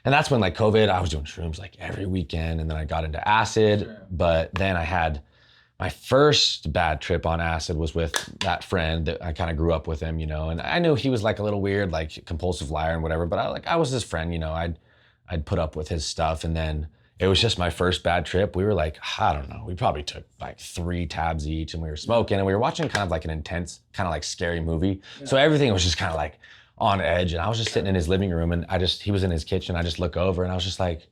And that's when like COVID, I was doing shrooms like every weekend, and then I got into acid, but then I had My first bad trip on acid was with that friend that I kind of grew up with him, you know, and I knew he was like a little weird, like compulsive liar and whatever, but I was his friend, you know, I'd put up with his stuff. And then it was just my first bad trip. We were like, I don't know, we probably took like 3 tabs each, and we were smoking, and we were watching kind of like an intense, kind of like scary movie. Yeah. So everything was just kind of like on edge. And I was just sitting in his living room, and he was in his kitchen. I just look over and I was just like,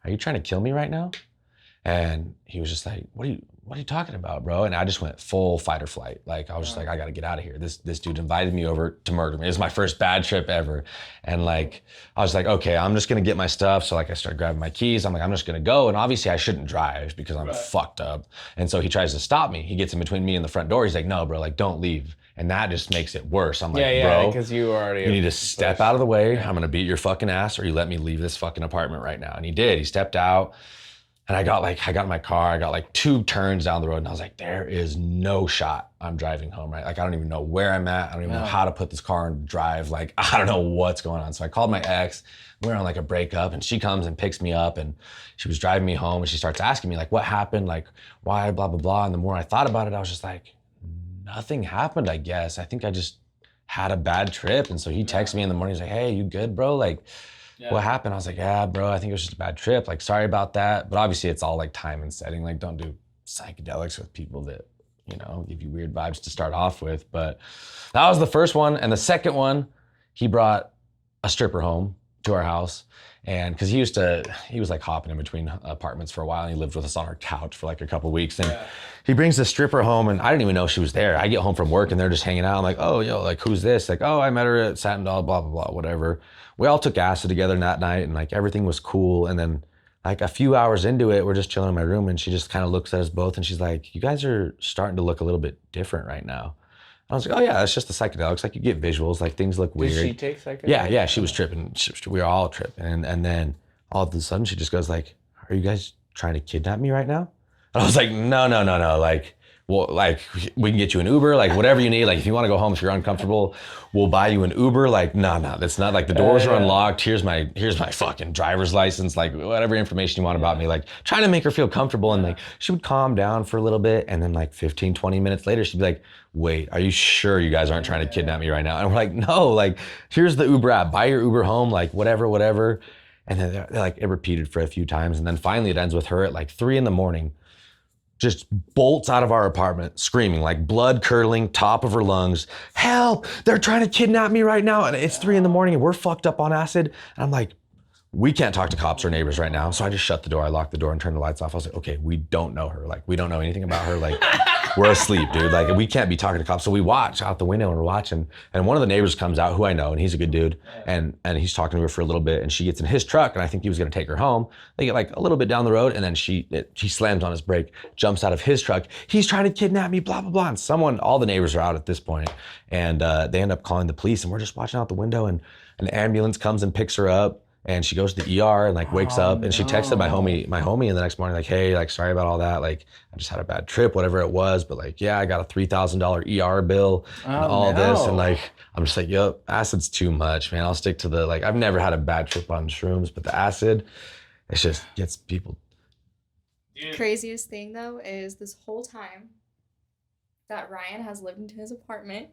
are you trying to kill me right now? And he was just like, what are you talking about, bro? And I just went full fight or flight. Like, I was just like, I gotta get out of here. This dude invited me over to murder me. It was my first bad trip ever. And like, I was like, okay, I'm just gonna get my stuff. So like, I started grabbing my keys. I'm like, I'm just gonna go. And obviously I shouldn't drive because I'm fucked up. And so he tries to stop me. He gets in between me and the front door. He's like, no, bro, like, don't leave. And that just makes it worse. I'm like, bro, because you need to step out of the way. Yeah. I'm gonna beat your fucking ass, or you let me leave this fucking apartment right now. And he did. He stepped out. And I got in my car, I got like 2 turns down the road, and I was like, there is no shot I'm driving home, right? Like, I don't even know where I'm at. I don't even know how to put this car in drive. Like, I don't know what's going on. So I called my ex. We were on like a breakup, and she comes and picks me up, and she was driving me home, and she starts asking me like, what happened? Like, why, blah, blah, blah. And the more I thought about it, I was just like, nothing happened, I guess. I think I just had a bad trip. And so he texted me in the morning. He's like, hey, you good, bro? Like, what happened? I was like, yeah, bro, I think it was just a bad trip. Like, sorry about that. But obviously it's all like time and setting. Like, don't do psychedelics with people that, you know, give you weird vibes to start off with. But that was the first one. And the second one, he brought a stripper home to our house. And because he was like hopping in between apartments for a while, and he lived with us on our couch for like a couple weeks. And he brings the stripper home, and I didn't even know she was there. I get home from work and they're just hanging out. I'm like, oh, yo, like, who's this? Like, oh, I met her at Satin Doll, blah, blah, blah, whatever. We all took acid together that night, and like everything was cool. And then like a few hours into it, we're just chilling in my room, and she just kind of looks at us both, and she's like, you guys are starting to look a little bit different right now. I was like, oh yeah, it's just the psychedelics. Like, you get visuals, like things look weird. Did she take psychedelics? Yeah, she was tripping. We were all tripping. And then all of a sudden she just goes like, are you guys trying to kidnap me right now? And I was like, no. Like, well, like, we can get you an Uber, like whatever you need. Like, if you want to go home, if you're uncomfortable, we'll buy you an Uber. Like, no, that's not, like, the doors are unlocked. Here's my fucking driver's license, like whatever information you want about me, like trying to make her feel comfortable. And like, she would calm down for a little bit. And then like 15, 20 minutes later, she'd be like, wait, are you sure you guys aren't trying to kidnap me right now? And we're like, no, like, here's the Uber app, buy your Uber home, like whatever. And then they're like, it repeated for a few times. And then finally it ends with her at like 3 a.m, just bolts out of our apartment screaming, like blood curdling, top of her lungs, help, they're trying to kidnap me right now. And it's 3 a.m. and we're fucked up on acid. And I'm like, we can't talk to cops or neighbors right now. So I just shut the door, I locked the door and turned the lights off. I was like, okay, we don't know her. Like, we don't know anything about her. Like, we're asleep, dude. Like, we can't be talking to cops. So we watch out the window, and we're watching. And one of the neighbors comes out, who I know, and he's a good dude. And he's talking to her for a little bit, and she gets in his truck, and I think he was gonna take her home. They get like a little bit down the road, and then she slams on his brake, jumps out of his truck. He's trying to kidnap me, blah, blah, blah. And all the neighbors are out at this point, and they end up calling the police, and we're just watching out the window, and an ambulance comes and picks her up. And she goes to the ER and like wakes up, and she texted my homie and the next morning, like, hey, like, sorry about all that. Like, I just had a bad trip, whatever it was. But like, yeah, I got a $3,000 ER bill and all this. And like, I'm just like, yep, acid's too much, man. I'll stick to the, like, I've never had a bad trip on shrooms, but the acid, it just gets people. Craziest thing though is this whole time that Ryan has lived into his apartment,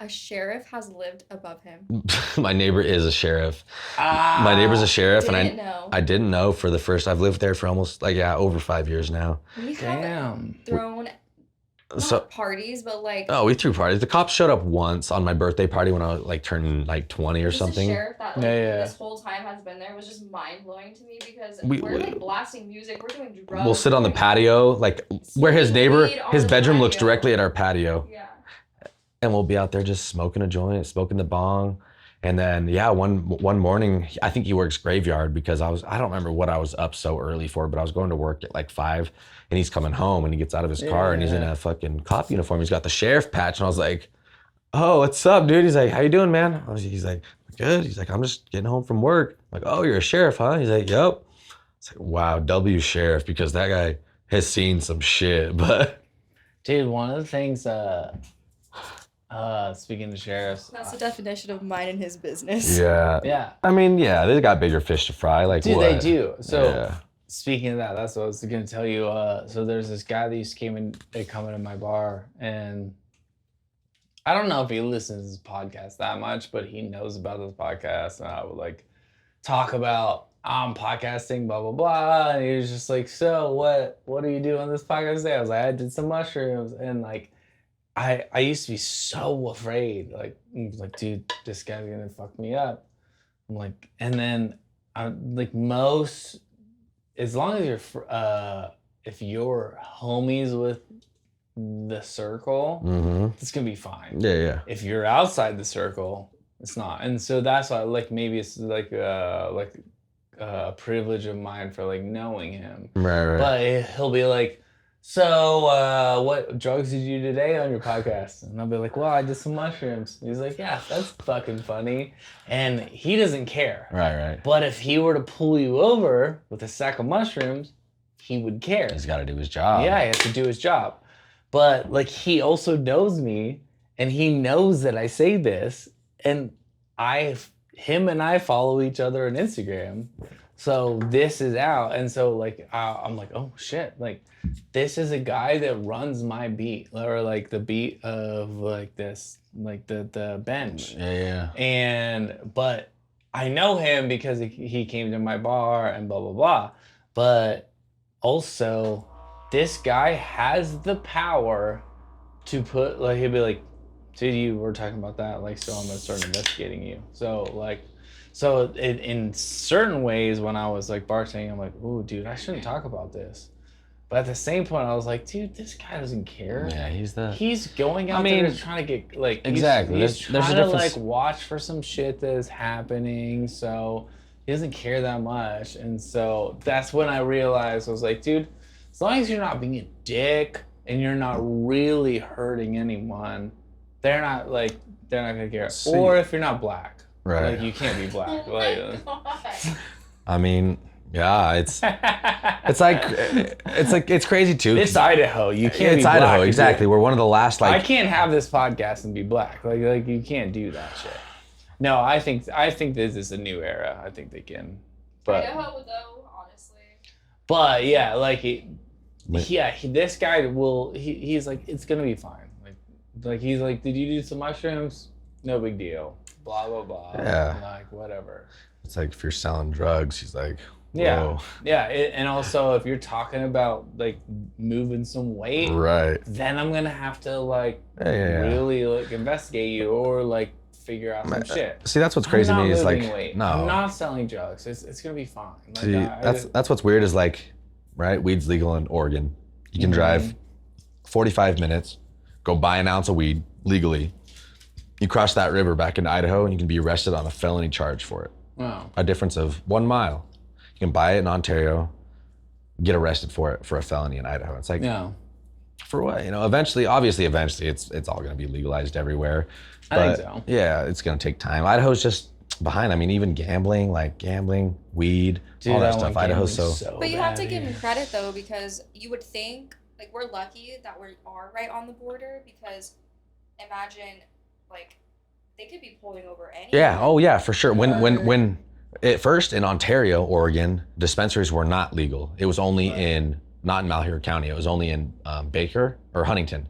a sheriff has lived above him. My neighbor is a sheriff. My neighbor's a sheriff, and I didn't know for the first. I've lived there for almost over 5 years now. We have thrown parties, but like. Oh, we threw parties. The cops showed up once on my birthday party when I was like turning like 20 or something. The sheriff that this whole time has been there was just mind blowing to me, because we're like blasting music, we're doing drugs. We'll sit on the patio, like where his bedroom looks directly at our patio. Yeah. And we'll be out there just smoking a joint, smoking the bong. And then, one morning, I think he works graveyard, because I don't remember what I was up so early for, but I was going to work at like 5, and he's coming home, and he gets out of his car, and he's in a fucking cop uniform. He's got the sheriff patch, and I was like, oh, what's up, dude? He's like, how you doing, man? He's like, good. He's like, I'm just getting home from work. I'm like, oh, you're a sheriff, huh? He's like, yep. It's like, wow, W sheriff, because that guy has seen some shit, but. Dude, one of the things, speaking to sheriffs. That's the definition of minding his business. Yeah. I mean, they got bigger fish to fry. Like, dude, what? They do. So speaking of that, that's what I was gonna tell you. So there's this guy that used to come into my bar, and I don't know if he listens to this podcast that much, but he knows about this podcast, and I would like talk about I'm podcasting, blah blah blah, and he was just like, "So what are you doing on this podcast today?" I was like, "I did some mushrooms," and like I used to be so afraid, like, dude, this guy's gonna fuck me up. I'm like, and then I'm like as long as if you're homies with the circle, it's gonna be fine. Yeah. If you're outside the circle, it's not. And so that's why, like, maybe it's like a privilege of mine for like knowing him. Right. But he'll be like, "So, what drugs did you do today on your podcast?" And I'll be like, "Well, I did some mushrooms." And he's like, "Yeah, that's fucking funny," and he doesn't care. Right. But if he were to pull you over with a sack of mushrooms, he would care. He's got to do his job. Yeah, he has to do his job. But like, he also knows me, and he knows that I say this, and him and I follow each other on Instagram. So this is out, and so like I'm like, oh shit, like this is a guy that runs my beat, or like the beat of like this, like the bench. Yeah. But I know him because he came to my bar and blah blah blah. But also, this guy has the power to put, like, he'll be like, "Dude, you were talking about that, like, so I'm gonna start investigating you." So in certain ways, when I was like bartending, I'm like, "Ooh, dude, I shouldn't talk about this." But at the same point, I was like, "Dude, this guy doesn't care." Yeah, he's going out there trying to get like exactly. He's there's trying a to difference. like watch for some shit that is happening. So he doesn't care that much, and so that's when I realized, I was like, "Dude, as long as you're not being a dick and you're not really hurting anyone, they're not gonna care." Or if you're not black. Right. Like, you can't be black. I mean, yeah, it's crazy too. It's Idaho. You can't. It's be Idaho, black exactly. We're one of the last I can't have this podcast and be black. Like you can't do that shit. No, I think this is a new era. I think they can. But Idaho, though, honestly. But yeah, this guy will. He's like, it's gonna be fine. Like he's like, "Did you do some mushrooms? No big deal. Blah blah blah." Yeah. Like, whatever. It's like if you're selling drugs, he's like, whoa. Yeah. And also, if you're talking about like moving some weight, right, then I'm gonna have to like Yeah. really like investigate you, or like figure out some shit. See, that's what's crazy to me is like, weight. no, I'm not selling drugs. It's gonna be fine. Like, see, that's what's weird is like, right? Weed's legal in Oregon. You can drive 45 minutes, go buy an ounce of weed legally. You cross that river back into Idaho, and you can be arrested on a felony charge for it. Wow. A difference of 1 mile. You can buy it in Ontario, get arrested for it for a felony in Idaho. It's like, Yeah. For what? Eventually, it's all going to be legalized everywhere. But, I think so. Yeah, it's going to take time. Idaho's just behind. I mean, even gambling, weed, Dude, all that I stuff. want Idaho's gambling so. But you have to bad, give yeah. him credit, though, because you would think, like, we're lucky that we are right on the border, because imagine, like, they could be pulling over anyone. Yeah. Oh, yeah, for sure. When at first in Ontario, Oregon, dispensaries were not legal. It was only not in Malheur County. It was only in Baker or Huntington.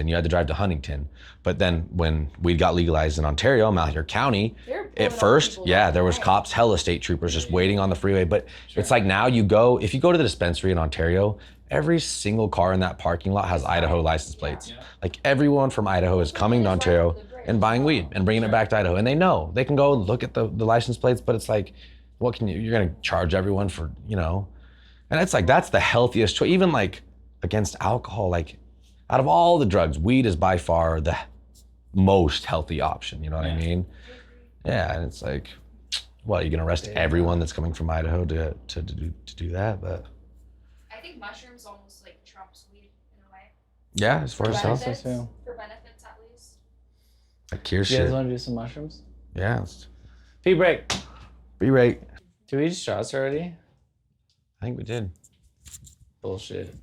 You had to drive to Huntington. But then when weed got legalized in Ontario, Malheur County, at first, there was cops, hella state troopers just waiting on the freeway. But it's like now if you go to the dispensary in Ontario, every single car in that parking lot has Idaho license plates. Yeah. Like everyone from Idaho is coming to Ontario and buying weed and bringing it back to Idaho. And they know, they can go look at the license plates, but it's like, you're gonna charge everyone for, and it's like, that's the healthiest choice. Even like against alcohol, like out of all the drugs, weed is by far the most healthy option. You know what I mean? Yeah, and it's like, what, are you gonna arrest everyone that's coming from Idaho to do that? But I think mushrooms almost like trumps weed in a way. yeah, as far as health, For benefits, at least. like cure You guys shit. want to do some mushrooms? Yeah. Pee break. Be right. Did we do shots already? I think we did. Bullshit.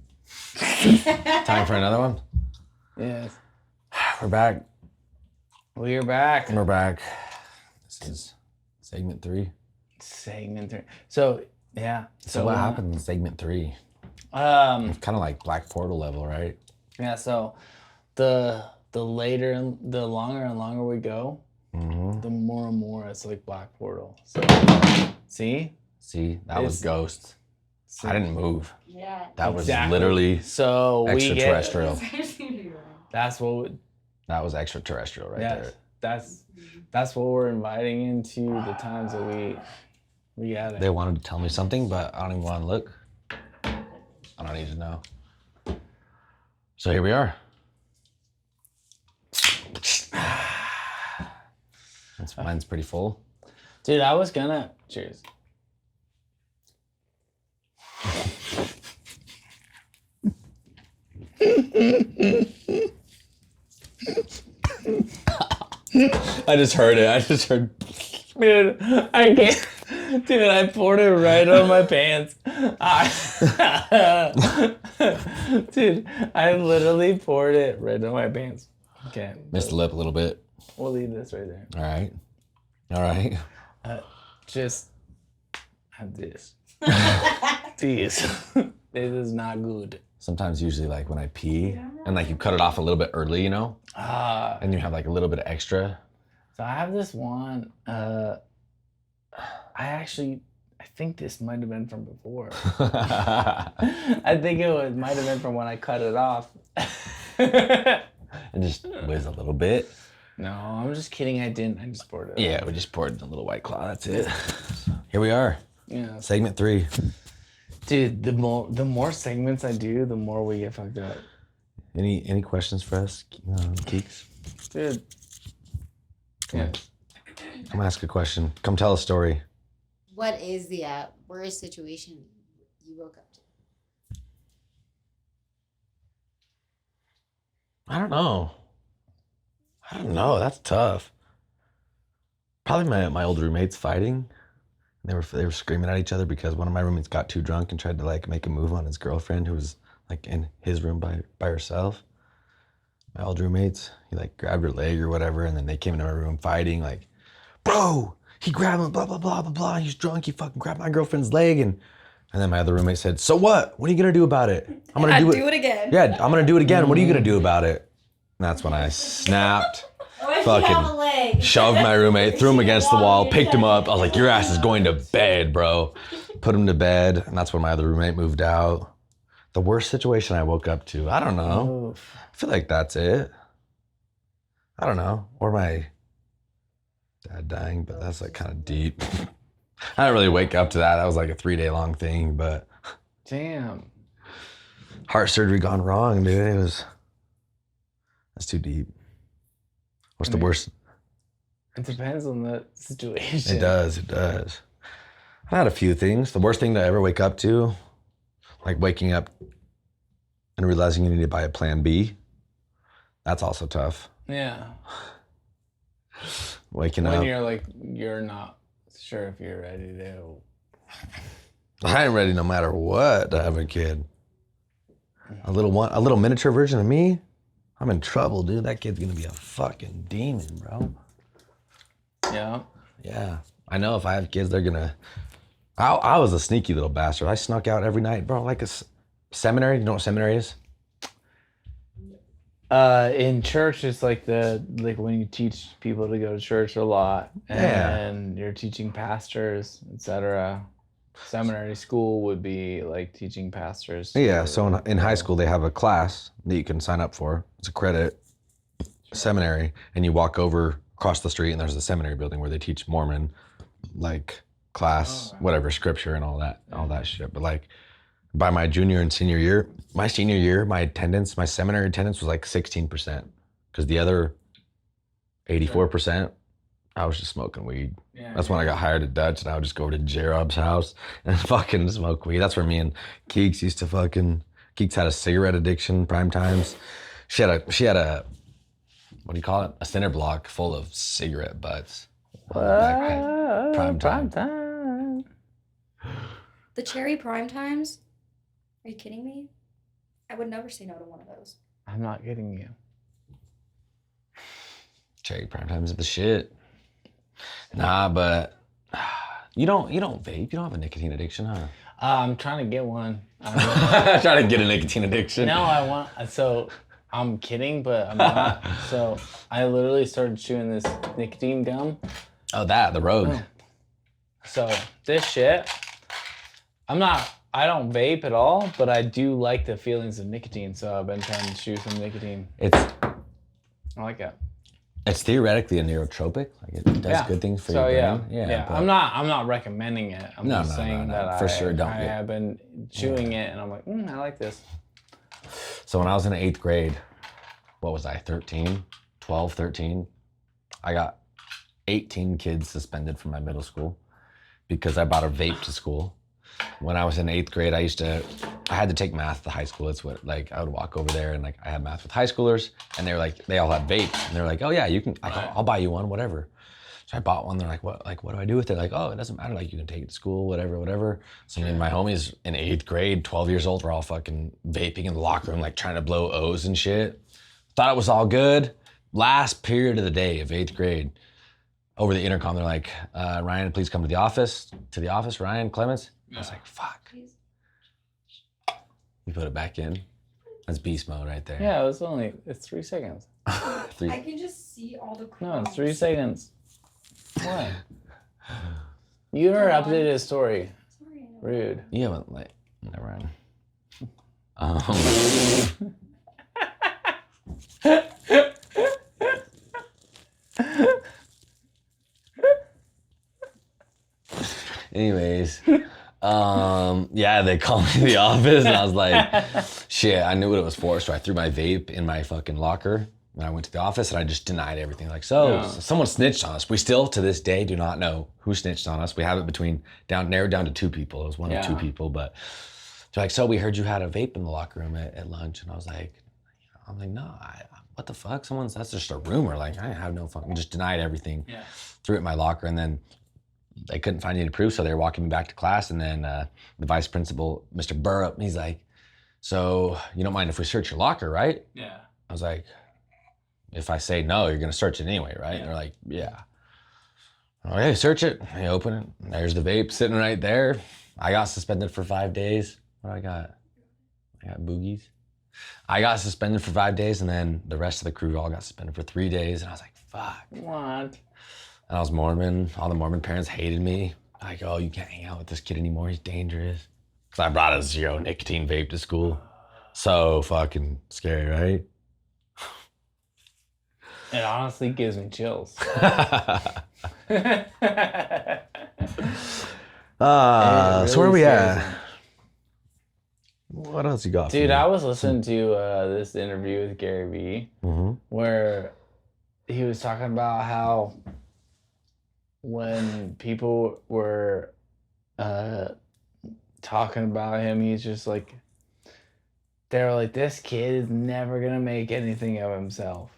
Time for another one. Yes. We're back. We're back. This is segment 3. Segment 3. So Yeah. So what happened in segment 3? Um, It's kind of like Black Portal level, right? yeah. So the later and the longer and longer we go, Mm-hmm. the more and more it's like Black Portal. So see, That was It's- Ghost. I didn't move. Yeah. That was Exactly. literally so we get extraterrestrial. that's what That was extraterrestrial right there. that's what we're inviting into the times that we got it. They wanted to tell me something, but I don't even want to look. I don't need to know. So here we are. Mine's pretty full. Dude, I was gonna cheers. I just heard it. Dude, I can't. Dude, I poured it right on my pants. Dude, I literally poured it right on my pants. Okay. Missed the lip a little bit. We'll leave this right there. All right. Just have this. This. This is not good. Sometimes usually like when I pee and like you cut it off a little bit early, you know? And you have like a little bit of extra. So I have this one. I think this might have been from before. I think it might have been from when I cut it off. And just whiz a little bit. No, I'm just kidding. I didn't. I just poured it. Yeah, we just poured in a little White Claw. That's it. Here we are. Yeah. Segment 3. Dude, the more segments I do, the more we get fucked up. Any questions for us, Keeks? Dude. Yeah. Come ask a question. Come tell a story. What is the worst situation you woke up to? I don't know. That's tough. Probably my old roommates fighting. They were screaming at each other because one of my roommates got too drunk and tried to like make a move on his girlfriend who was like in his room by herself. My old roommates, he like grabbed her leg or whatever, and then they came into my room fighting like, bro, he grabbed him, blah blah blah blah blah. He's drunk. He fucking grabbed my girlfriend's leg, and then my other roommate said, so what? What are you gonna do about it? I'm gonna do it again. Yeah, I'm gonna do it again. What are you gonna do about it? And that's when I snapped. Fucking shoved my roommate, threw him against the wall, picked him up. I was like, your ass is going to bed, bro. Put him to bed. And that's when my other roommate moved out. The worst situation I woke up to, I don't know. I feel like that's it. I don't know. Or my dad dying, but that's like kind of deep. I didn't really wake up to that. That was like a 3-day long thing, but Damn. heart surgery gone wrong, dude. That's too deep. What's the worst? It depends on the situation. It does. I had a few things. The worst thing to ever wake up to, like waking up and realizing you need to buy a plan B. That's also tough. Yeah. Waking When up. you're like, you're not sure if you're ready to. I ain't ready no matter what to have a kid. A little miniature version of me. I'm in trouble, dude. That kid's gonna be a fucking demon, bro. Yeah. Yeah. I know if I have kids, they're gonna. I was a sneaky little bastard. I snuck out every night, bro. Like a seminary. You know what seminary is? In church, it's like when you teach people to go to church a lot, and you're teaching pastors, etc. Seminary school would be like teaching pastors. Yeah, so in high school, they have a class that you can sign up for. It's a credit seminary, and you walk over across the street, and there's the seminary building where they teach Mormon, like class, whatever, scripture and all that shit. But like by my junior and senior year, my seminary attendance was like 16%, because the other 84%, I was just smoking weed. Yeah, That's when I got hired at Dutch, and I would just go over to J-Rob's house and fucking smoke weed. That's where me and Keeks used to Keeks had a cigarette addiction, prime times. She had a, what do you call it? A cinder block full of cigarette butts. Prime time. The cherry prime times? Are you kidding me? I would never say no to one of those. I'm not kidding you. Cherry prime times is the shit. Nah, but You don't vape. You don't have a nicotine addiction, huh? I'm trying to get one. Trying to get a nicotine addiction. No, I want. So I'm kidding, but I'm not. So I literally started chewing this nicotine gum. Oh, the Rogue. So this shit, I don't vape at all, but I do like the feelings of nicotine. So I've been trying to chew some nicotine. I like that. It's theoretically a neurotropic. Like it does good things for your brain. Yeah. I'm not recommending it. I'm just saying that for sure don't. I have been chewing it, and I'm like, I like this. So when I was in 8th grade, what was I, 13? I got 18 kids suspended from my middle school because I brought a vape to school. When I was in 8th grade, I had to take math to high school. It's what, like, I would walk over there and like I had math with high schoolers, and they were like, they all had vapes, and they were like, oh yeah, you can, I'll buy you one, whatever. So I bought one. They're like, what do I do with it? Like, oh, it doesn't matter. Like, you can take it to school, whatever. So me and my homies in 8th grade, 12 years old, we're all fucking vaping in the locker room, like trying to blow O's and shit. Thought it was all good. Last period of the day of 8th grade, over the intercom, they're like, Ryan, please come to the office. Ryan Clements. I was like, fuck. We put it back in. That's beast mode right there. Yeah, it's 3 seconds. I can just see all the crumbs. No, it's 3 seconds. What? You interrupted his story. Sorry. Rude. You haven't, like, never mind. Anyways, yeah, they called me to the office, and I was like, shit, I knew what it was for, so I threw my vape in my fucking locker. And I went to the office and I just denied everything. Like, someone snitched on us. We still, to this day, do not know who snitched on us. We have it narrowed down to 2 people. It was one of 2 people, but they're like, so we heard you had a vape in the locker room at lunch. And I was like, no, what the fuck? That's just a rumor. Like, I have no fucking, just denied everything. Yeah. Threw it in my locker, and then they couldn't find any proof, so they were walking me back to class. And then the vice principal, Mr. Burrup, he's like, so you don't mind if we search your locker, right? Yeah. I was like, if I say no, you're gonna search it anyway, right? Yeah. And they're like, yeah. Okay, search it. I open it. There's the vape sitting right there. I got suspended for 5 days. What do I got? I got boogies. I got suspended for 5 days, and then the rest of the crew all got suspended for 3 days. And I was like, fuck. What? And I was Mormon. All the Mormon parents hated me. Like, oh, you can't hang out with this kid anymore. He's dangerous. Because I brought a 0 nicotine vape to school. So fucking scary, right? It honestly gives me chills. So where are we at? What else you got? Dude, I was listening to this interview with Gary Vee, where he was talking about how when people were talking about him, he's just like, they were like, this kid is never gonna make anything of himself.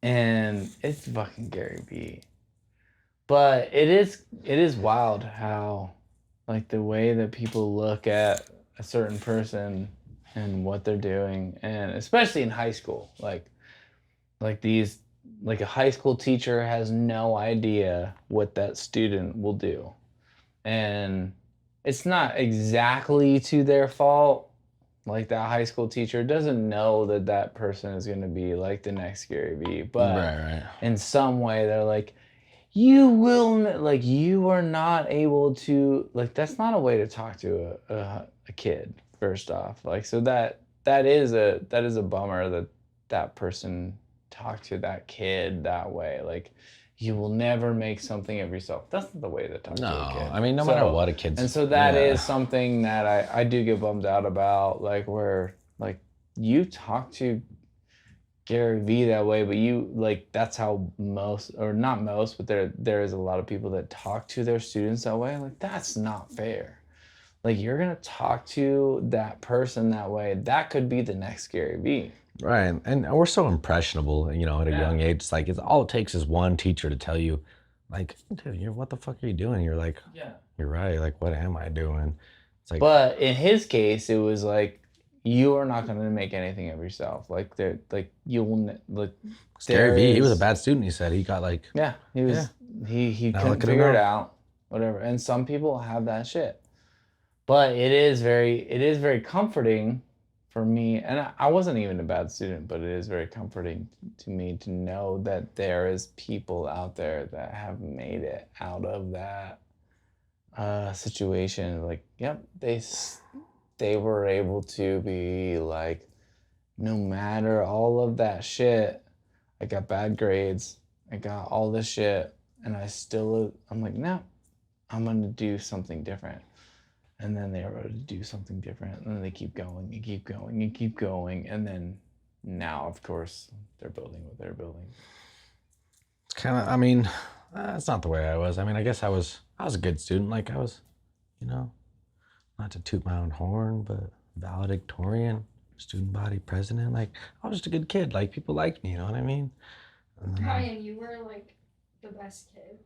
And it's fucking Gary Vee. But it is wild how, like, the way that people look at a certain person and what they're doing, and especially in high school, like a high school teacher has no idea what that student will do. And it's not exactly to their fault. Like, that high school teacher doesn't know that person is going to be like the next Gary Vee, but in some way they're like, you are not able to, like, that's not a way to talk to a kid, first off. Like, so that is a bummer that person talked to that kid that way. Like, you will never make something of yourself. That's not the way to talk to a kid. I mean, no matter what a kid's... And so that is something that I do get bummed out about, like, where, like, you talk to Gary Vee that way, but you, like, that's how most, or not most, but there is a lot of people that talk to their students that way. Like, that's not fair. Like, you're going to talk to that person that way. That could be the next Gary Vee. Right, and we're so impressionable, at a young age. It's like, all it takes is one teacher to tell you, like, dude, what the fuck are you doing? You're like, you're right. Like, what am I doing? It's like, but in his case, it was like, you are not going to make anything of yourself. Like, you will, like, Gary Vee, he was a bad student. He said he got like, he couldn't figure it out. whatever. And some people have that shit. But it is very comforting for me. And I wasn't even a bad student, but it is very comforting to me to know that there is people out there that have made it out of that situation. Like, yep, they were able to be like, no matter all of that shit, I got bad grades, I got all this shit, and I'm like, no, I'm gonna do something different. And then they were able to do something different, and then they keep going and keep going and keep going, and then now, of course, they're building what they're building. It's kind of, I mean, that's not the way I was. I mean, I guess I was a good student. Like I was, you know, not to toot my own horn, but valedictorian, student body president. Like I was just a good kid. Like people liked me, you know what I mean? Ryan, you were like the best kid.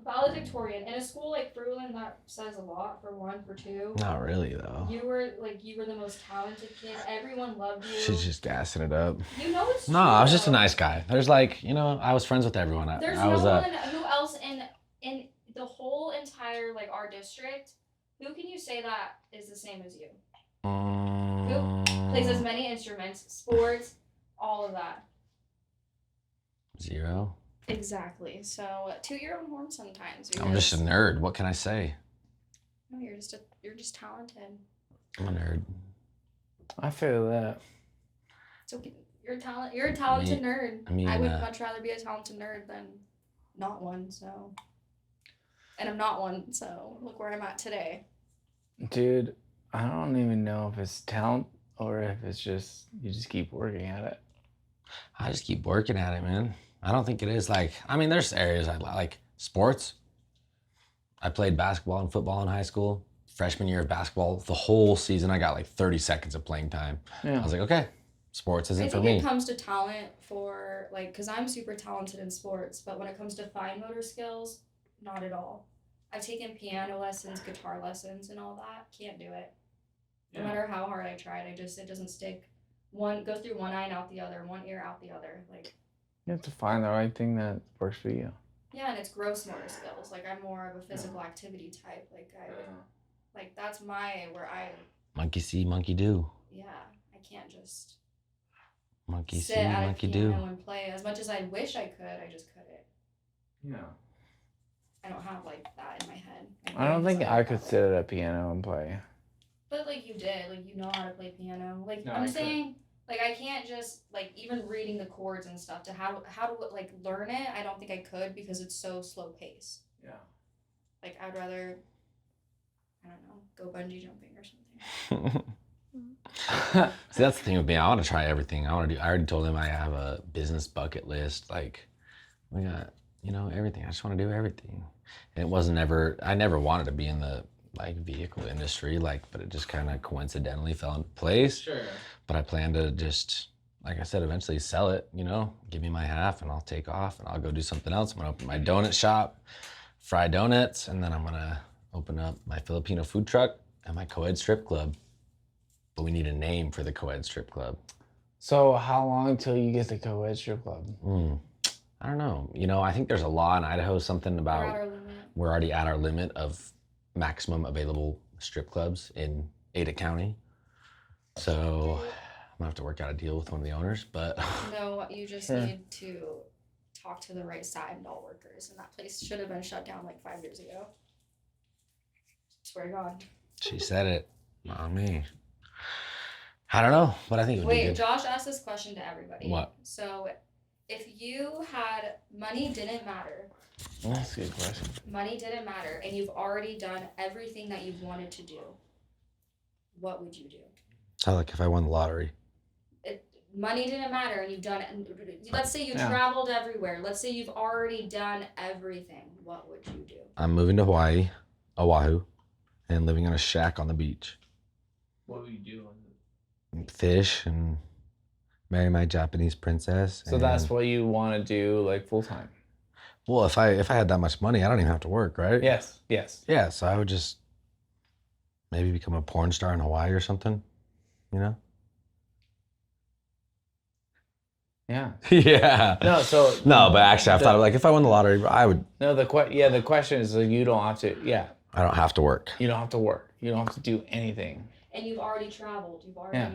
Valedictorian in a school like Fruitland, that says a lot. For one, for two. Not really though. You were the most talented kid. Everyone loved you. She's just gassing it up. You know it's true. No, I was just a nice guy. There's like, you know, I was friends with everyone. There's I was, no one who else in the whole entire like our district. Who can you say that is the same as you? Who plays as many instruments, sports, all of that? Zero. Exactly. So toot your own horn sometimes. I'm just a nerd. What can I say? No, you're just talented. I'm a nerd. I feel that. It's okay. You're a talented nerd. I would much rather be a talented nerd than not one. So, and I'm not one. So look where I'm at today. Dude, I don't even know if it's talent or if it's just you just keep working at it. I just keep working at it, man. I don't think it is like, I mean, there's areas I like. Sports. I played basketball and football in high school. Freshman year of basketball, the whole season, I got like 30 seconds of playing time. Yeah. I was like, okay, sports isn't for me. I think it comes to talent for like, because I'm super talented in sports, but when it comes to fine motor skills, not at all. I've taken piano lessons, guitar lessons, and all that. Can't do it. No matter how hard I tried, it doesn't stick. One goes through one eye and out the other, one ear out the other. Like, you have to find the right thing that works for you. Yeah, and it's gross motor skills. Like I'm more of a physical activity type. Like that's where I. Monkey see, monkey do. Yeah, I can't just. Monkey sit see, at monkey a piano do. and play as much as I wish I could. I just couldn't. Yeah. I don't have like that in my head. I don't think I could sit at a piano and play. But like you did, like you know how to play piano. Like No, I'm saying, like I can't just like even reading the chords and stuff to how to like learn it. I don't think I could because it's so slow paced. Yeah. Like I'd rather, I don't know, go bungee jumping or something. See, that's the thing with me. I want to try everything. I already told him I have a business bucket list. Like we got, you know, everything. I just want to do everything. And it wasn't ever. I never wanted to be in the like vehicle industry, like, but it just kind of coincidentally fell into place. Sure. But I plan to just, like I said, eventually sell it, you know, give me my half and I'll take off and I'll go do something else. I'm gonna open my donut shop, fry donuts, and then I'm gonna open up my Filipino food truck and my co-ed strip club. But we need a name for the co-ed strip club. So how long till you get the co-ed strip club? I don't know. You know, I think there's a law in Idaho, something about we're already at our limit of maximum available strip clubs in Ada County. So I'm gonna have to work out a deal with one of the owners, but. No, you just need to talk to the right side and all workers, and that place should have been shut down like 5 years ago. Swear to God. She said it, not me. I don't know, but I think it would be good. Josh asked this question to everybody. What? So, if you had money didn't matter. That's a good question. Money didn't matter, and you've already done everything that you've wanted to do. What would you do? How, like if I won the lottery? Money didn't matter, and you've done it. Let's say you traveled everywhere. Let's say you've already done everything. What would you do? I'm moving to Hawaii, Oahu, and living in a shack on the beach. What would you do? Fish and marry my Japanese princess. So that's what you want to do, like full time. Well, if I had that much money, I don't even have to work, right? Yes. Yeah, so I would just maybe become a porn star in Hawaii or something, you know? Yeah. Yeah. No, so No, but actually, I've thought like if I won the lottery, I would. no. The question is like you don't have to. Yeah, I don't have to work. you don't have to work. You don't have to do anything. And you've already traveled. You've already. Yeah.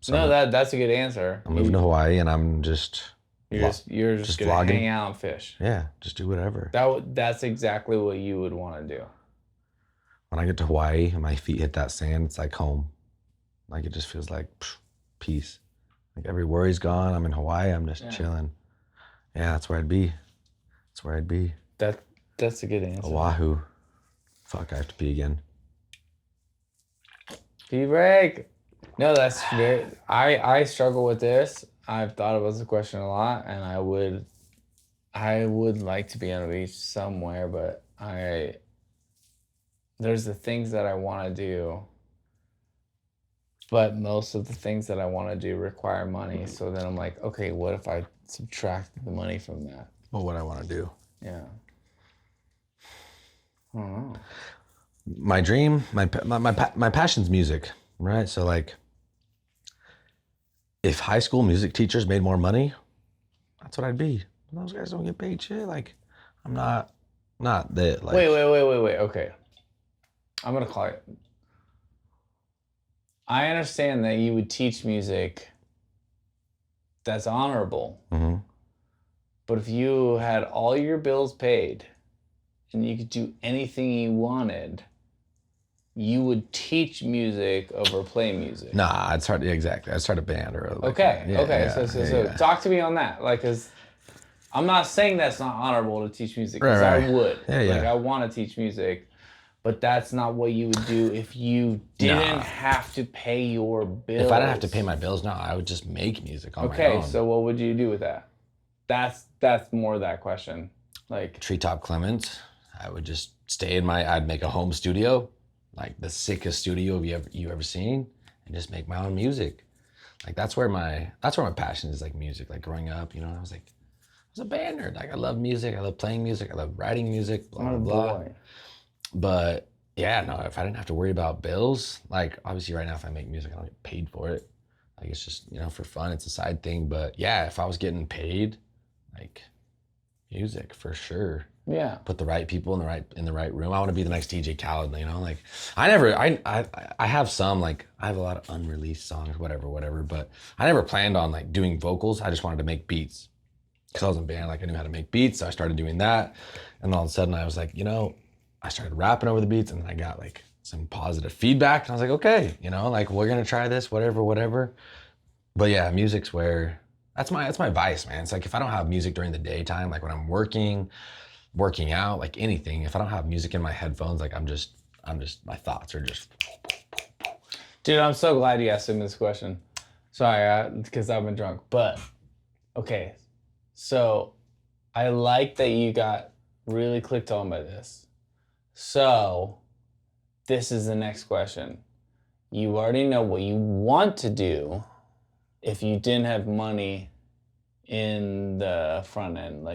So No, that's a good answer. I'm moving to Hawaii, and I'm just. You're just gonna vlogging. hang out and fish. Yeah, just do whatever. That's exactly what you would want to do. When I get to Hawaii and my feet hit that sand, it's like home. Like it just feels like peace. Like every worry's gone. I'm in Hawaii. I'm just chilling. Yeah, that's where I'd be. That's where I'd be. That's a good answer. Oahu. Fuck, I have to pee again. Pee break. No, that's very. I struggle with this. I've thought about this question a lot, and I would like to be on a beach somewhere, but there's the things that I want to do, but most of the things that I want to do require money. So then I'm like, okay, what if I subtracted the money from that? Well, what I want to do. Yeah. I don't know. My dream, my passion's music, right? So like, if high school music teachers made more money, that's what I'd be. Those guys don't get paid shit. Like, I'm not that. Like, Wait. Okay. I'm gonna call it. I understand that you would teach music that's honorable. Mm-hmm. But if you had all your bills paid and you could do anything you wanted, you would teach music over play music. Nah, I'd start, exactly. I'd start a band or a, Okay. Yeah, So talk to me on that. Like, cause I'm not saying that's not honorable to teach music, because Right. I would. Yeah, yeah. Like, I want to teach music, but that's not what you would do if you didn't have to pay your bills. If I didn't have to pay my bills, no, I would just make music on my own. Okay, so what would you do with that? That's more that question. Like Treetop Clements, I would just stay I'd make a home studio, like the sickest studio you ever seen, and just make my own music. Like that's where my passion is, like music. Like growing up, I was a band nerd. Like I love music, I love playing music, I love writing music, blah blah blah. But yeah, no, if I didn't have to worry about bills, like obviously right now if I make music, I don't get paid for it. Like it's just, for fun, it's a side thing. But yeah, if I was getting paid, like music for sure. Yeah. Put the right people in the right room. I want to be the next DJ Khaled, like I have some, like I have a lot of unreleased songs, whatever, but I never planned on like doing vocals. I just wanted to make beats. Because I was in band, like I knew how to make beats, so I started doing that. And all of a sudden I was like, I started rapping over the beats, and then I got like some positive feedback, and I was like, okay, like we're gonna try this, whatever. But yeah, music's where that's my vice, man. It's like if I don't have music during the daytime, like when I'm working out, like anything, if I don't have music in my headphones, like I'm just my thoughts are just. Dude, I'm so glad you asked him this question. Sorry, because I've been drunk. But okay, so I like that you got really clicked on by this. So this is the next question. You already know what you want to do if you didn't have money in the front end,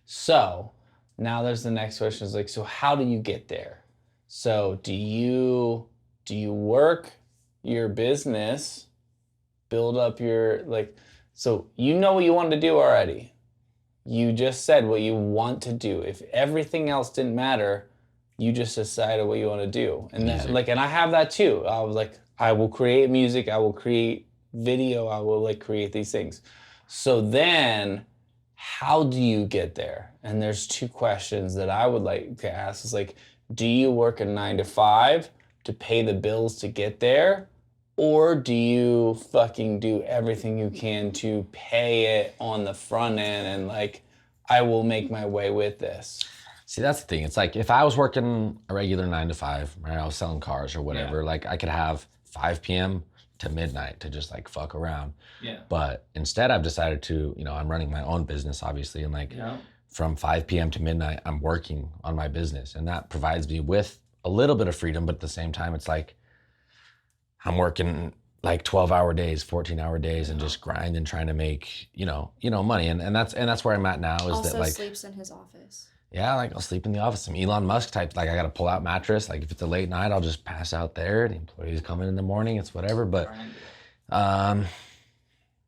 so now there's the next question is like, so how do you get there? So do you work your business, build up your, so you know what you want to do already. You just said what you want to do. If everything else didn't matter, you just decided what you want to do. And that, and I have that too. I was like, I will create music, I will create video, I will create these things. So then how do you get there? And there's two questions that I would like to ask is like, do you work a 9 to 5 to pay the bills to get there? Or do you fucking do everything you can to pay it on the front end and I will make my way with this? See, that's the thing. It's like if I was working a regular 9 to 5, right? I was selling cars or whatever, I could have 5 p.m. to midnight to just fuck around. Yeah. But instead I've decided to, I'm running my own business obviously, and from 5 p.m. to midnight, I'm working on my business, and that provides me with a little bit of freedom, but at the same time, it's like I'm working 12-hour days, 14-hour days, and just grinding, trying to make, money. And that's where I'm at now is also that sleeps in his office. Yeah, I'll sleep in the office. I'm Elon Musk type. I got a pull-out mattress. If it's a late night, I'll just pass out there. The employees come in the morning. It's whatever. But,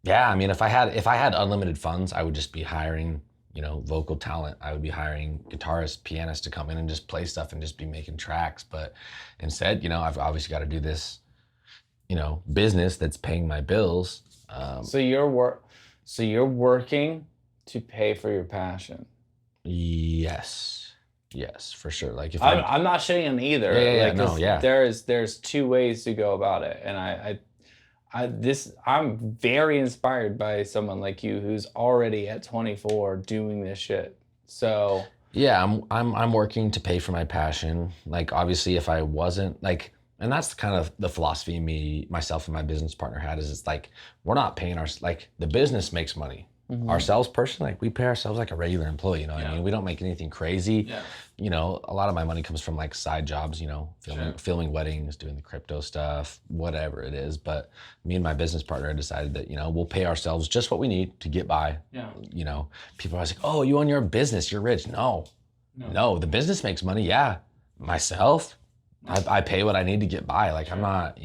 Yeah, I mean, if I had unlimited funds, I would just be hiring, vocal talent. I would be hiring guitarists, pianists to come in and just play stuff and just be making tracks. But instead, I've obviously got to do this, business that's paying my bills. So you're working to pay for your passion. Yes, for sure. Like if I'm not shitting on either. Yeah, like, no, yeah. There's two ways to go about it, and I'm very inspired by someone like you who's already at 24 doing this shit. So yeah, I'm working to pay for my passion. Like obviously, if I wasn't like, and that's kind of the philosophy myself and my business partner had is it's like we're not paying the business makes money. Ourselves personally, like we pay ourselves like a regular employee, what I mean? We don't make anything crazy. A lot of my money comes from like side jobs, filming weddings, doing the crypto stuff, whatever it is. But me and my business partner decided that, we'll pay ourselves just what we need to get by. People are always like, oh, you own your business, you're rich. No, the business makes money. Yeah. Myself, I pay what I need to get by. Like I'm not,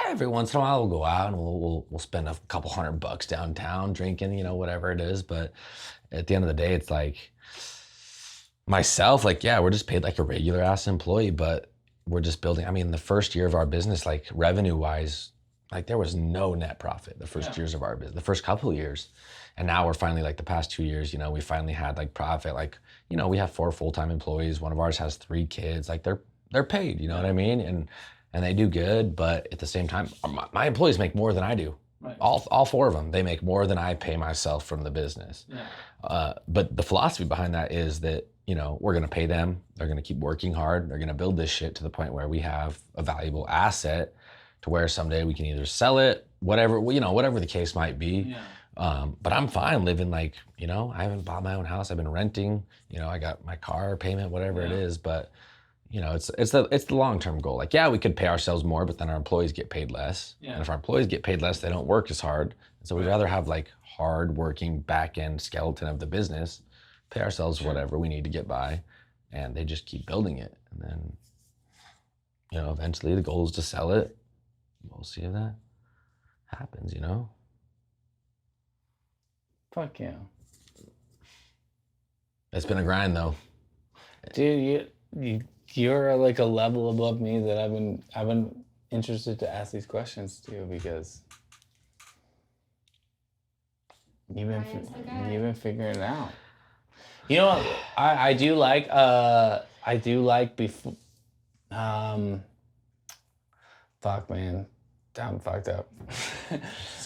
every once in a while we'll go out and we'll spend a couple $100 downtown drinking, whatever it is. But at the end of the day, it's like myself, like, yeah, we're just paid like a regular ass employee, but we're just building. I mean, the first year of our business, like revenue wise, like there was no net profit the first years of our business, the first couple of years. And now we're finally like the past 2 years, we finally had like profit. Like, we have 4 full-time employees. One of ours has 3 kids. Like they're paid, you know what I mean? And they do good, but at the same time, my employees make more than I do. Right. All 4 of them, they make more than I pay myself from the business. But the philosophy behind that is that, we're gonna pay them, they're gonna keep working hard, they're gonna build this shit to the point where we have a valuable asset to where someday we can either sell it, whatever the case might be. But I'm fine living like, I haven't bought my own house, I've been renting, I got my car payment, whatever it is, but it's the long-term goal. Like, yeah, we could pay ourselves more, but then our employees get paid less. And if our employees get paid less, they don't work as hard. And so we'd rather have like hard-working back-end skeleton of the business, pay ourselves whatever we need to get by, and they just keep building it. And then, eventually the goal is to sell it. We'll see if that happens, Fuck yeah. It's been a grind though. Dude, you're like a level above me that I've been interested to ask these questions to because you've been figuring it out. You know what? I do like before. Fuck man, I'm fucked up.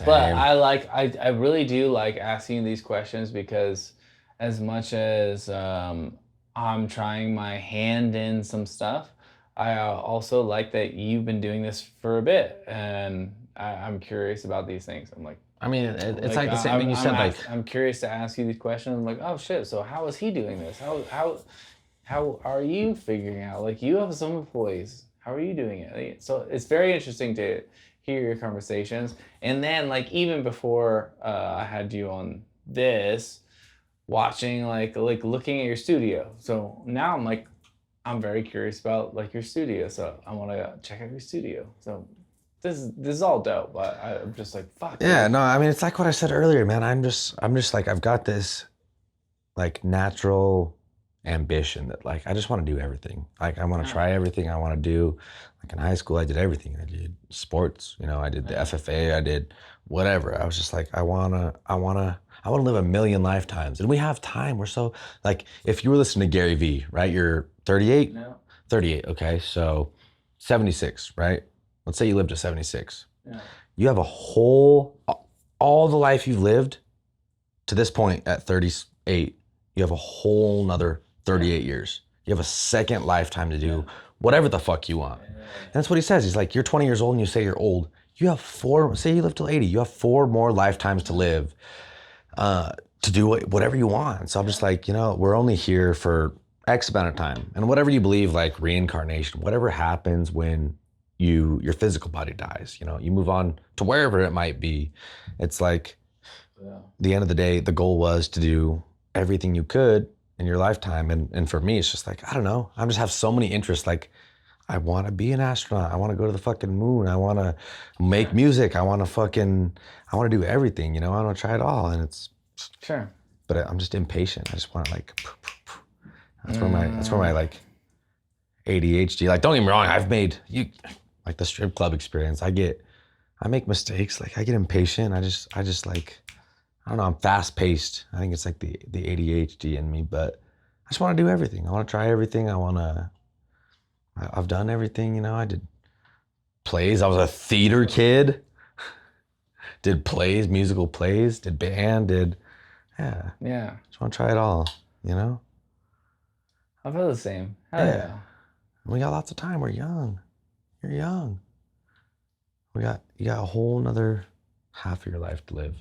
But I really do like asking these questions because as much as I'm trying my hand in some stuff, I also like that you've been doing this for a bit, and I'm curious about these things. I'm like, I mean, it's like the same thing you said. I'm curious to ask you these questions. I'm like, oh shit. So how is he doing this? How are you figuring out? Like, you have some employees. How are you doing it? So it's very interesting to hear your conversations. And then like even before I had you on this, watching like looking at your studio. So now I'm very curious about like your studio. So I want to check out your studio. So this is all dope, but I'm just like, fuck. Yeah, no, I mean, it's like what I said earlier, man. I'm just like, I've got this like natural ambition that like, I just want to do everything. Like I want to try everything I want to do. Like in high school, I did everything. I did sports, I did the FFA, I did whatever. I was just like, I want to live a million lifetimes. And we have time. We're so like, if you were listening to Gary Vee, right? You're 38? No. 38, okay. So 76, right? Let's say you lived to 76. Yeah. You have all the life you've lived to this point at 38, you have a whole nother 38 years. You have a second lifetime to do whatever the fuck you want. And that's what he says. He's like, you're 20 years old and you say you're old. You have say you live till 80, you have 4 more lifetimes to live to do whatever you want. So I'm just like, we're only here for X amount of time. And whatever you believe, like reincarnation, whatever happens when your physical body dies, you move on to wherever it might be. It's like, the end of the day, the goal was to do everything you could in your lifetime. And for me, it's just like, I don't know. I just have so many interests. Like I want to be an astronaut. I want to go to the fucking moon. I want to make music. I want to do everything, you know? I want to try it all. And Sure. but I'm just impatient. I just want to like, that's where my like ADHD, like, don't get me wrong. Like the strip club experience. I make mistakes. Like I get impatient. I just like, I don't know. I'm fast paced. I think it's like the ADHD in me, but I just want to do everything. I want to try everything. I've done everything, you know. I did plays. I was a theater kid. Did plays, musical plays, did band, yeah. Just want to try it all, you know? I feel the same. Hell yeah. We got lots of time. We're young. You're young. You got a whole nother half of your life to live.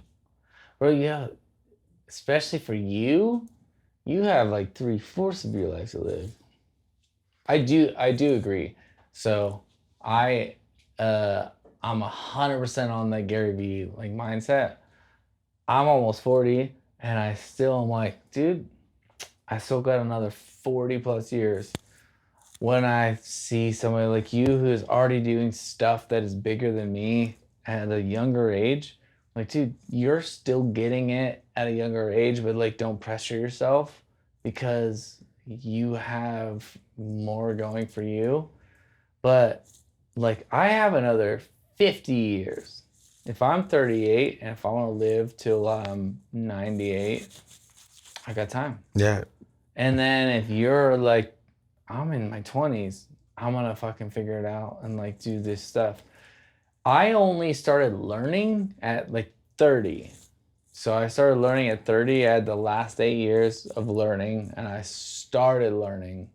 Bro, yeah. Especially for you have like 3/4 of your life to live. I do agree. So I'm 100% on that Gary Vee like mindset. I'm almost 40 and I still am like, dude, I still got another 40 plus years. When I see somebody like you who is already doing stuff that is bigger than me at a younger age, like, dude, you're still getting it at a younger age, but like, don't pressure yourself because you have more going for you. But like, I have another 50 years. If I'm 38 and if I want to live till I'm 98, I got time. Yeah. And then if you're like, I'm in my 20s, I'm gonna fucking figure it out and like do this stuff. I only started learning at like 30. So I started learning at 30. I had the last 8 years of learning and I started learning.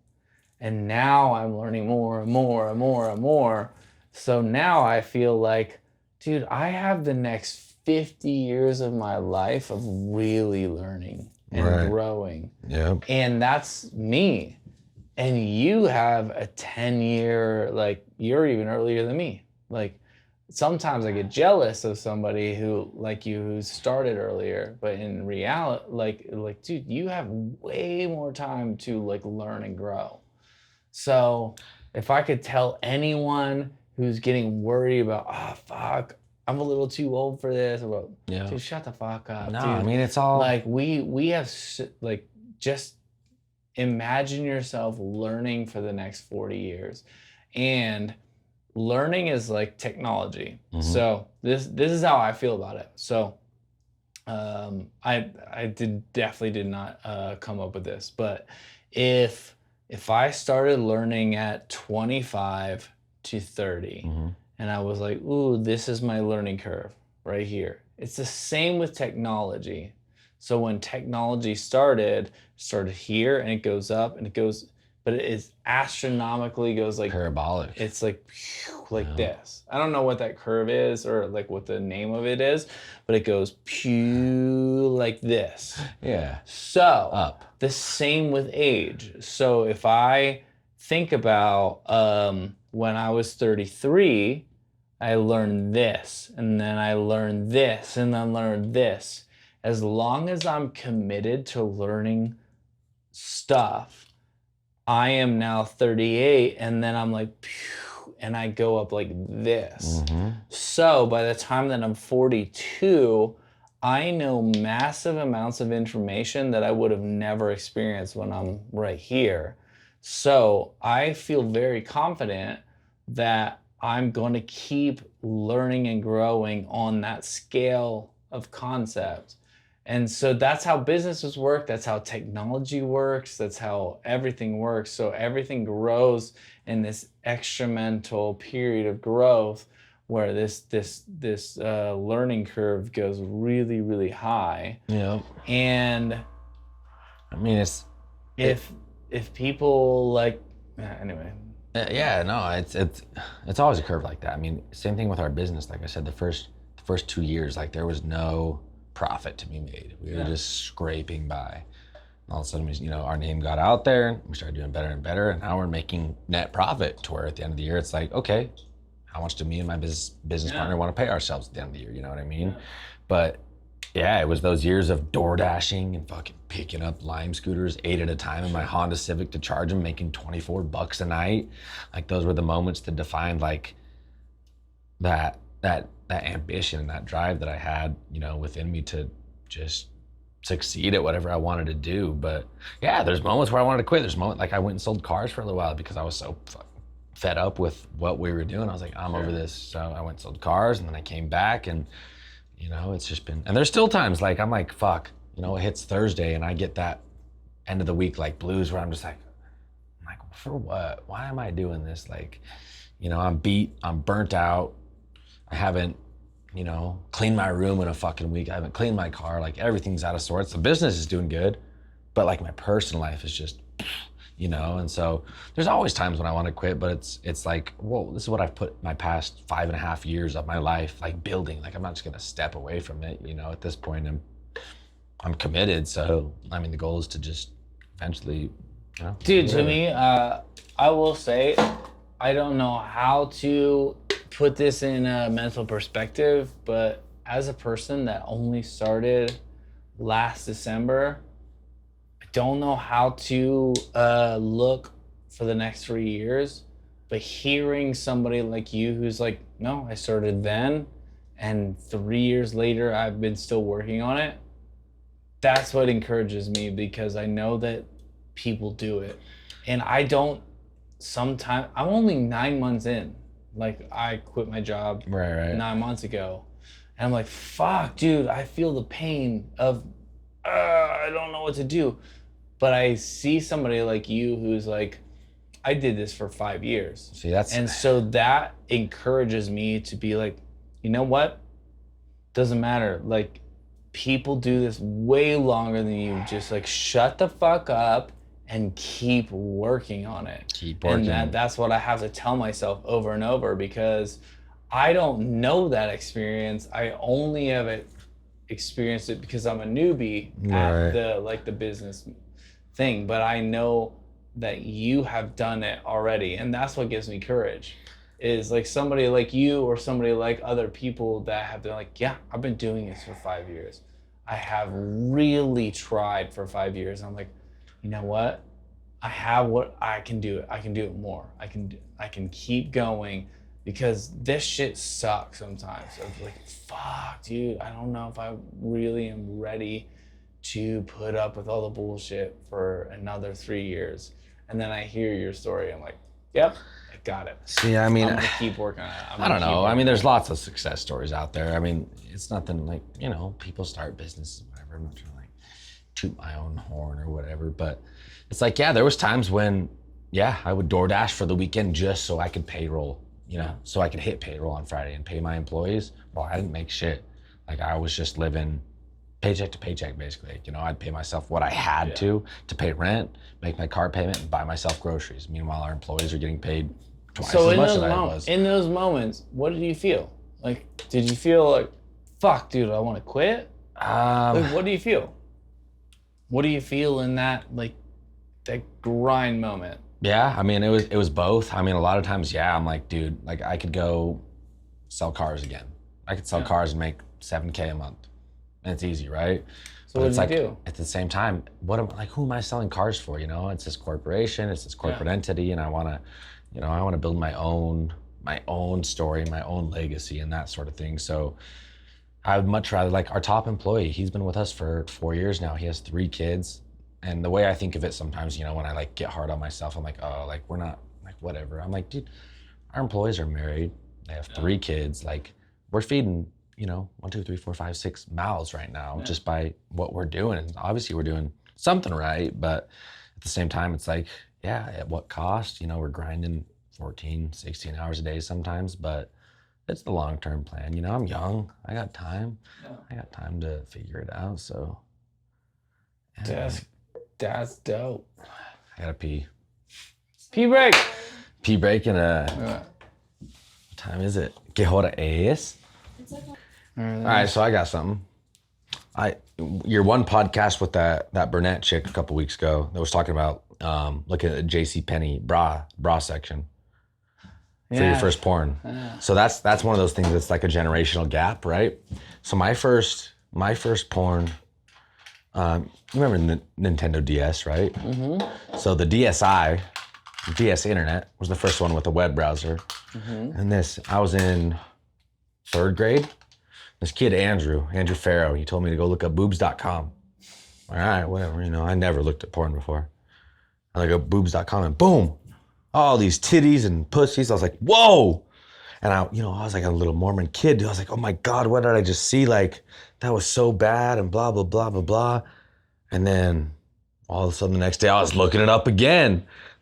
And now I'm learning more and more and more and more. So now I feel like, dude, I have the next 50 years of my life of really learning and growing. Yeah. And that's me. And you have a 10-year, like, you're even earlier than me. Like, sometimes I get jealous of somebody who, like you, who started earlier, but in reality, like, dude, you have way more time to like learn and grow. So if I could tell anyone who's getting worried about, fuck, I'm a little too old for this, about, dude, shut the fuck up. No, dude. I mean, it's all like we have like, just imagine yourself learning for the next 40 years. And learning is like technology. Mm-hmm. So this is how I feel about it. So I definitely did not come up with this, but if I started learning at 25 to 30, mm-hmm. and I was like, ooh, this is my learning curve right here. It's the same with technology. So when technology started here and it goes up and it goes, but it is astronomically goes like parabolic. It's like this. I don't know what that curve is or like what the name of it is, but it goes like this. Yeah. So up. The same with age. So if I think about when I was 33, I learned this, and then I learned this, and then learned this. As long as I'm committed to learning stuff, I am now 38, and then I'm like, phew, and I go up like this. Mm-hmm. So by the time that I'm 42, I know massive amounts of information that I would have never experienced when I'm right here. So I feel very confident that I'm going to keep learning and growing on that scale of concept. And so that's how businesses work. That's how technology works. That's how everything works. So everything grows in this exponential period of growth where this learning curve goes really, really high. Yeah. And I mean, if people like, anyway. Yeah, no, it's always a curve like that. I mean, same thing with our business. Like I said, the first 2 years, like there was no profit to be made. We were just scraping by. And all of a sudden, our name got out there. We started doing better and better, and now we're making net profit. To where at the end of the year, it's like, okay, how much do me and my business partner want to pay ourselves at the end of the year? You know what I mean? Yeah. But yeah, it was those years of door dashing and fucking picking up Lime scooters 8 at a time in my Honda Civic to charge them, making $24 a night. Like those were the moments that defined like that ambition and that drive that I had, you know, within me to just succeed at whatever I wanted to do. But yeah, there's moments where I wanted to quit. There's moments like I went and sold cars for a little while because I was so fed up with what we were doing. I was like, I'm over this. So I went and sold cars, and then I came back, and you know, it's just been, and there's still times like I'm like, fuck, you know, it hits Thursday and I get that end of the week like blues where I'm like, for what? Why am I doing this? Like, you know, I'm beat, I'm burnt out. I haven't, you know, cleaned my room in a fucking week. I haven't cleaned my car. Like everything's out of sorts. The business is doing good, but like my personal life is just, you know, and so there's always times when I want to quit, but it's like, whoa, this is what I've put my past 5.5 years of my life like building. Like I'm not just gonna step away from it, you know. At this point I'm committed. So I mean the goal is to just eventually, you know. Dude, to me, I will say, I don't know how to put this in a mental perspective, but as a person that only started last December, I don't know how to look for the next 3 years, but hearing somebody like you who's like, no, I started then, and 3 years later, I've been still working on it. That's what encourages me, because I know that people do it. And I don't, sometimes, I'm only 9 months in. Like I quit my job right 9 months ago. And I'm like, fuck, dude, I feel the pain of, I don't know what to do. But I see somebody like you who's like, I did this for 5 years. See, and so that encourages me to be like, you know what? Doesn't matter. Like people do this way longer than you. Just like shut the fuck up and keep working on it. Keep working. And that's what I have to tell myself over and over, because I don't know that experience. I only have experienced it because I'm a newbie at the business thing. But I know that you have done it already, and that's what gives me courage. Is like somebody like you or somebody like other people that have been like, yeah, I've been doing this for 5 years. I have really tried for 5 years. I'm like, you know what? I have what I can do it. I can do it more. I can keep going, because this shit sucks sometimes. Of like, fuck, dude, I don't know if I really am ready to put up with all the bullshit for another 3 years. And then I hear your story. I'm like, yep, I got it. See, I mean, I'm gonna keep working on it. I don't know. I mean, there's lots of success stories out there. I mean, it's nothing like, you know, people start businesses, whatever. I'm not trying to like toot my own horn or whatever, but it's like, yeah, there was times when, yeah, I would DoorDash for the weekend just so I could payroll, you know, so I could hit payroll on Friday and pay my employees. Well, I didn't make shit. Like I was just living paycheck to paycheck, basically. You know, I'd pay myself what I had to pay rent, make my car payment, and buy myself groceries. Meanwhile, our employees are getting paid twice as much as I was. In those moments, what did you feel? Like, did you feel like, fuck, dude, I want to quit? Like, what do you feel? What do you feel in that, like, that grind moment? Yeah, I mean, it was both. I mean, a lot of times, yeah, I'm like, dude, like I could go sell cars again. I could sell cars and make $7K a month. And it's easy, right? So what did you do? At the same time, who am I selling cars for? You know, it's this corporation, it's this corporate entity, and I want to build my own story, my own legacy, and that sort of thing. So I would much rather, like our top employee, he's been with us for 4 years now. He has 3 kids. And the way I think of it sometimes, you know, when I like get hard on myself, I'm like, oh, like we're not, like whatever. I'm like, dude, our employees are married. They have 3 kids. Like we're feeding, you know, 1, 2, 3, 4, 5, 6 mouths right now just by what we're doing. And obviously we're doing something right, but at the same time, it's like, yeah, at what cost? You know, we're grinding 14, 16 hours a day sometimes, but it's the long-term plan. You know, I'm young. I got time. I got time to figure it out. So yeah. That's dope. I gotta pee. Pee break. Pee break in what time is it? Que hora es? All right, so I got something. Your one podcast with that brunette chick a couple weeks ago that was talking about looking at the JCPenney bra section for your first porn. So that's one of those things that's like a generational gap, right? So my first My first porn, you remember the Nintendo DS, right? Mm-hmm. So the DSi, DS Internet, was the first one with a web browser. Mm-hmm. And I was in 3rd grade. This kid, Andrew Farrow, he told me to go look up boobs.com. All right, whatever, I never looked at porn before. I look up boobs.com and boom, all these titties and pussies. I was like, whoa. And I was like a little Mormon kid. I was like, oh my God, what did I just see? Like, that was so bad and blah, blah, blah, blah, blah. And then all of a sudden the next day I was looking it up again.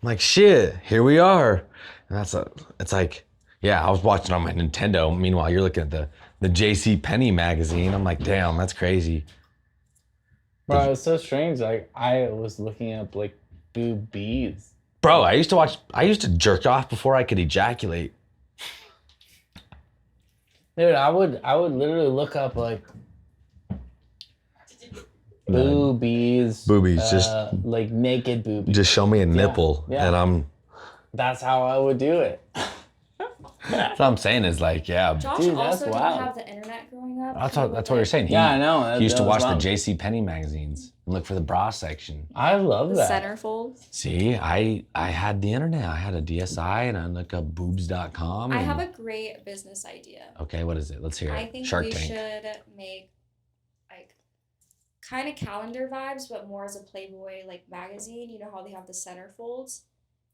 I'm like, shit, here we are. And it's like, yeah, I was watching on my Nintendo. Meanwhile, you're looking at the J.C. Penney magazine. I'm like, damn, that's crazy. Bro, it was so strange. Like, I was looking up like boobies. Bro, I used to jerk off before I could ejaculate. Dude, I would literally look up like boobies. Just like naked boobies. Just show me a nipple, and That's how I would do it. That's what I'm saying is like, yeah. Josh Dude, also that's didn't wild. have the internet growing up. That's what you're saying. I know. He used to watch the wild. J.C. Penney magazines and look for the bra section. I love The that. centerfolds. See, I had the internet. I had a DSi and I looked up boobs.com. I have a great business idea. Okay, what is it? Let's hear it. I think Shark we Tank. should make like kind of calendar vibes, but more as a Playboy like magazine. You know how they have the centerfolds?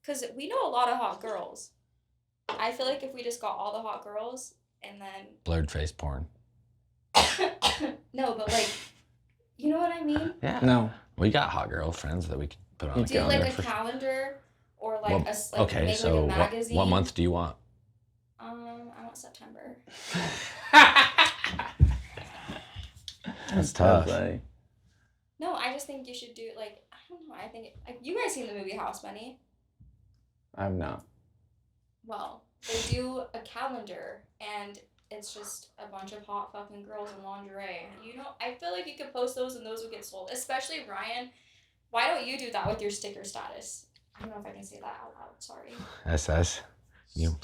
Because we know a lot of hot girls. I feel like if we just got all the hot girls and then Blurred face porn. no, but like, you know what I mean? Yeah. No. We got hot girl friends that we can put on a Do calendar. like a calendar or like Well, okay, make so like a magazine. what month do you want? I want September. That's tough. Like, No, I just think you should do like I don't know. I think like you guys seen the movie House Bunny? I'm not. Well, they do a calendar and it's just a bunch of hot fucking girls in lingerie. I feel like you could post those and those would get sold. Especially Ryan. Why don't you do that with your sticker status? I don't know if I can say that out loud. Sorry. SS. You.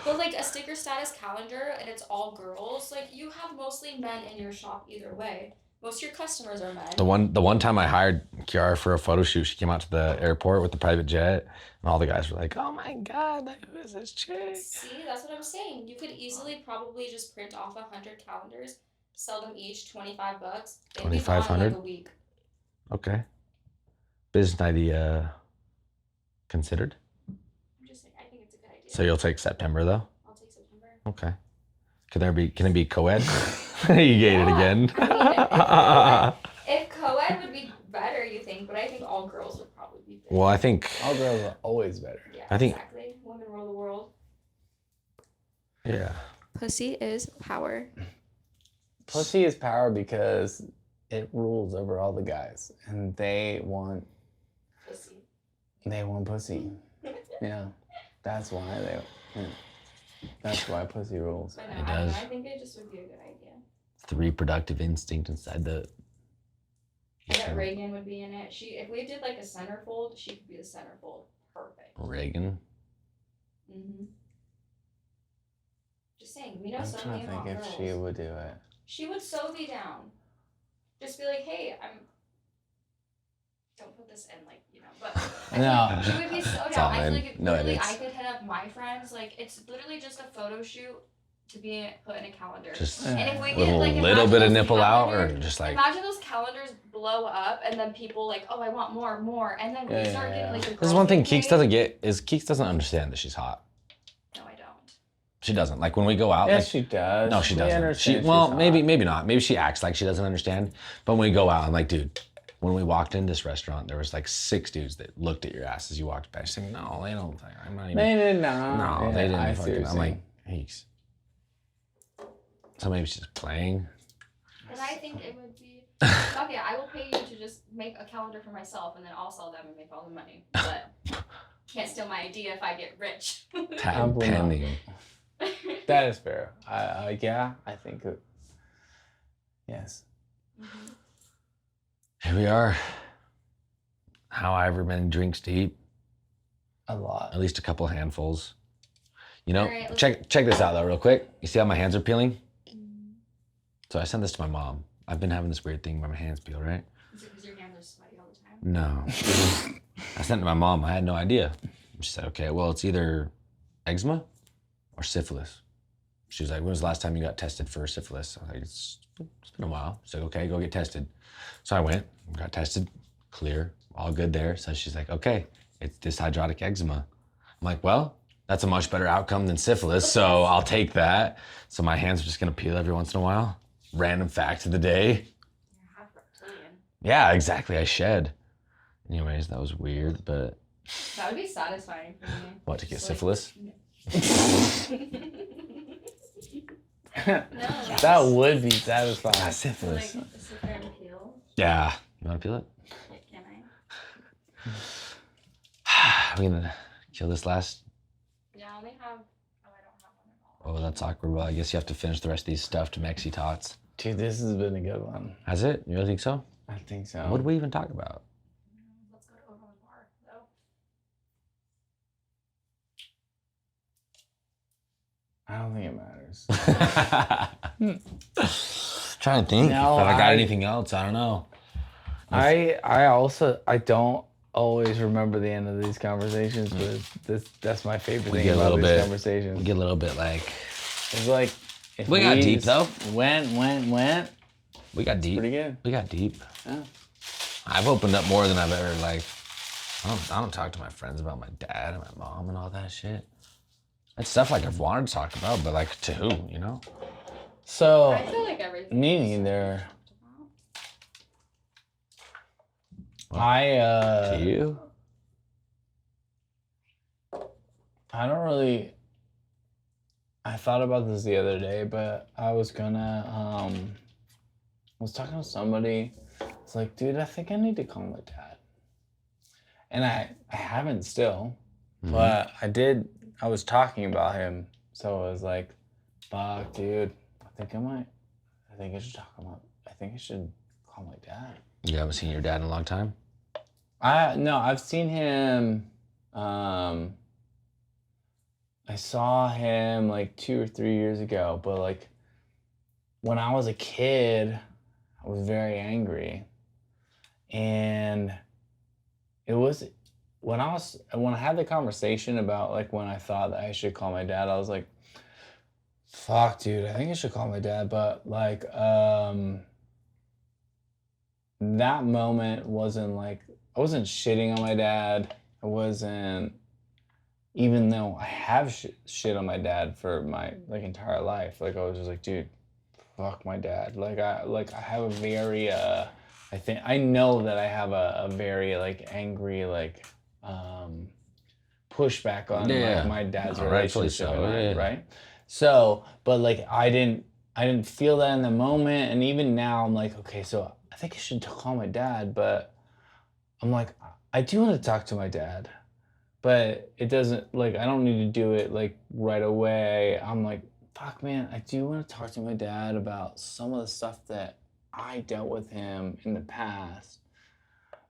But like a sticker status calendar and it's all girls, like you have mostly men in your shop either way. Most of your customers are men. The one time I hired Kiara for a photo shoot, she came out to the airport with the private jet, and all the guys were like, "Oh my God, who is this chick?" See, that's what I'm saying. You could easily probably just print off 100 calendars, sell them each $25. They'd be gone in like a week. Okay. Business idea considered. I'm just saying, I think it's a good idea. So you'll take September though? I'll take September. Okay. Can it be co-ed? You gave it again. I mean, if co-ed would be better, you think, but I think all girls would probably be better. Well, I think. All girls are always better. Yeah, I think. exactly. Women rule the world. Yeah. Pussy is power. Pussy is power because it rules over all the guys, and they want Pussy. pussy. Yeah, that's why That's why pussy rules. But It no, I don't know. does. I think it just would be a good idea. It's the reproductive instinct inside the. I bet Reagan would be in it. If we did like a centerfold, she could be the centerfold. Perfect. Reagan. Mm-hmm. Just saying, we know I'm so trying many to hot think if girls. she would do it. She would so be down. Just be like, hey, don't put this in, like, but No. she would be so It's down. all I feel in. like if No literally edits. I could hit up my friends. Like, it's literally just a photo shoot to be put in a calendar. Just and if we a get like little imagine bit of those nipple out, or calendars- just like. imagine those calendars blow up and then people like, oh, I want more, and then we Yeah, start yeah, getting like the This is one thing girls Keeks get doesn't get is Keeks doesn't understand that she's hot. paid. No, I don't. She doesn't. Like when we go out. Yes, like, she does. no, she doesn't. understands Well, she's maybe hot. not. Maybe she acts like she doesn't understand. But when we go out, I'm like, dude. When we walked in this restaurant, there was like 6 dudes that looked at your ass as you walked by. Saying, "No, they don't. I'm not even." They did not. No, Yeah, they didn't. I see Fucking, what I'm you're like, Keeks. So maybe she's playing. And I think it would be, fuck it, I will pay you to just make a calendar for myself and then I'll sell them and make all the money. But can't steal my idea if I get rich. Patent Probably not. pending. That is fair. Yeah, I think it. Yes. Mhm. Here we are. However many drinks deep, A lot. at least a couple handfuls. You know, All right, check this out though, real quick. You see how my hands are peeling? So I sent this to my mom. I've been having this weird thing where my hands peel, right? Is it because your hands are sweaty all the time? No. I sent it to my mom. I had no idea. She said, okay, well, it's either eczema or syphilis. She was like, when was the last time you got tested for syphilis? I was like, it's been a while. She's like, okay, go get tested. So I went, got tested, clear, all good there. So she's like, okay, it's dyshydrotic eczema. I'm like, well, that's a much better outcome than syphilis, so I'll take that. So my hands are just gonna peel every once in a while. Random fact of the day. You're half reptilian. Yeah, exactly, I shed. Anyways, that was weird, but. That would be satisfying for me. What, to get syphilis? No. That would be satisfying. Ah, syphilis. Like, sit there and peel. Yeah. You wanna peel it? Can I? We're gonna kill this last. Yeah, I only have. Oh, I don't have one at all. Oh, that's awkward. Well, I guess you have to finish the rest of these stuffed Mexi tots. Dude, this has been a good one. Has it? You really think so? I think so. What did we even talk about? Let's go to Overland Bar, though. I don't think it matters. Trying to think No, if I got I- anything else. I don't know. I don't always remember the end of these conversations, but that's my favorite We thing get a about little these bit- We conversations. get a little bit like. It's like if We got deep, just though. Went. We got deep. Pretty good. We got deep. Yeah. I've opened up more than I've ever like. I don't talk to my friends about my dad and my mom and all that shit. It's stuff like I've wanted to talk about, but like to who, you know? So I feel like everything. me is neither. Well, I To you? I don't really. I thought about this the other day, but I was gonna. I was talking to somebody. It's like, dude, I think I need to call my dad. And I haven't still, but I did. I was talking about him, so I was like, fuck, dude, I think I might. I think I should talk about. I think I should call my dad. You haven't seen your dad in a long time? No, I've seen him. I saw him like 2 or 3 years ago, but like when I was a kid, I was very angry, and it was when I had the conversation about like when I thought that I should call my dad. I was like, "Fuck, dude, I think I should call my dad," but like that moment wasn't like. I wasn't shitting on my dad. I wasn't, even though I have shit on my dad for my like entire life. Like I was just like, dude, fuck my dad. Like I have a very I know that I have a very like angry like pushback on Yeah. my dad's Rightfully relationship so, and I, yeah. right? So, but like I didn't feel that in the moment, and even now I'm like, okay, so I think I should call my dad, but I'm like, I do want to talk to my dad, but it doesn't, like, I don't need to do it, like, right away. I'm like, fuck, man, I do want to talk to my dad about some of the stuff that I dealt with him in the past,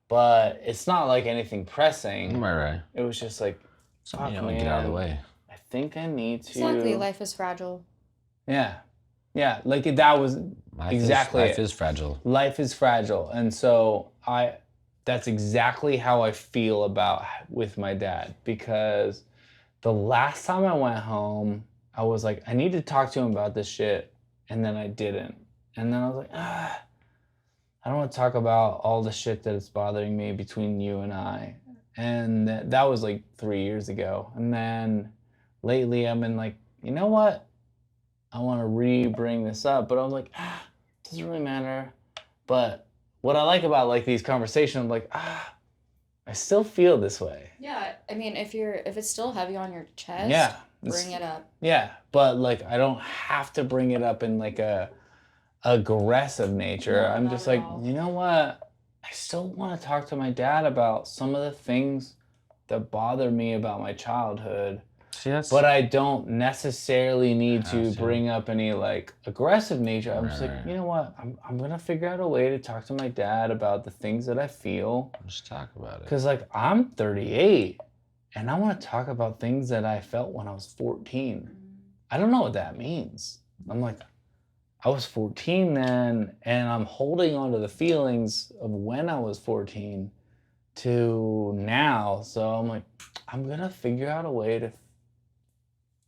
but it's not, like, anything pressing. Right. It was just like, Something, fuck, you know, get out of the man, way. I think I need to. Exactly. Life is fragile. Yeah. Yeah, like, that was exactly Life it. is fragile. Life is fragile, and so that's exactly how I feel about with my dad, because the last time I went home, I was like, I need to talk to him about this shit, and then I didn't. And then I was like, I don't want to talk about all the shit that is bothering me between you and I. And that was like 3 years ago. And then lately I've been like, you know what? I want to re-bring this up, but I was like, it doesn't really matter. But what I like about like these conversations, I'm like, I still feel this way. Yeah, I mean, if it's still heavy on your chest, Yeah. bring it up. Yeah, but like I don't have to bring it up in like a aggressive nature. No, I'm not just at like, all. you know what? I still want to talk to my dad about some of the things that bother me about my childhood. See, that's. But I don't necessarily need to Have to. bring up any like aggressive nature. I'm just like, Right. you know what? I'm gonna figure out a way to talk to my dad about the things that I feel. Just talk about it. Cause like I'm 38 and I want to talk about things that I felt when I was 14. I don't know what that means. I'm like, I was 14 then, and I'm holding on to the feelings of when I was 14 to now. So I'm like, I'm going to figure out a way to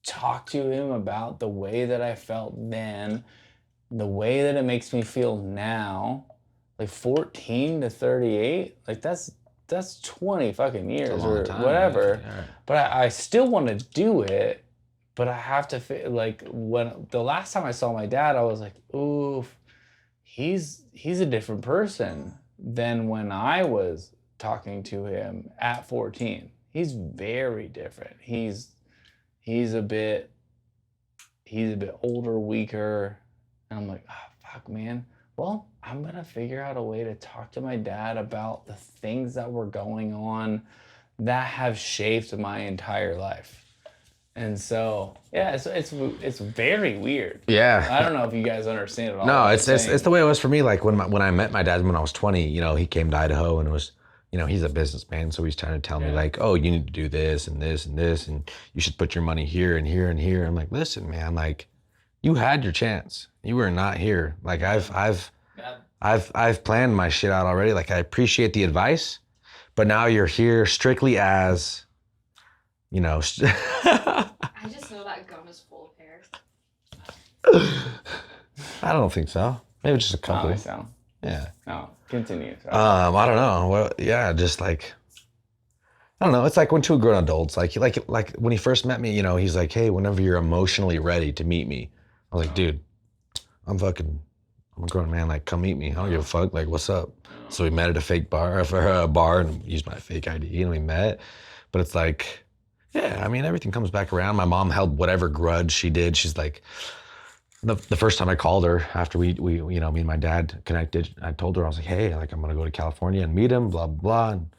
talk to him about the way that I felt then, the way that it makes me feel now. Like 14 to 38, like that's 20 fucking years or whatever. Yeah. But I still want to do it. But I have to like when the last time I saw my dad, I was like, oof, he's a different person than when I was talking to him at 14. He's very different. He's a bit older, weaker. And I'm like, oh, fuck, man. Well, I'm going to figure out a way to talk to my dad about the things that were going on that have shaped my entire life. And so, yeah, it's very weird. Yeah. I don't know if you guys understand it all. No, it's the way it was for me. Like when I met my dad when I was 20, you know, he came to Idaho and it was, you know, he's a businessman, so he's trying to tell me like, oh, you need to do this and this and this, and you should put your money here and here and here. I'm like, listen, man, like, you had your chance. You were not here. Like I've planned my shit out already. Like I appreciate the advice, but now you're here strictly as, you know. I just know that gum is full of hair. I don't think so. Maybe just a couple. So. Yeah. No, continue. I don't know. Well, yeah, just like, I don't know. It's like when two grown adults, like when he first met me, you know, he's like, hey, whenever you're emotionally ready to meet me. I was like, dude, I'm a grown man. Like, come meet me. I don't give a fuck. Like, what's up? So we met at a fake bar for a bar and used my fake ID and we met. But it's like, yeah, I mean, everything comes back around. My mom held whatever grudge she did. She's like, the first time I called her after we you know, me and my dad connected, I told her, I was like, hey, like, I'm gonna go to California and meet him, blah, blah, blah. And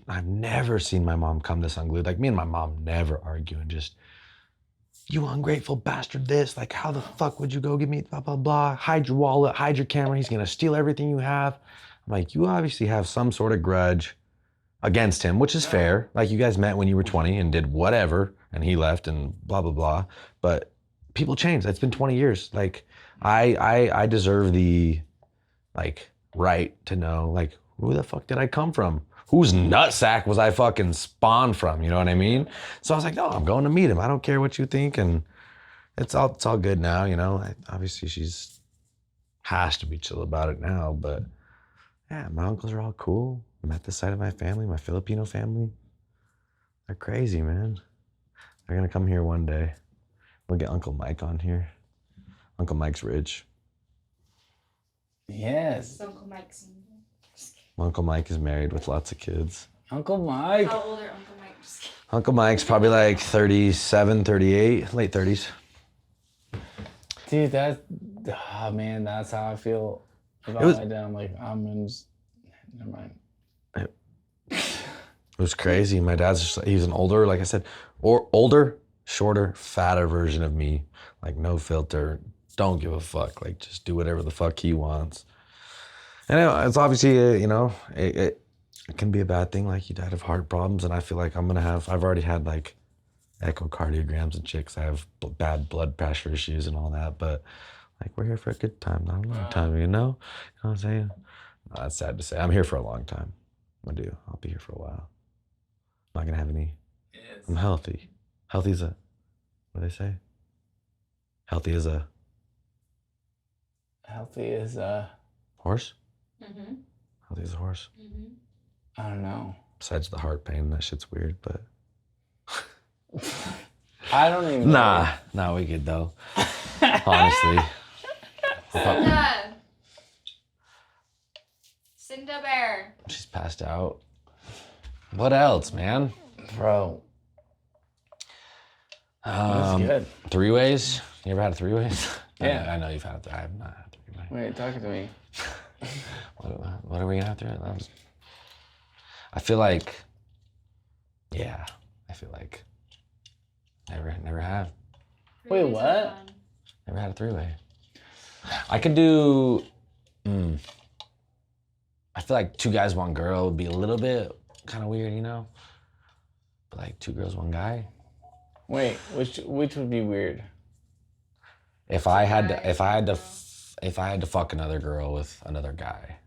I've never seen my mom come this unglued. Like, me and my mom never argue and just, you ungrateful bastard this, like, how the fuck would you go get me, blah, blah, blah, hide your wallet, hide your camera, he's gonna steal everything you have. I'm like, you obviously have some sort of grudge against him, which is fair. Like, you guys met when you were 20 and did whatever, and he left and blah, blah, blah. But people change. It's been 20 years. Like, I deserve the, like, right to know, like, who the fuck did I come from? Whose nutsack was I fucking spawned from? You know what I mean? So I was like, no, I'm going to meet him. I don't care what you think. And it's all good now, you know? Obviously, she's has to be chill about it now. But yeah, my uncles are all cool. Met this side of my family, my Filipino family. They're crazy, man. They're going to come here one day. We'll get Uncle Mike on here. Uncle Mike's rich. Yes. Uncle Mike's. Uncle Mike is married with lots of kids. Uncle Mike. How old are Uncle Mike? Uncle Mike's probably like 37, 38, late 30s. Dude, man, that's how I feel about my dad. I'm like, never mind. It was crazy. My dad's just, he's an older, like I said, older, shorter, fatter version of me. Like, no filter, don't give a fuck. Like, just do whatever the fuck he wants. And it's obviously, you know, it can be a bad thing. Like, you died of heart problems, and I feel like I've already had like echocardiograms and chicks. I have bad blood pressure issues and all that, but like, we're here for a good time, not a long time, you know? You know what I'm saying? No, that's sad to say. I'm here for a long time. I'll be here for a while. I'm not gonna have any. Yes. I'm healthy. Healthy is a, what do they say? Healthy is a horse? Mm-hmm. Healthy as a horse. Mm-hmm. I don't know. Besides the heart pain, that shit's weird, but. I don't even know. Nah, we good though. Honestly. Cinda Bear. She's passed out. What else, man? Bro. That's good. Three-ways? You ever had a three-ways? Yeah. I know you've had I have not had a three-way. Wait, talk to me. What are we gonna have to? I feel like, yeah. I feel like never have. Wait, what? Never had a three-way. I could do. I feel like two guys, one girl would be a little bit kind of weird, you know. But like two girls, one guy. Wait, which would be weird? if I had guys, to, if I had to, girl. if I had to fuck another girl with another guy,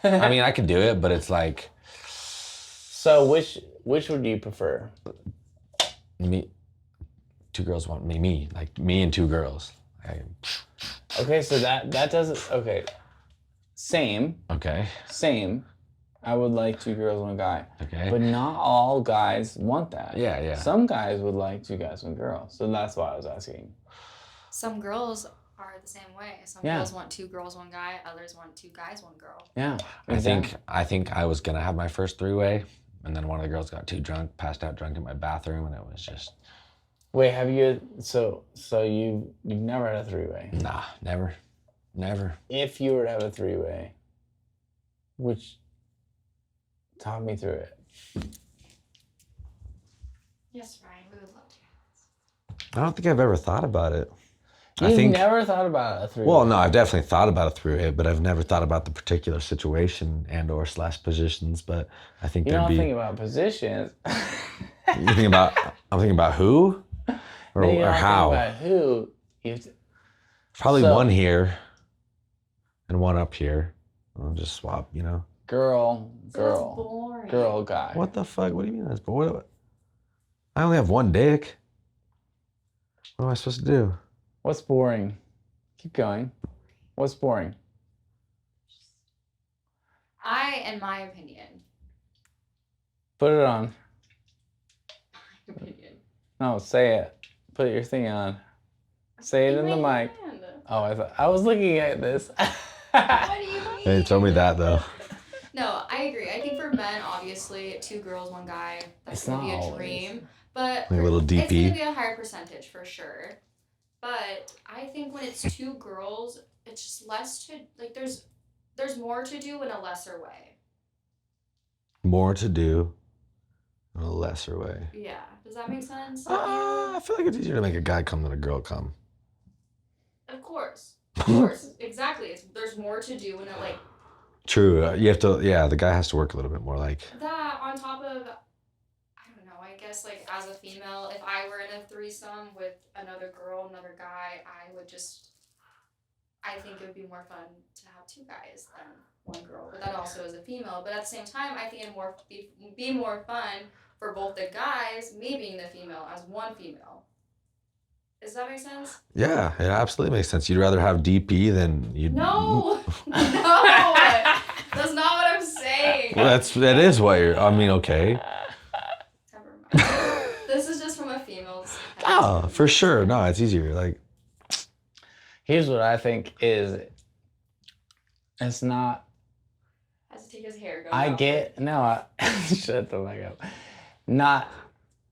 I mean, I could do it, but it's like So which would you prefer? me. Two girls want me, like me and two girls. Okay, so that doesn't. Okay, same. Okay. I would like two girls, one guy. Okay. But not all guys want that. Yeah. Some guys would like two guys, one girl. So that's why I was asking. Some girls are the same way. Some Yeah. girls want two girls, one guy. Others want two guys, one girl. Yeah. I think I was gonna have my first three-way, and then one of the girls got too drunk, passed out drunk in my bathroom, and it was just. Wait, have you? So you've never had a three-way? Nah, never. If you were to have a three-way, which talk me through it. Yes, Ryan, we would love to. I don't think I've ever thought about it. You've never thought about a three-way? Well, no, I've definitely thought about a three-way, but I've never thought about the particular situation and/or / positions. But I think You're there'd not be. thinking about positions. I'm thinking about who, or, No, you're or not how. thinking about who. Probably So- one here, and one up here. I'll just swap, Girl, That's boring. girl, guy. What the fuck? What do you mean that's boring? I only have one dick. What am I supposed to do? What's boring? Keep going. What's boring? In my opinion. Put it on. Opinion. No, say it. Put your thing on. Say it in the mic. Oh, I was looking at this. What do you mean? They told me that though. No, I agree. I think for men, obviously, two girls, one guy, that's It's gonna be not a always. dream. But Like a little it's DP. gonna be a higher percentage for sure. But I think when it's two girls, it's just less to like. There's more to do in a lesser way. More to do in a lesser way. Yeah. Does that make sense? I feel like it's easier to make a guy come than a girl come. Of course. Of course. Exactly. There's more to do in it, like True. You have to. Yeah, the guy has to work a little bit more. Like. that on top of. I don't know. I guess like as a female, if I were in a threesome with another girl, another guy, I think it would be more fun to have two guys than one girl. But that also is a female. But at the same time, I think it'd be more fun for both the guys, me being the female, as one female. Does that make sense? Yeah, it absolutely makes sense. You'd rather have DP than you. No, no, that's not what I'm saying. Well, that is what you're. I mean, okay. Never mind. This is just from a female's. Oh, for sure. No, it's easier. Like. Here's what I think is. It's not. Has to take his hair. I get shut the fuck up. Not.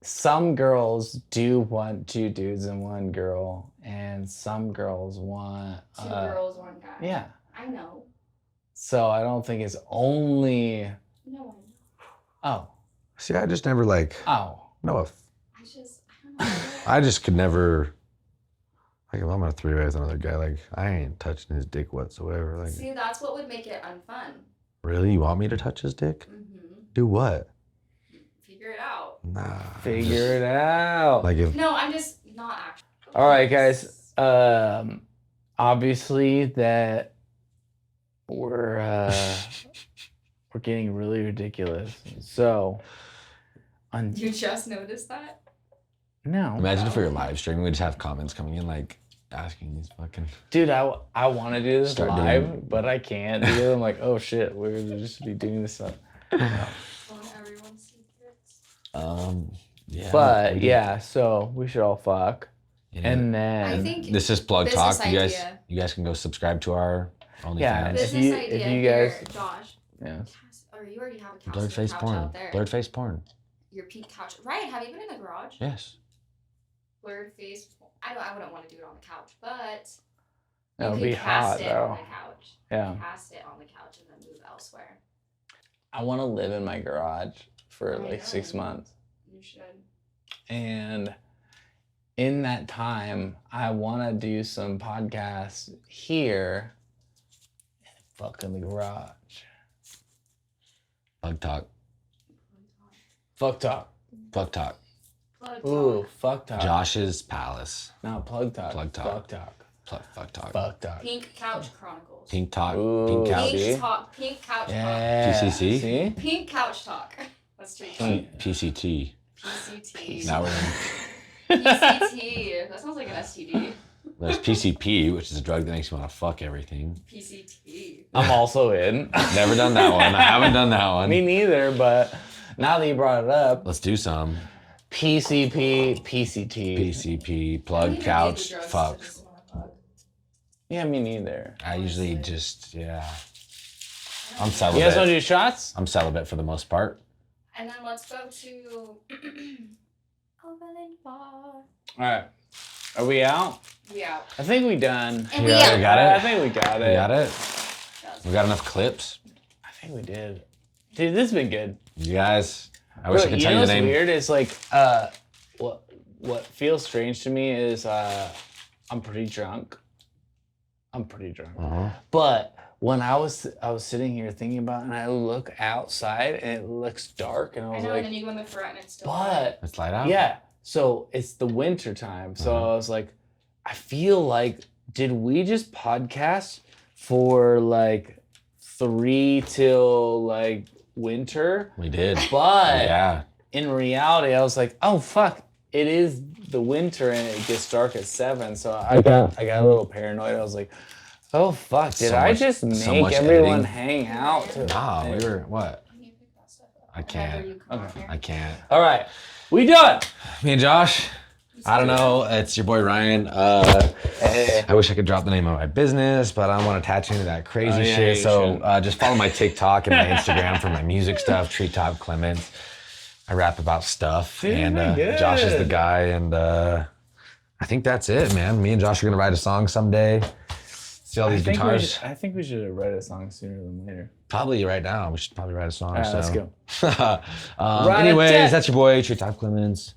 Some girls do want two dudes and one girl, and some girls want two girls, one guy. Yeah. I know. So I don't think it's only. No. Oh. See, I just never like. Oh. No, I don't know. I just could never. Like if I'm on a three-way with another guy, like I ain't touching his dick whatsoever. Like. See, that's what would make it unfun. Really, you want me to touch his dick? Mm-hmm. Do what? Figure it out. Nah. Figure it out. Like if. No, I'm just not actually. All right, guys. Obviously that we're getting really ridiculous. So, You just noticed that? no, Imagine if we were live streaming, we just have comments coming in like asking these fucking. dude, I want to do this Start live, doing- but I can't do it. I'm like, oh shit, we're gonna just be doing this stuff. On everyone's secrets. Yeah. But maybe. yeah, so we should all fuck, You know, and then I think this is Plug business Talk. idea. You guys can go subscribe to our OnlyFans. Yeah, if business you- idea if you here, guys- Josh. yeah. Or you already have a couch, Blurred face couch porn. out there. Blurred face porn. Your peak couch. Ryan, have you been in the garage? Yes. Blurred face. I wouldn't want to do it on the couch, but That you would could be cast hot it though. on the couch. Yeah, Cast it on the couch and then move elsewhere. I want to live in my garage for I like 6 know. months. You should. And in that time, I want to do some podcasts here and fuck in the garage. Plug Talk. Fuck talk. Plug Talk. Plug Ooh, talk. fuck talk. Josh's Palace. No, plug talk. Plug talk. Fuck talk. Fuck talk. Fuck talk. Pink Couch Chronicles. Pink talk. Ooh, Pink couch. see? Pink Couch Talk. Yeah. PCC? See? Pink Couch Talk. Let's do PCT. PCT. Now we're in. PCT. That sounds like an STD. There's PCP, which is a drug that makes you want to fuck everything. PCT. I'm also in. Never done that one. I haven't done that one. Me neither, but now that you brought it up, Let's do some. PCP, PCT. PCP, plug, couch, fuck. Yeah, me neither. I usually just, yeah. I'm You guys want to celibate. do shots? I'm celibate for the most part. And then let's go to Overland Bar. All right. Are we out? Yeah. I think we done. And Yeah, we got it. I think we got it. We got it. We got enough clips. I think we did. Dude, this has been good. You guys, I wish I could tell you the what's name. weird is like, what feels strange to me is I'm pretty drunk. Uh-huh. But when I was sitting here thinking about it, and I look outside and it looks dark, and I I was know, like, and then you go in the front and it's still but Let's light out. yeah, so it's the winter time. So I was like, I feel like, did we just podcast for like 3 till like winter? We did. But Yeah. in reality, I was like, oh fuck, it is the winter and it gets dark at 7. So I got a little paranoid. I was like, oh fuck, did So I much- just so make much everyone editing. hang out? Nah, we were, what? Can you pick that stuff up? I can't. Whenever you come on here. I can't. All right, we done. Me and Josh, I don't know. It's your boy Ryan. Hey. I wish I could drop the name of my business, but I don't want to attach into that crazy Oh, yeah, shit. you So shouldn't. just follow my TikTok and my Instagram for my music stuff, Treetop Clements. I rap about stuff. Dude, and you're good. Josh is the guy. And I think that's it, man. Me and Josh are going to write a song someday. See all these guitars. I think we should write a song sooner than later. Probably right now. We should probably write a song. All right, let's so. go. Right Anyways, at that's your boy, Treetop Clements.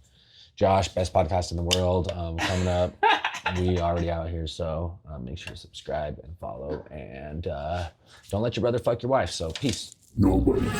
Josh, best podcast in the world. Coming up. We already out here, so make sure to subscribe and follow. And don't let your brother fuck your wife. So peace. Nobodies.